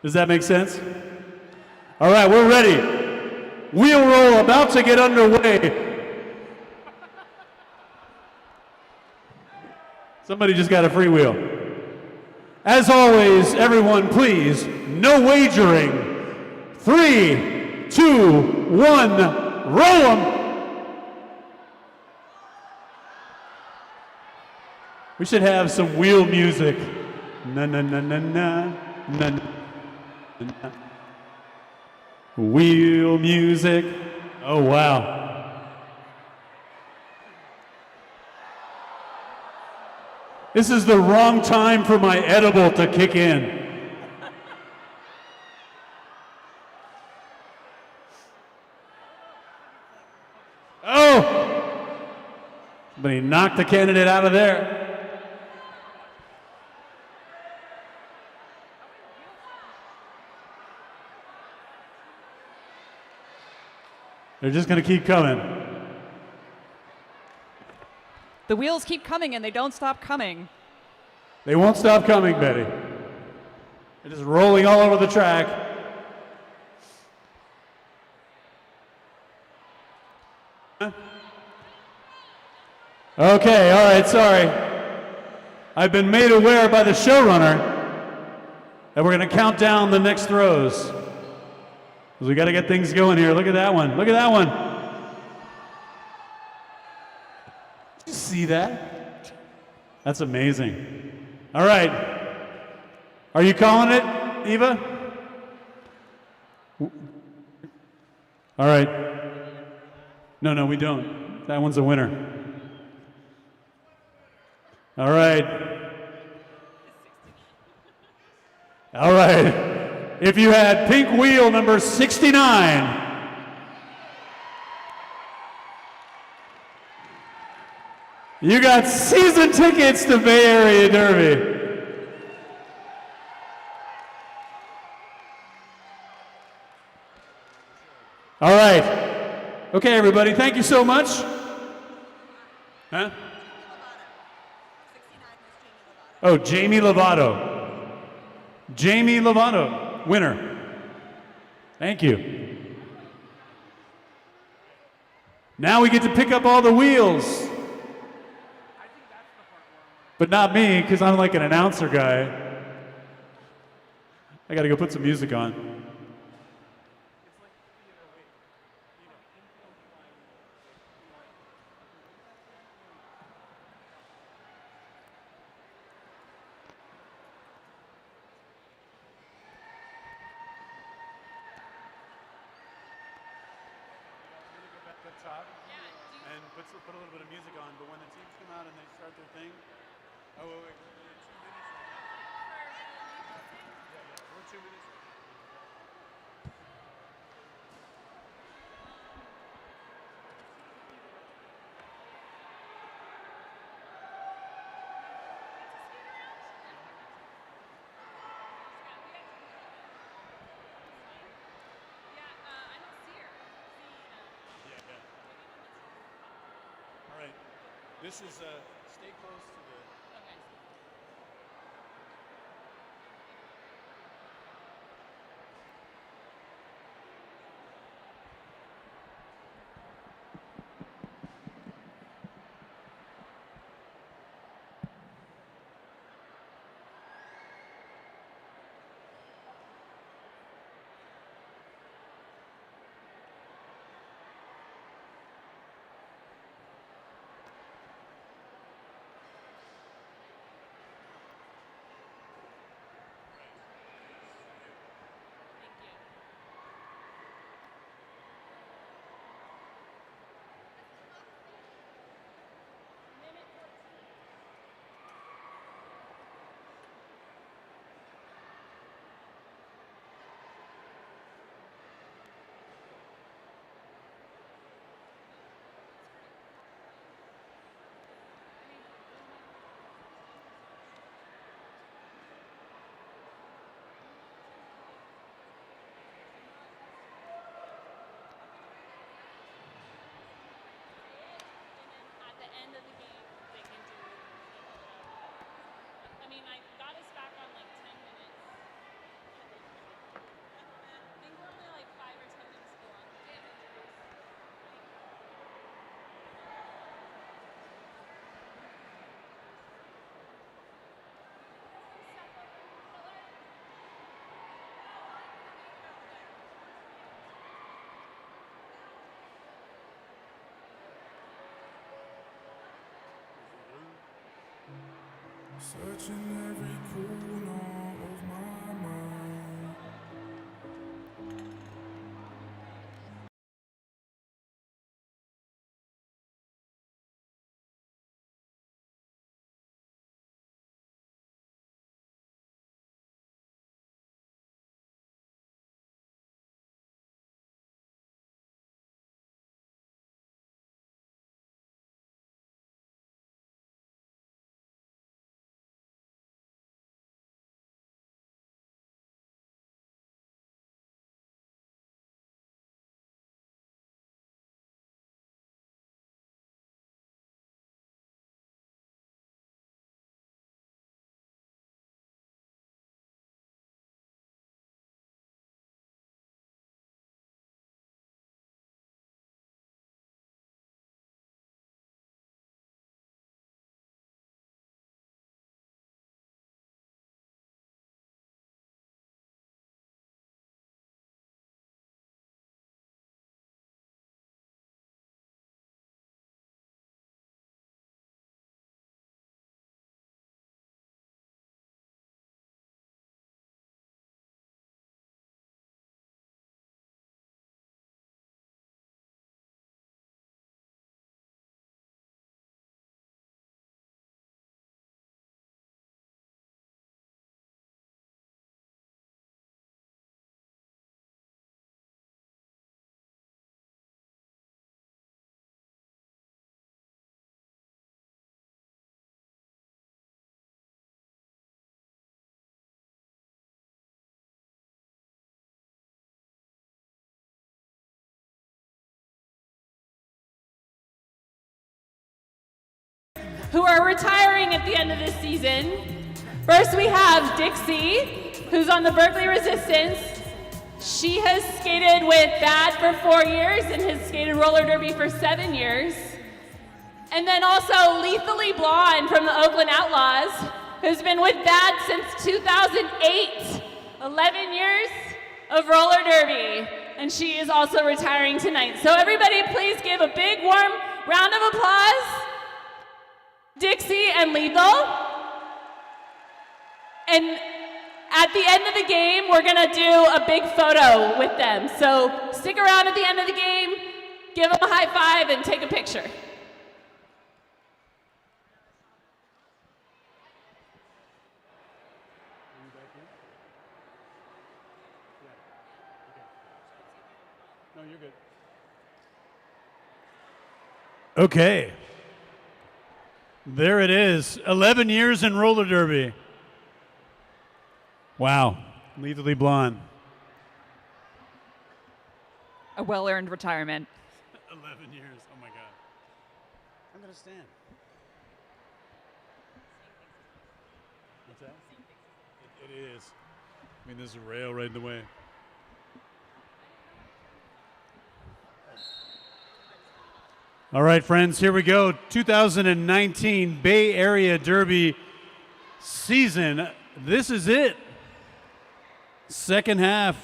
Does that make sense? All right, we're ready. Wheel roll about to get underway. Somebody just got a freewheel. As always, everyone, please, no wagering. 3, 2, 1, roll 'em. We should have some wheel music. Na na na na na na na. Wheel music. Oh, wow. This is the wrong time for my edible to kick in. Oh! Somebody knocked the candidate out of there. They're just going to keep coming. The wheels keep coming and they don't stop coming. They won't stop coming, Betty. They're just rolling all over the track. Okay, all right, sorry. I've been made aware by the showrunner that we're going to count down the next throws. We got to get things going here. Look at that one. Look at that one. Did you see that? That's amazing. All right. Are you calling it, Eva? All right. No, we don't. That one's a winner. All right. All right. If you had pink wheel number 69, you got season tickets to Bay Area Derby. All right. Okay, everybody, thank you so much. Huh? Oh, Jamie Lovato. Jamie Lovato. Winner. Thank you. Now we get to pick up all the wheels. But not me, because I'm like an announcer guy. I gotta go put some music on. Put a little bit of music on, but when the teams come out and they start their thing, oh wait, 2 minutes. Yeah, we're 2 minutes. This is stay close to the. Okay. Searching every corner of my mind. Who are retiring at the end of this season. First we have Dixie, who's on the Berkeley Resistance. She has skated with Bad for 4 years and has skated roller derby for 7 years. And then also Lethally Blonde from the Oakland Outlaws, who's been with Bad since 2008, 11 years of roller derby. And she is also retiring tonight. So everybody please give a big warm round of applause. Dixie and Lethal. And at the end of the game, we're gonna do a big photo with them. So stick around at the end of the game, give them a high five, and take a picture. No, you're good. Okay. There it is. 11 years in roller derby. Wow. Lethally Blonde. A well-earned retirement. 11 years. Oh my God. I'm going to stand. What's that? It is. I mean, there's a rail right in the way. All right, friends, here we go. 2019 Bay Area Derby season. This is it. Second half,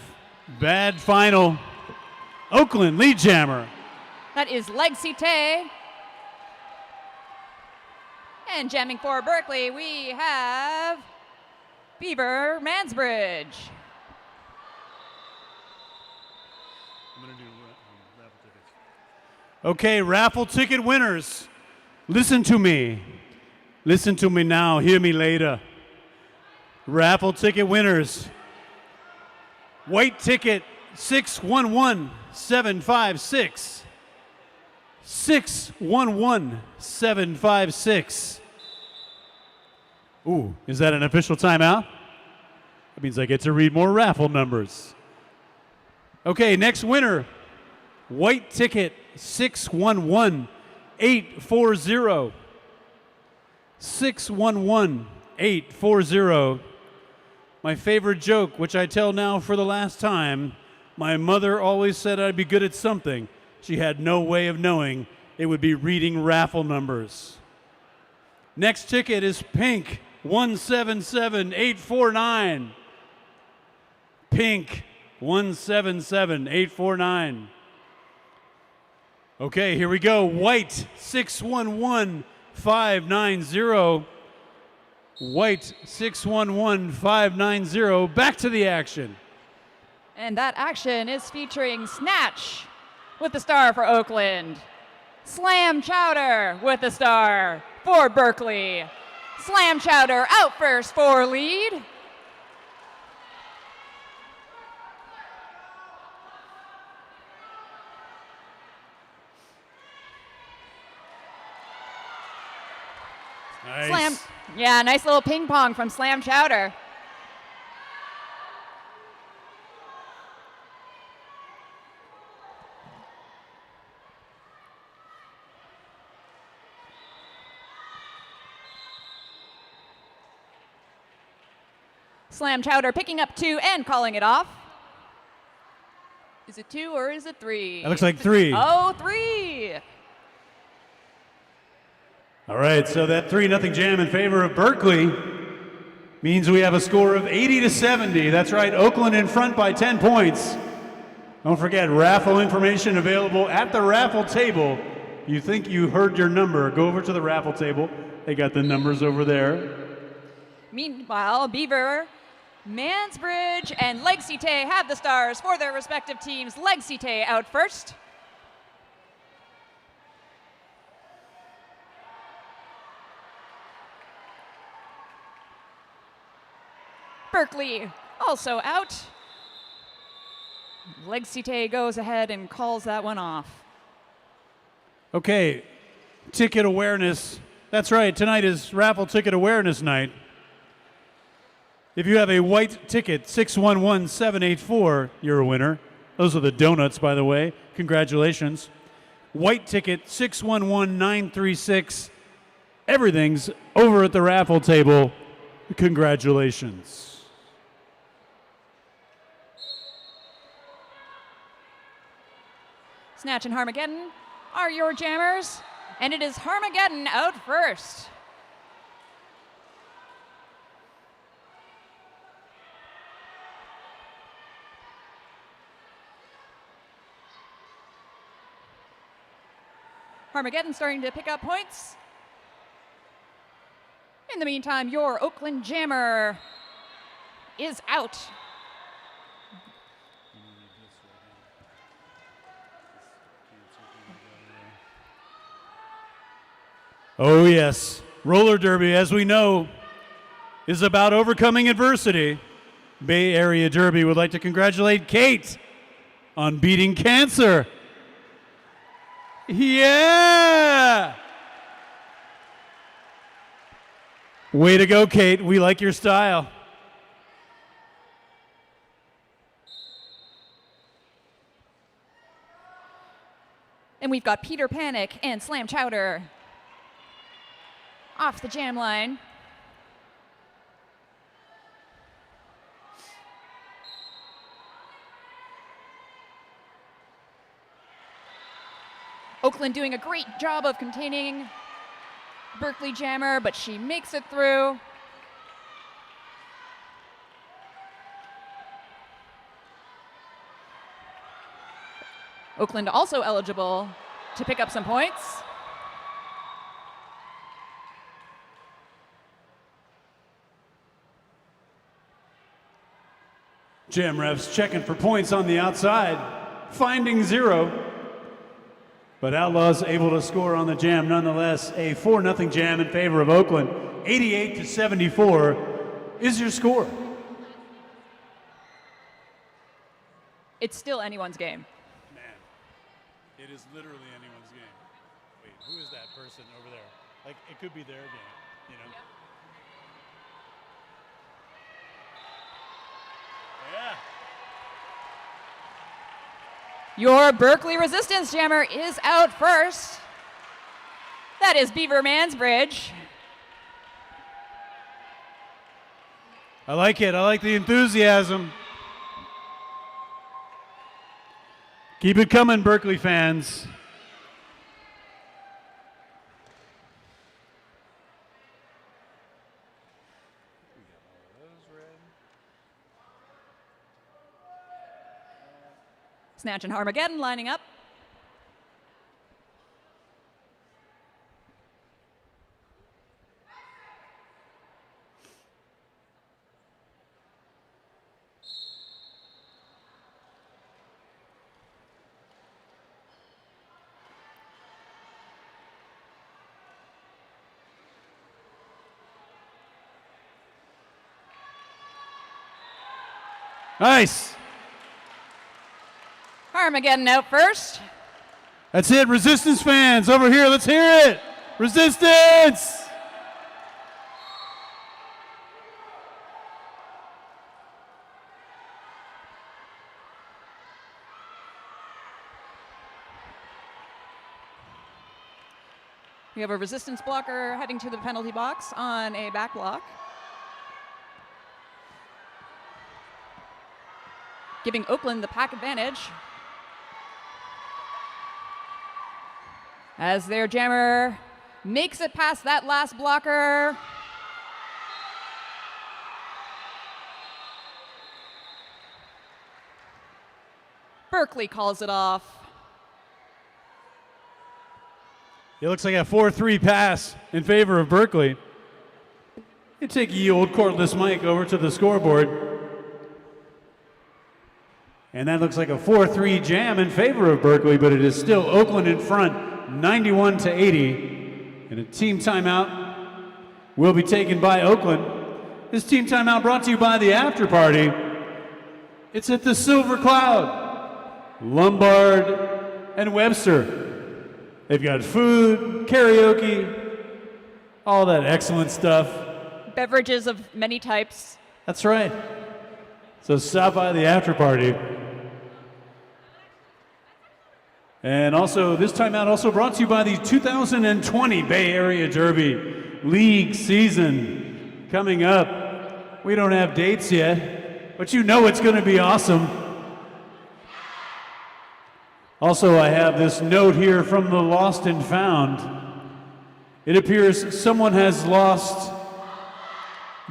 Bad final. Oakland lead jammer. That is Legacy Tay. And jamming for Berkeley, we have Beaver Mansbridge. I'm going to do raffle tickets. Okay, raffle ticket winners. Listen to me. Listen to me now. Hear me later. Raffle ticket winners. White ticket 611756. 611756. Ooh, is that an official timeout? That means I get to read more raffle numbers. Okay, next winner. White ticket 611840. 611840. My favorite joke, which I tell now for the last time, my mother always said I'd be good at something. She had no way of knowing it would be reading raffle numbers. Next ticket is pink 177849. Pink 177849. Okay, here we go. White 611590. White 611590. Back to the action. And that action is featuring Snatch with the star for Oakland. Slam Chowder with the star for Berkeley. Slam Chowder out first for lead. Nice. Slam. Yeah, nice little ping pong from Slam Chowder. Slam Chowder picking up 2 and calling it off. Is it 2 or is it 3? That looks like 3. Oh, 3. All right, so that 3-0 jam in favor of Berkeley means we have a score of 80-70. That's right, Oakland in front by 10 points. Don't forget, raffle information available at the raffle table. You think you heard your number, go over to the raffle table. They got the numbers over there. Meanwhile, Beaver, Mansbridge, and Legsite have the stars for their respective teams. Legsite out first. Berkeley also out. Legsite goes ahead and calls that one off. Okay, ticket awareness. That's right, tonight is raffle ticket awareness night. If you have a white ticket, 611784, you're a winner. Those are the donuts, by the way. Congratulations. White ticket, 611936. Everything's over at the raffle table. Congratulations. Snatch and Harmageddon are your jammers, and it is Harmageddon out first. Harmageddon starting to pick up points. In the meantime, your Oakland jammer is out. Oh, yes. Roller derby, as we know, is about overcoming adversity. Bay Area Derby would like to congratulate Kate on beating cancer. Yeah! Way to go, Kate. We like your style. And we've got Peter Panic and Slam Chowder off the jam line. Oakland doing a great job of containing Berkeley jammer, but she makes it through. Oakland also eligible to pick up some points. Jam refs checking for points on the outside, finding 0. But Outlaws able to score on the jam nonetheless. A 4-0 jam in favor of Oakland. 88-74 is your score. It's still anyone's game. Man, it is literally anyone's game. Wait, who is that person over there? Like, it could be their game, you know? Yep. Yeah. Your Berkeley Resistance jammer is out first. That is Beaver Mansbridge. I like it. I like the enthusiasm. Keep it coming, Berkeley fans. Snatch and Harmageddon lining up. Nice. Armageddon out first. That's it, Resistance fans, over here, let's hear it. Resistance! We have a resistance blocker heading to the penalty box on a back block, giving Oakland the pack advantage. As their jammer makes it past that last blocker. Berkeley calls it off. It looks like a 4-3 pass in favor of Berkeley. You take ye old cordless mic over to the scoreboard. And that looks like a 4-3 jam in favor of Berkeley, but it is still Oakland in front, 91-80. And a team timeout will be taken by Oakland. This team timeout brought to you by the after party. It's at the Silver Cloud, Lombard and Webster. They've got food, karaoke, all that excellent stuff. Beverages of many types. That's right. So stop by the after party. And also, this timeout also brought to you by the 2020 Bay Area Derby League season coming up. We don't have dates yet, but you know it's going to be awesome. Also, I have this note here from the Lost and Found. It appears someone has lost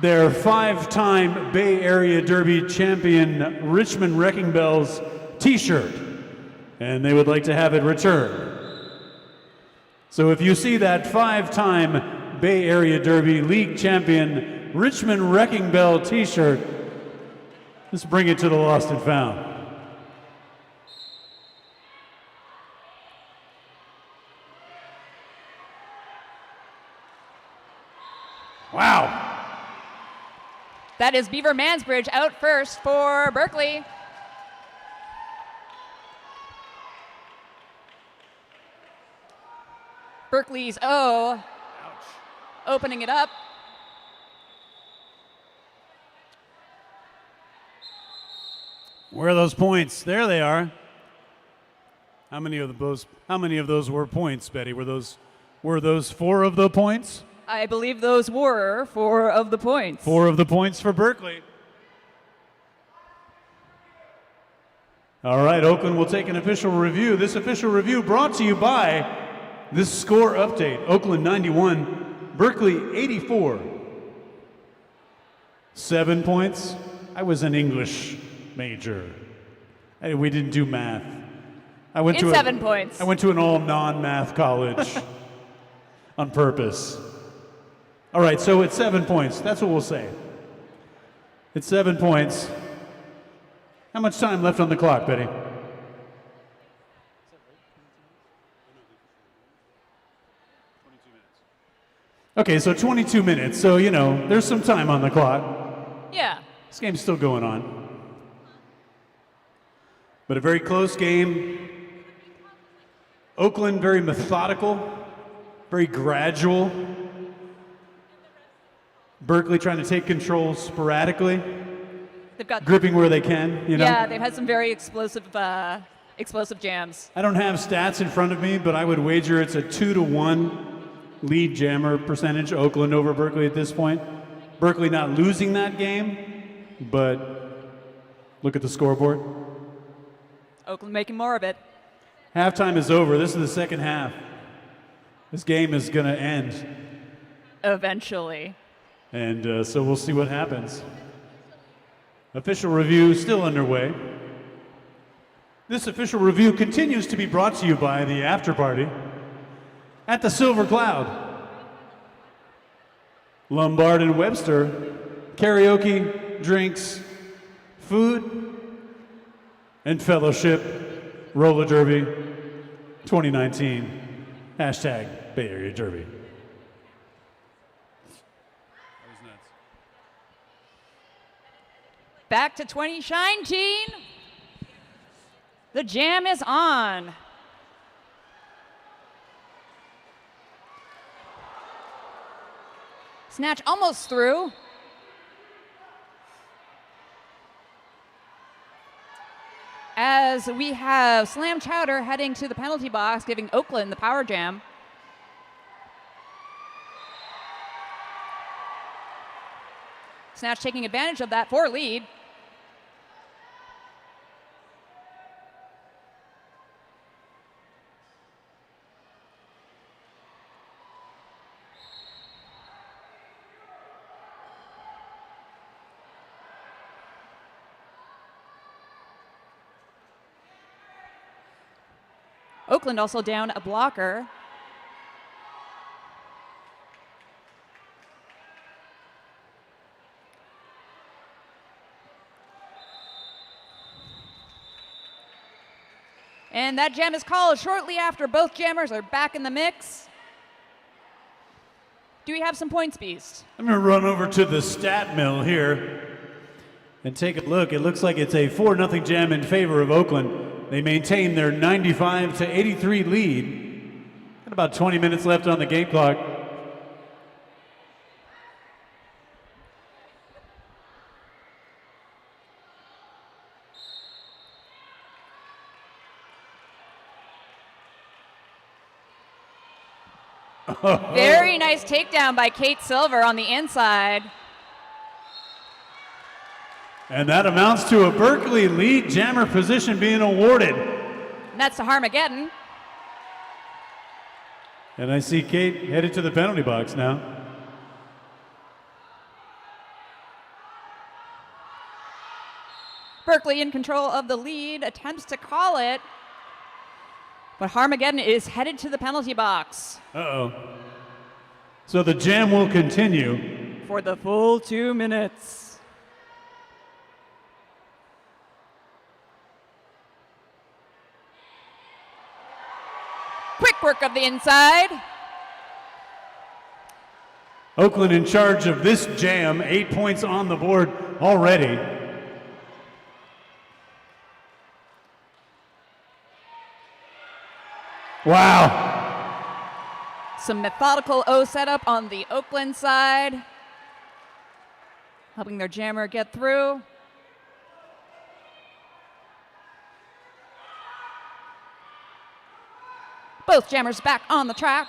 their 5-time Bay Area Derby champion Richmond Wrecking Bells t-shirt, and they would like to have it returned. So if you see that 5-time Bay Area Derby League champion Richmond Wrecking Bell t-shirt, just bring it to the Lost and Found. Wow. That is Beaver Mansbridge out first for Berkeley. Berkeley's O. Ouch. Opening it up. Where are those points? There they are. How many of those were points, Betty? Were those 4 of the points? I believe those were 4 of the points. 4 of the points for Berkeley. All right, Oakland will take an official review. This official review brought to you by this score update. Oakland 91, Berkeley 84. 7 points. I was an English major. We didn't do math. I went to 7 points. I went to an all non-math college on purpose. All right, so it's 7 points. That's what we'll say. It's 7 points. How much time left on the clock, Betty? Okay, so 22 minutes. So, there's some time on the clock. Yeah. This game's still going on. But a very close game. Oakland, very methodical, very gradual. Berkeley trying to take control sporadically, They've got gripping where they can, Yeah, they've had some very explosive jams. I don't have stats in front of me, but I would wager it's a 2-1 lead jammer percentage, Oakland over Berkeley at this point. Berkeley not losing that game, but look at the scoreboard. Oakland making more of it. Halftime is over. This is the second half. This game is going to end. Eventually. And so we'll see what happens. Official review still underway. This official review continues to be brought to you by the after party at the Silver Cloud. Lombard and Webster, karaoke, drinks, food, and fellowship, roller derby 2019, hashtag Bay Area Derby. Back to 20 shine, teen. The jam is on. Snatch almost through. As we have Slam Chowder heading to the penalty box, giving Oakland the power jam. Snatch taking advantage of that for lead. Oakland also down a blocker. And that jam is called shortly after both jammers are back in the mix. Do we have some points, Beast? I'm going to run over to the stat mill here and take a look. It looks like it's a 4-0 jam in favor of Oakland. They maintain their 95-83 lead. Got about 20 minutes left on the game clock. Very nice takedown by Kate Silver on the inside. And that amounts to a Berkeley lead jammer position being awarded. And that's to Harmageddon. And I see Kate headed to the penalty box now. Berkeley in control of the lead, attempts to call it. But Harmageddon is headed to the penalty box. Uh-oh. So the jam will continue. For the full 2 minutes. Quick work of the inside. Oakland in charge of this jam, 8 points on the board already. Wow. Some methodical O setup on the Oakland side. Helping their jammer get through. Both jammers back on the track.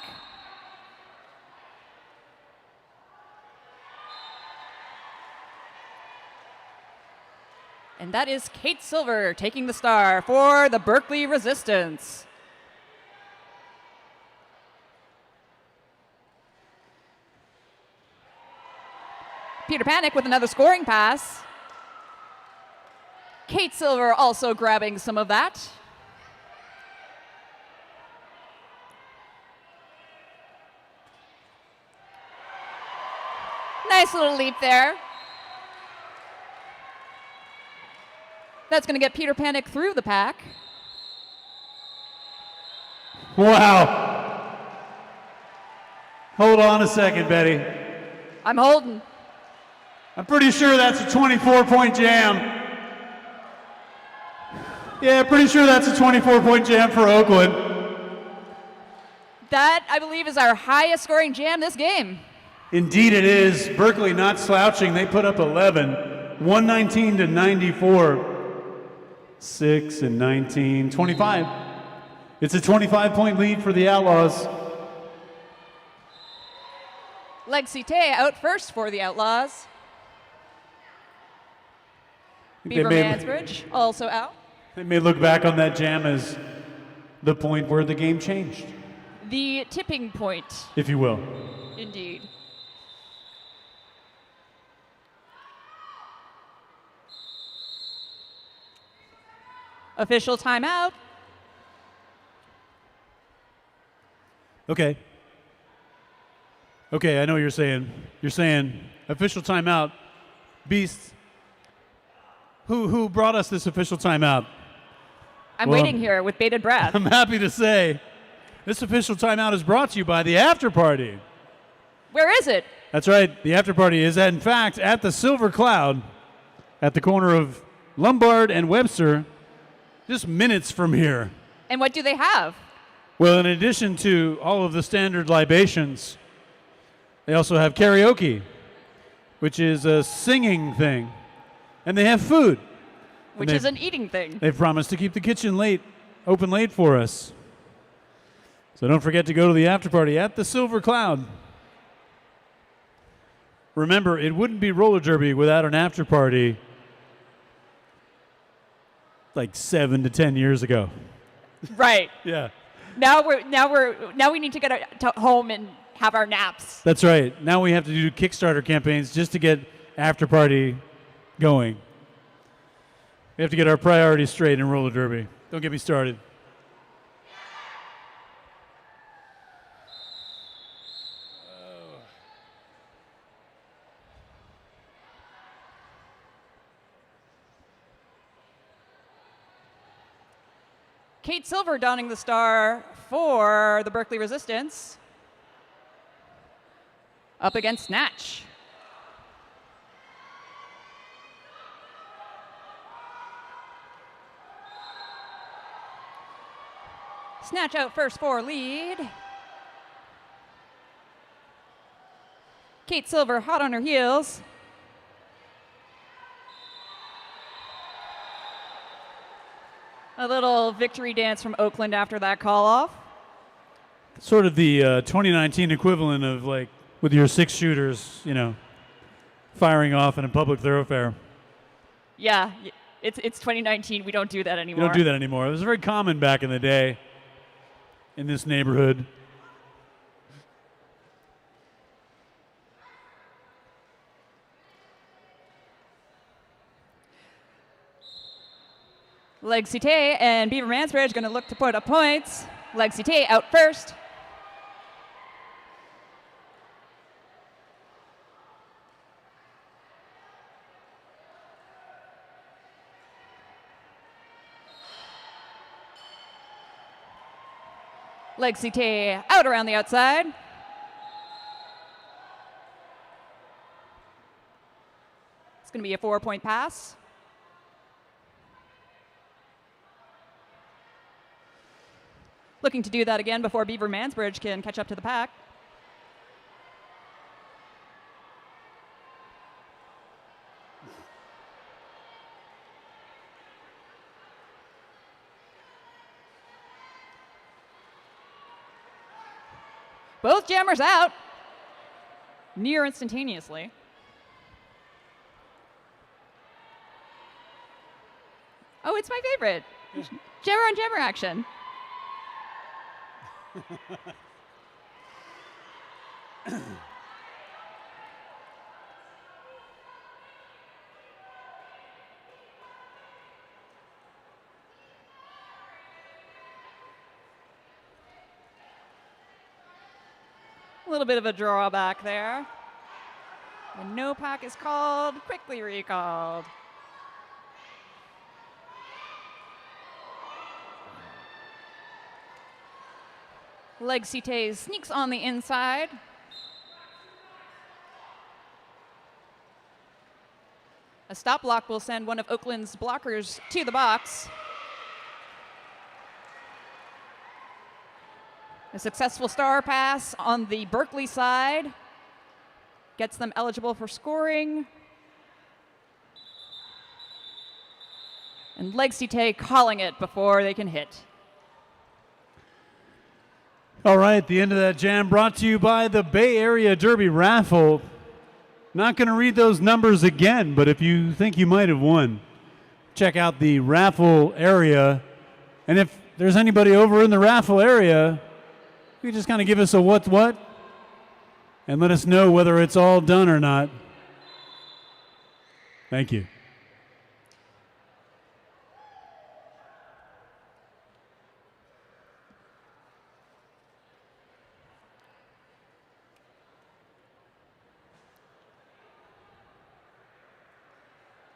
And that is Kate Silver taking the star for the Berkeley Resistance. Peter Panic with another scoring pass. Kate Silver also grabbing some of that. Nice little leap there. That's going to get Peter Panic through the pack. Wow. Hold on a second, Betty. I'm holding. I'm pretty sure that's a 24-point jam. Yeah, pretty sure that's a 24-point jam for Oakland. That, I believe, is our highest scoring jam this game. Indeed it is. Berkeley not slouching. They put up 11. 119 to 94. 6 and 19. 25. It's a 25-point lead for the Outlaws. Lexi Tay out first for the Outlaws. Beaver Mansbridge also out. They may look back on that jam as the point where the game changed, The tipping point, if you will. indeed. Official timeout. Okay, I know what you're saying. You're saying official timeout. Beast, who brought us this official timeout? I'm Well, waiting here with bated breath. I'm happy to say this official timeout is brought to you by the After Party. Where is it? That's right. The After Party is, in fact, at the Silver Cloud. at the corner of Lombard and Webster, just minutes from here. And what do they have? Well, in addition to all of the standard libations, they also have karaoke, which is a singing thing. And they have food. Which is an eating thing. They've promised to keep the kitchen open late for us. So don't forget to go to the after party at the Silver Cloud. Remember, it wouldn't be roller derby without an after party like 7 to 10 years ago. Right. Yeah. Now we need to get home and have our naps. That's right. Now we have to do Kickstarter campaigns just to get after party going. We have to get our priorities straight in roller derby. Don't get me started. Kate Silver donning the star for the Berkeley Resistance. Up against Snatch. Snatch out first for lead. Kate Silver hot on her heels. A little victory dance from Oakland after that call off. Sort of the 2019 equivalent of like with your 6 shooters, firing off in a public thoroughfare. Yeah, it's 2019. We don't do that anymore. You don't do that anymore. It was very common back in the day in this neighborhood. Legacy Tay and Beaver Mansbridge going to look to put up points. Legacy Tay out first. Legacy Tay out around the outside. It's going to be a 4-point pass. Looking to do that again before Beaver Mansbridge can catch up to the pack. Both jammers out near instantaneously. Oh, it's my favorite. Jammer on jammer action. A little bit of a drawback there. When no pack is called, quickly recalled. Legacy Tay sneaks on the inside. A stop block will send one of Oakland's blockers to the box. A successful star pass on the Berkeley side gets them eligible for scoring. And Legacy Tay calling it before they can hit. All right, the end of that jam brought to you by the Bay Area Derby Raffle. Not going to read those numbers again, but if you think you might have won, check out the raffle area. And if there's anybody over in the raffle area, you just kind of give us a what's what and let us know whether it's all done or not. Thank you.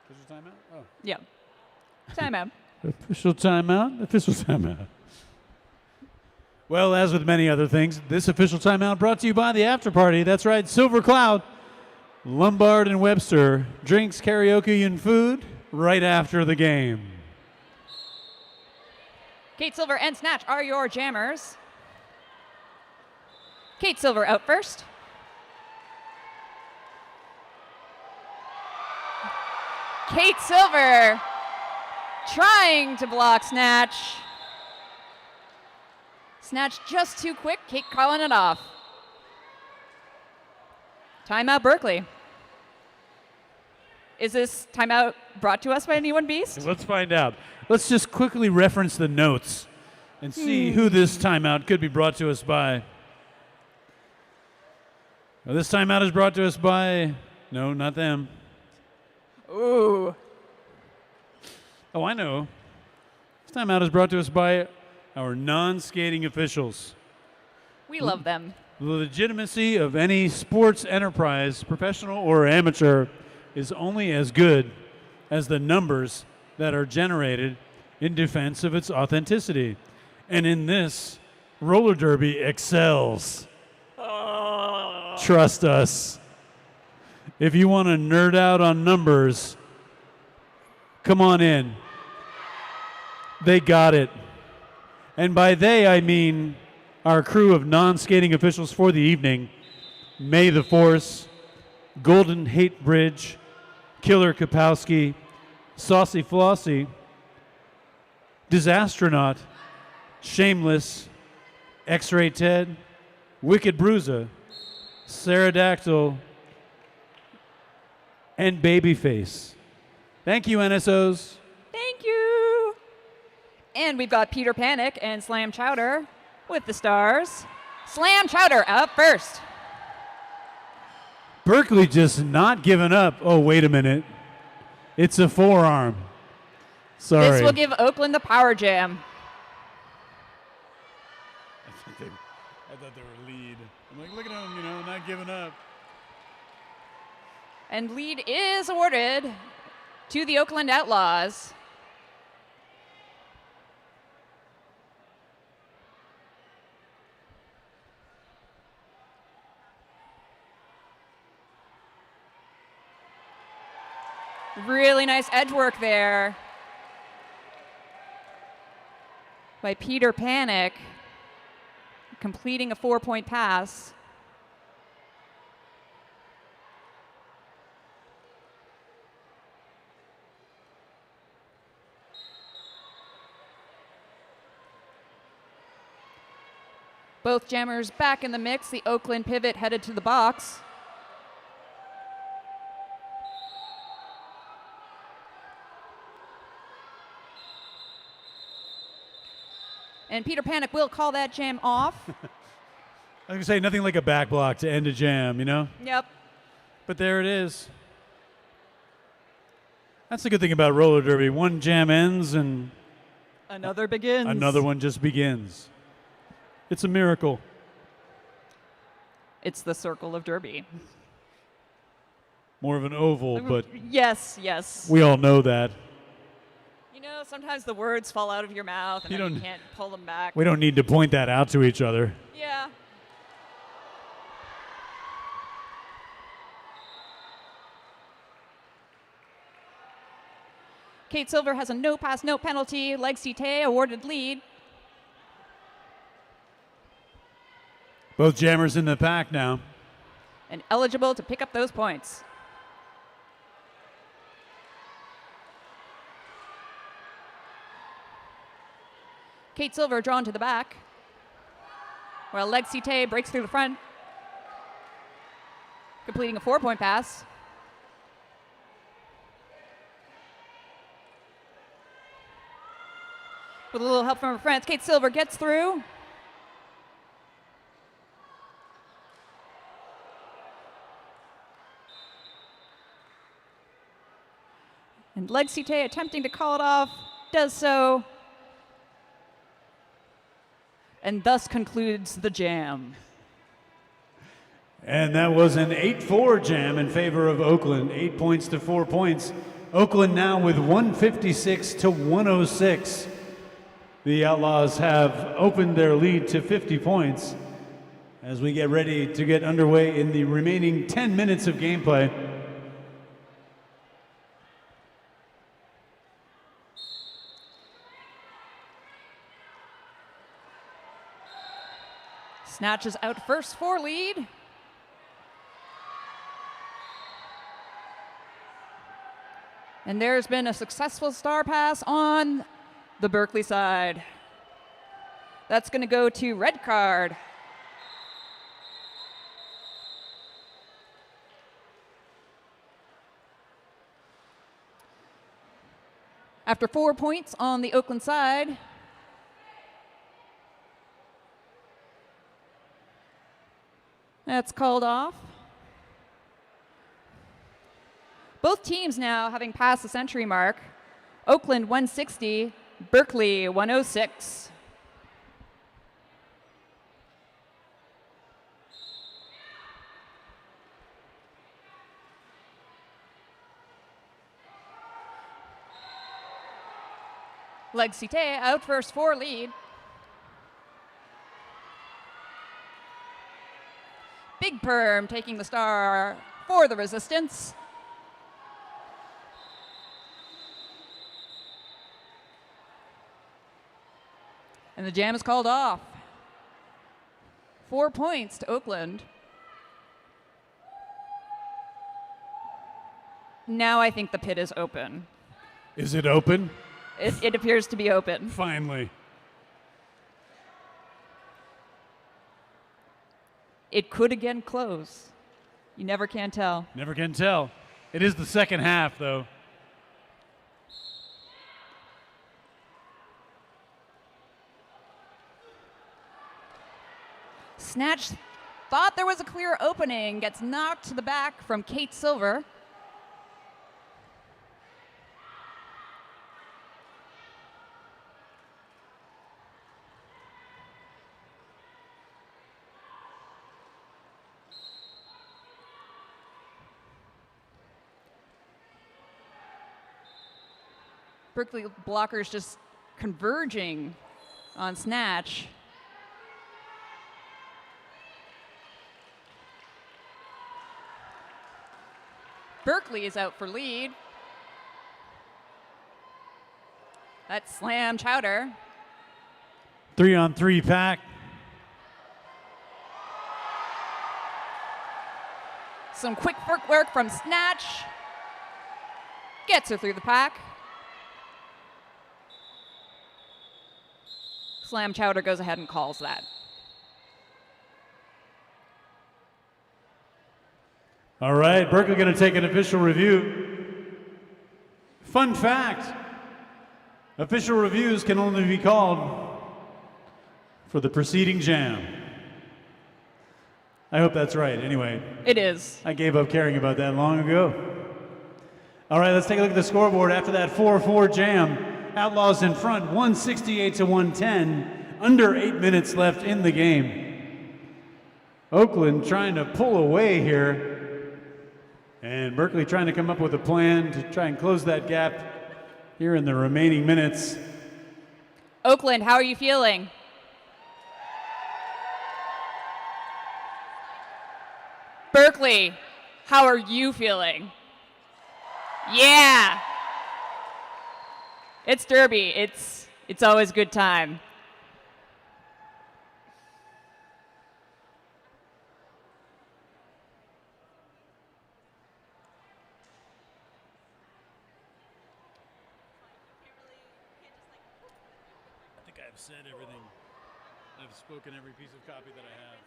Official timeout? Oh. Yeah. Timeout. Official timeout? Official timeout. Well, as with many other things, this official timeout brought to you by the after party. That's right, Silver Cloud. Lombard and Webster, drinks, karaoke, and food right after the game. Kate Silver and Snatch are your jammers. Kate Silver out first. Kate Silver trying to block Snatch. Snatch just too quick. Kate calling it off. Timeout Berkeley. Is this timeout brought to us by Anyone Beast? Let's find out. Let's just quickly reference the notes and see who this timeout could be brought to us by. Well, this timeout is brought to us by, no, not them. Ooh. Oh, I know. This timeout is brought to us by our non-skating officials. We love them. The legitimacy of any sports enterprise, professional or amateur, is only as good as the numbers that are generated in defense of its authenticity. And in this, roller derby excels. Trust us. If you want to nerd out on numbers, come on in. They got it. And by they, I mean our crew of non-skating officials for the evening: May the Force, Golden Hate Bridge, Killer Kapowski, Saucy Flossie, Disastronaut, Shameless, X-Ray Ted, Wicked Bruiser, Pterodactyl, and Babyface. Thank you, NSOs. Thank you. And we've got Peter Panic and Slam Chowder with the stars. Slam Chowder up first. Berkeley just not giving up. Oh, wait a minute. It's a forearm. Sorry. This will give Oakland the power jam. I thought they were lead. I'm like, look at them, not giving up. And lead is awarded to the Oakland Outlaws. Really nice edge work there by Peter Panic, completing a 4-point pass. Both jammers back in the mix. The Oakland pivot headed to the box. And Peter Panic will call that jam off. I was going to say, nothing like a back block to end a jam, Yep. But there it is. That's the good thing about roller derby. One jam ends and Another begins. another one just begins. It's a miracle. It's the circle of Derby. More of an oval, but Yes. we all know that. Sometimes the words fall out of your mouth and You then you don't- can't pull them back. We don't need to point that out to each other. Yeah. Kate Silver has a no pass, no penalty. Leg Cite awarded lead. Both jammers in the pack now. And eligible to pick up those points. Kate Silver drawn to the back, while Leg Cite breaks through the front, completing a 4-point pass. With a little help from her friends, Kate Silver gets through. And Leg Cite attempting to call it off, does so. And thus concludes the jam. And that was an 8-4 jam in favor of Oakland. 8 points to 4 points. Oakland now with 156 to 106. The Outlaws have opened their lead to 50 points. as we get ready to get underway in the remaining 10 minutes of gameplay. Snatch is out first for lead. And there's been a successful star pass on the Berkeley side. That's going to go to red card. After 4 points on the Oakland side, that's called off. Both teams now having passed the century mark. Oakland 160, Berkeley 106. Legsite out first for lead. Big Perm taking the star for the Resistance. And the jam is called off. 4 points to Oakland. Now I think the pit is open. Is it open? It appears to be open. Finally. It could again close. You never can tell. Never can tell. It is the second half, though. Snatch thought there was a clear opening, gets knocked to the back from Kate Silver. Berkeley blockers just converging on Snatch. Berkeley is out for lead. That's Slam Chowder. 3-on-3 pack. Some quick footwork from Snatch. Gets her through the pack. Slam Chowder goes ahead and calls that. All right, Berkeley going to take an official review. Fun fact, official reviews can only be called for the preceding jam. I hope that's right. Anyway. It is. I gave up caring about that long ago. All right, let's take a look at the scoreboard after that 4-4 jam. Outlaws in front, 168 to 110. Under 8 minutes left in the game. Oakland trying to pull away here. And Berkeley trying to come up with a plan to try and close that gap here in the remaining minutes. Oakland, how are you feeling? Berkeley, how are you feeling? Yeah. It's Derby. It's always a good time. I think I've said everything. I've spoken every piece of copy that I have.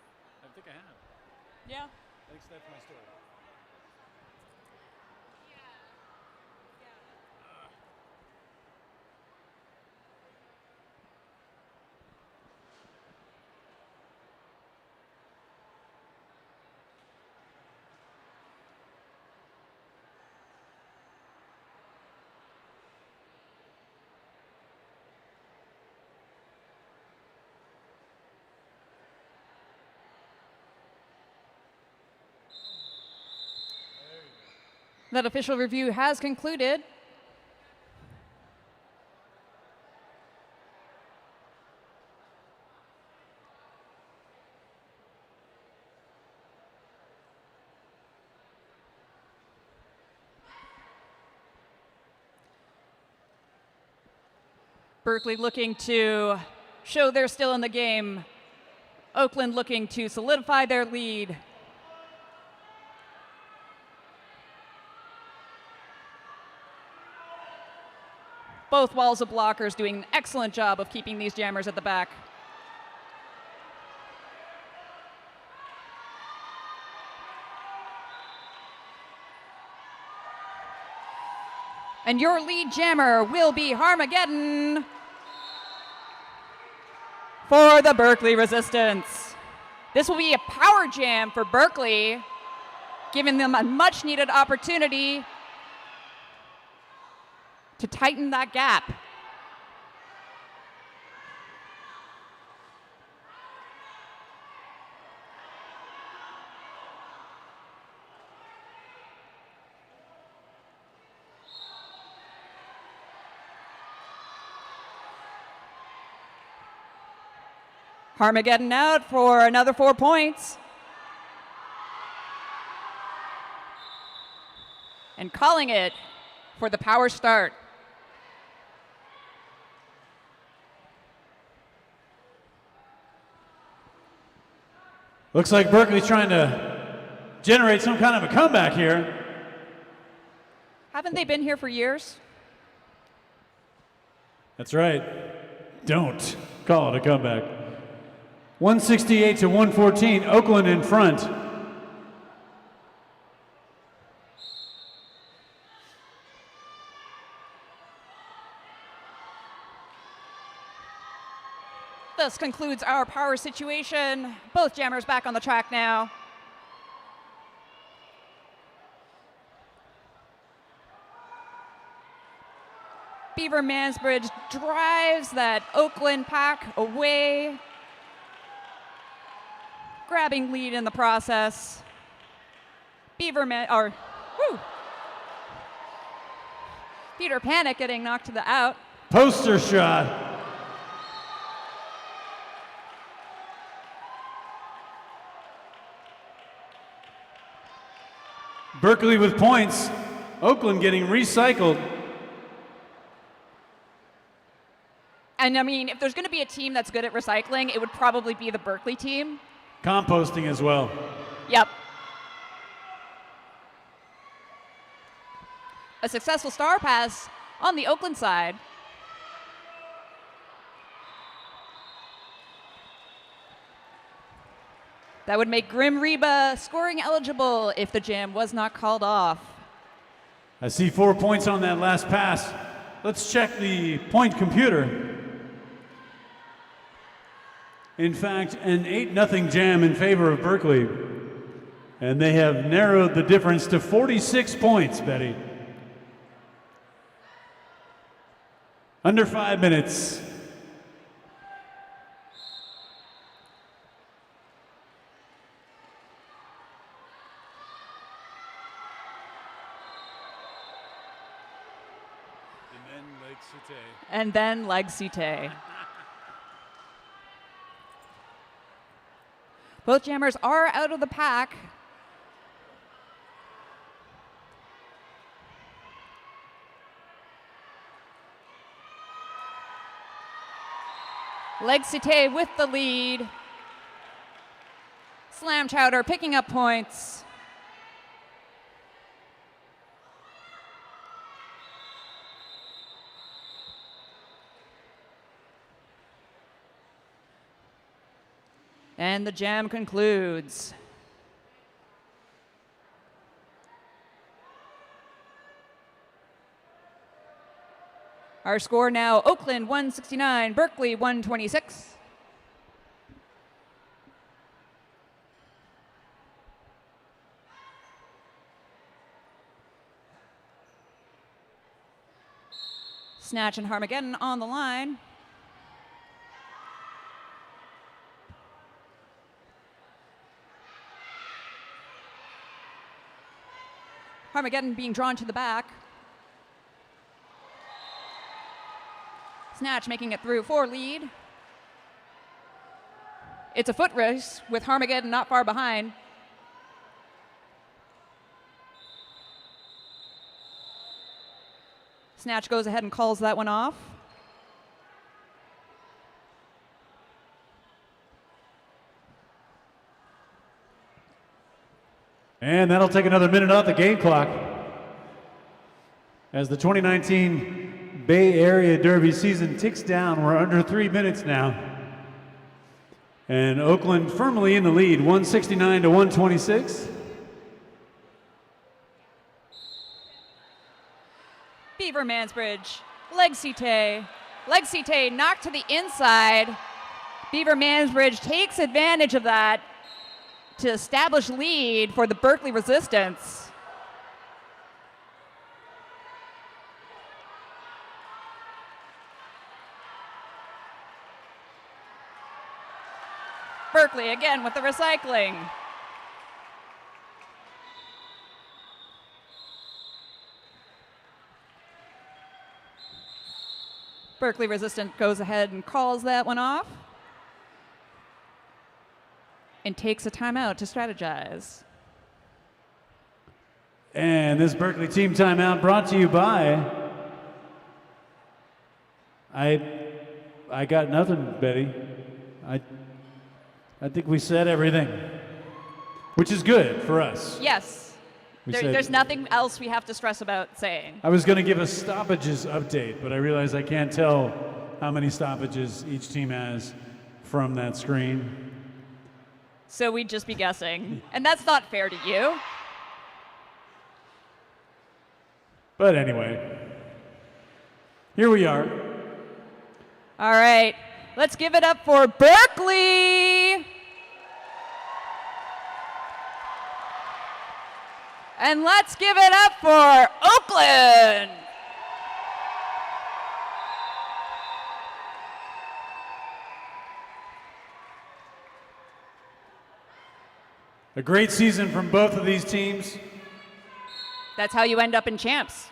I think I have. Yeah. I think that's my story. That official review has concluded. Berkeley looking to show they're still in the game. Oakland looking to solidify their lead. Both walls of blockers doing an excellent job of keeping these jammers at the back. And your lead jammer will be Harmageddon for the Berkeley Resistance. This will be a power jam for Berkeley, giving them a much needed opportunity to tighten that gap. Harmageddon out for another 4 points. And calling it for the power start. Looks like Berkeley's trying to generate some kind of a comeback here. Haven't they been here for years? That's right. Don't call it a comeback. 168 to 114, Oakland in front. This concludes our power situation. Both jammers back on the track now. Beaver Mansbridge drives that Oakland pack away, grabbing lead in the process. Peter Panic getting knocked to the out. Poster shot. Berkeley with points. Oakland getting recycled. And I mean, if there's going to be a team that's good at recycling, it would probably be the Berkeley team. Composting as well. Yep. A successful star pass on the Oakland side. That would make Grim Reba scoring eligible if the jam was not called off. I see 4 points on that last pass. Let's check the point computer. In fact, an 8-0 jam in favor of Berkeley. And they have narrowed the difference to 46 points, Betty. Under 5 minutes. And then Leg Cité. Both jammers are out of the pack. Leg Cité with the lead. Slam Chowder picking up points. And the jam concludes. Our score now, Oakland 169, Berkeley 126. Snatch and Harmageddon on the line. Harmageddon being drawn to the back. Snatch making it through for lead. It's a foot race with Harmageddon not far behind. Snatch goes ahead and calls that one off. And that'll take another minute off the game clock as the 2019 Bay Area Derby season ticks down. We're under 3 minutes now. And Oakland firmly in the lead, 169 to 126. Beaver Mansbridge, Legsite. Legsite knocked to the inside. Beaver Mansbridge takes advantage of that to establish lead for the Berkeley Resistance. Berkeley again with the recycling. Berkeley Resistance goes ahead and calls that one off and takes a timeout to strategize. And this Berkeley team timeout brought to you by I got nothing, Betty. I think we said everything, which is good for us. Yes. There's nothing else we have to stress about saying. I was going to give a stoppages update, but I realized I can't tell how many stoppages each team has from that screen. So we'd just be guessing. And that's not fair to you. But anyway, here we are. All right. Let's give it up for Berkeley. And let's give it up for Oakland. A great season from both of these teams. That's how you end up in champs.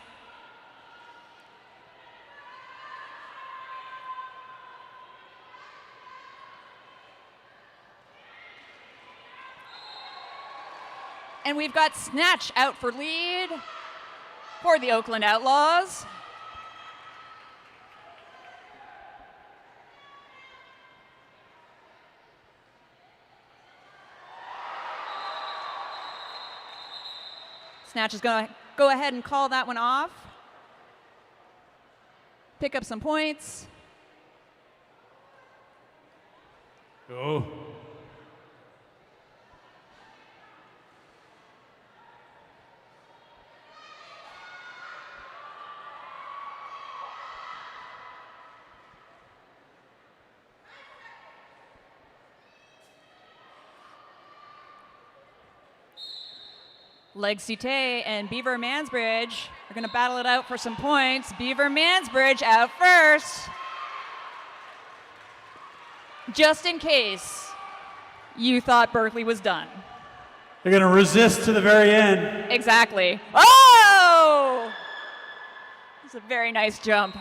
And we've got Snatch out for lead for the Oakland Outlaws. Snatch is going to go ahead and call that one off. Pick up some points. Oh. Legsite and Beaver Mansbridge are going to battle it out for some points. Beaver Mansbridge out first. Just in case you thought Berkeley was done. They're going to resist to the very end. Exactly. Oh! It's a very nice jump.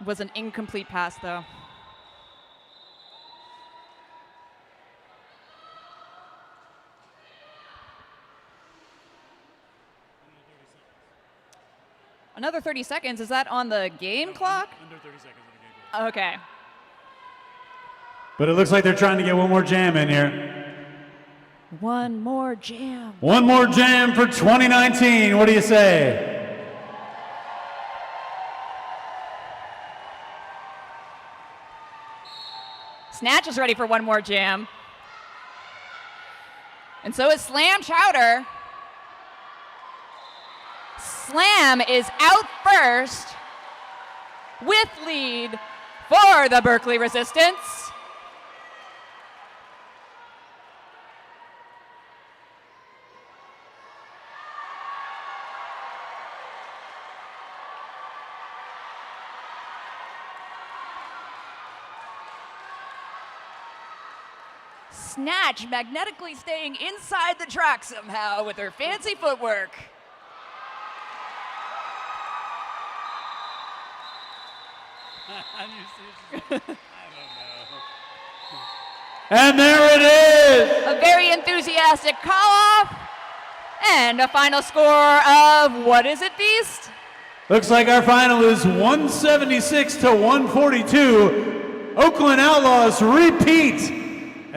It was an incomplete pass, though. Another 30 seconds. Is that on the game clock? Under 30 seconds on the game clock. Okay. But it looks like they're trying to get one more jam in here. One more jam. One more jam for 2019. What do you say? Snatch is ready for one more jam. And so is Slam Chowder. Slam is out first with lead for the Berkeley Resistance. Snatch magnetically staying inside the track somehow with her fancy footwork. And there it is. A very enthusiastic call-off. And a final score of, what is it, Beast? Looks like our final is 176 to 142. Oakland Outlaws repeat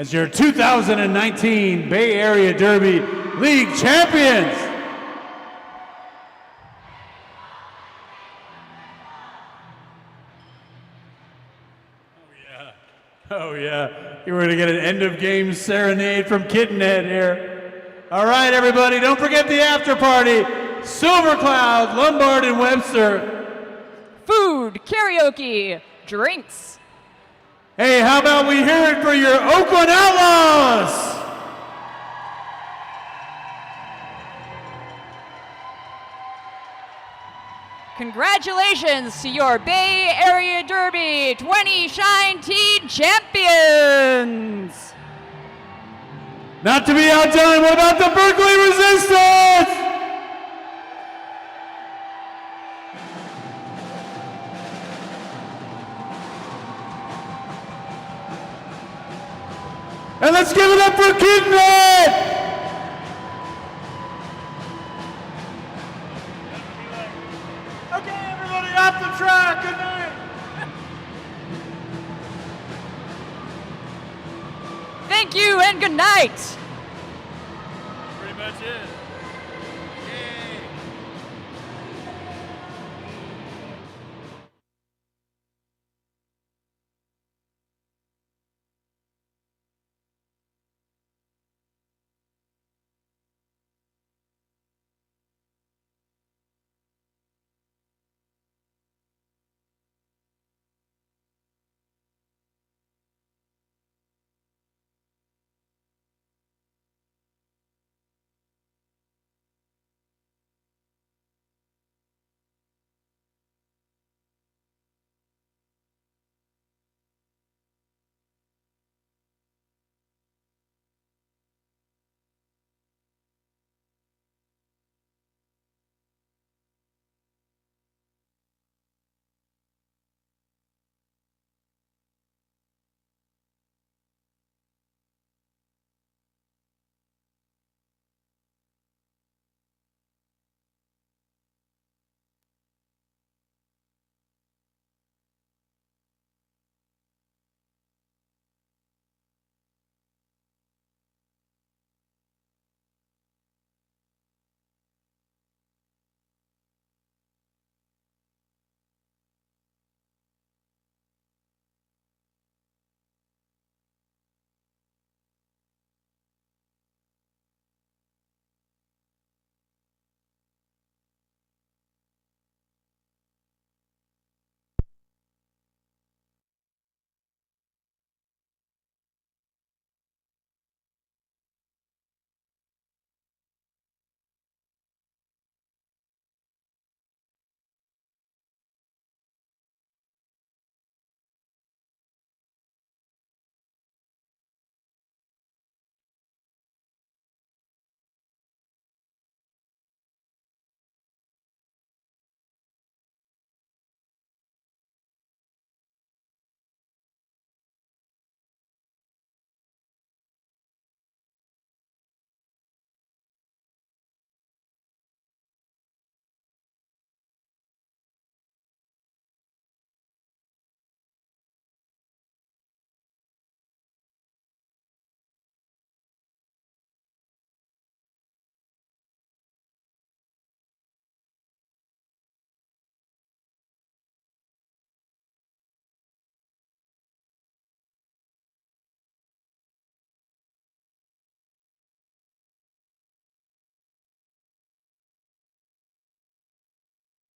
as your 2019 Bay Area Derby League champions. Oh yeah, you were gonna get an end of game serenade from Kittenhead here. All right, everybody, don't forget the after party. Silver Cloud, Lombard, and Webster. Food, karaoke, drinks. Hey, how about we hear it for your Oakland Outlaws? Congratulations to your Bay Area Derby 2019 champions! Not to be outdone, what about the Berkeley Resistance? And let's give it up for Kittenhead! Okay, everybody off the track, good night! Thank you and good night! Pretty much it.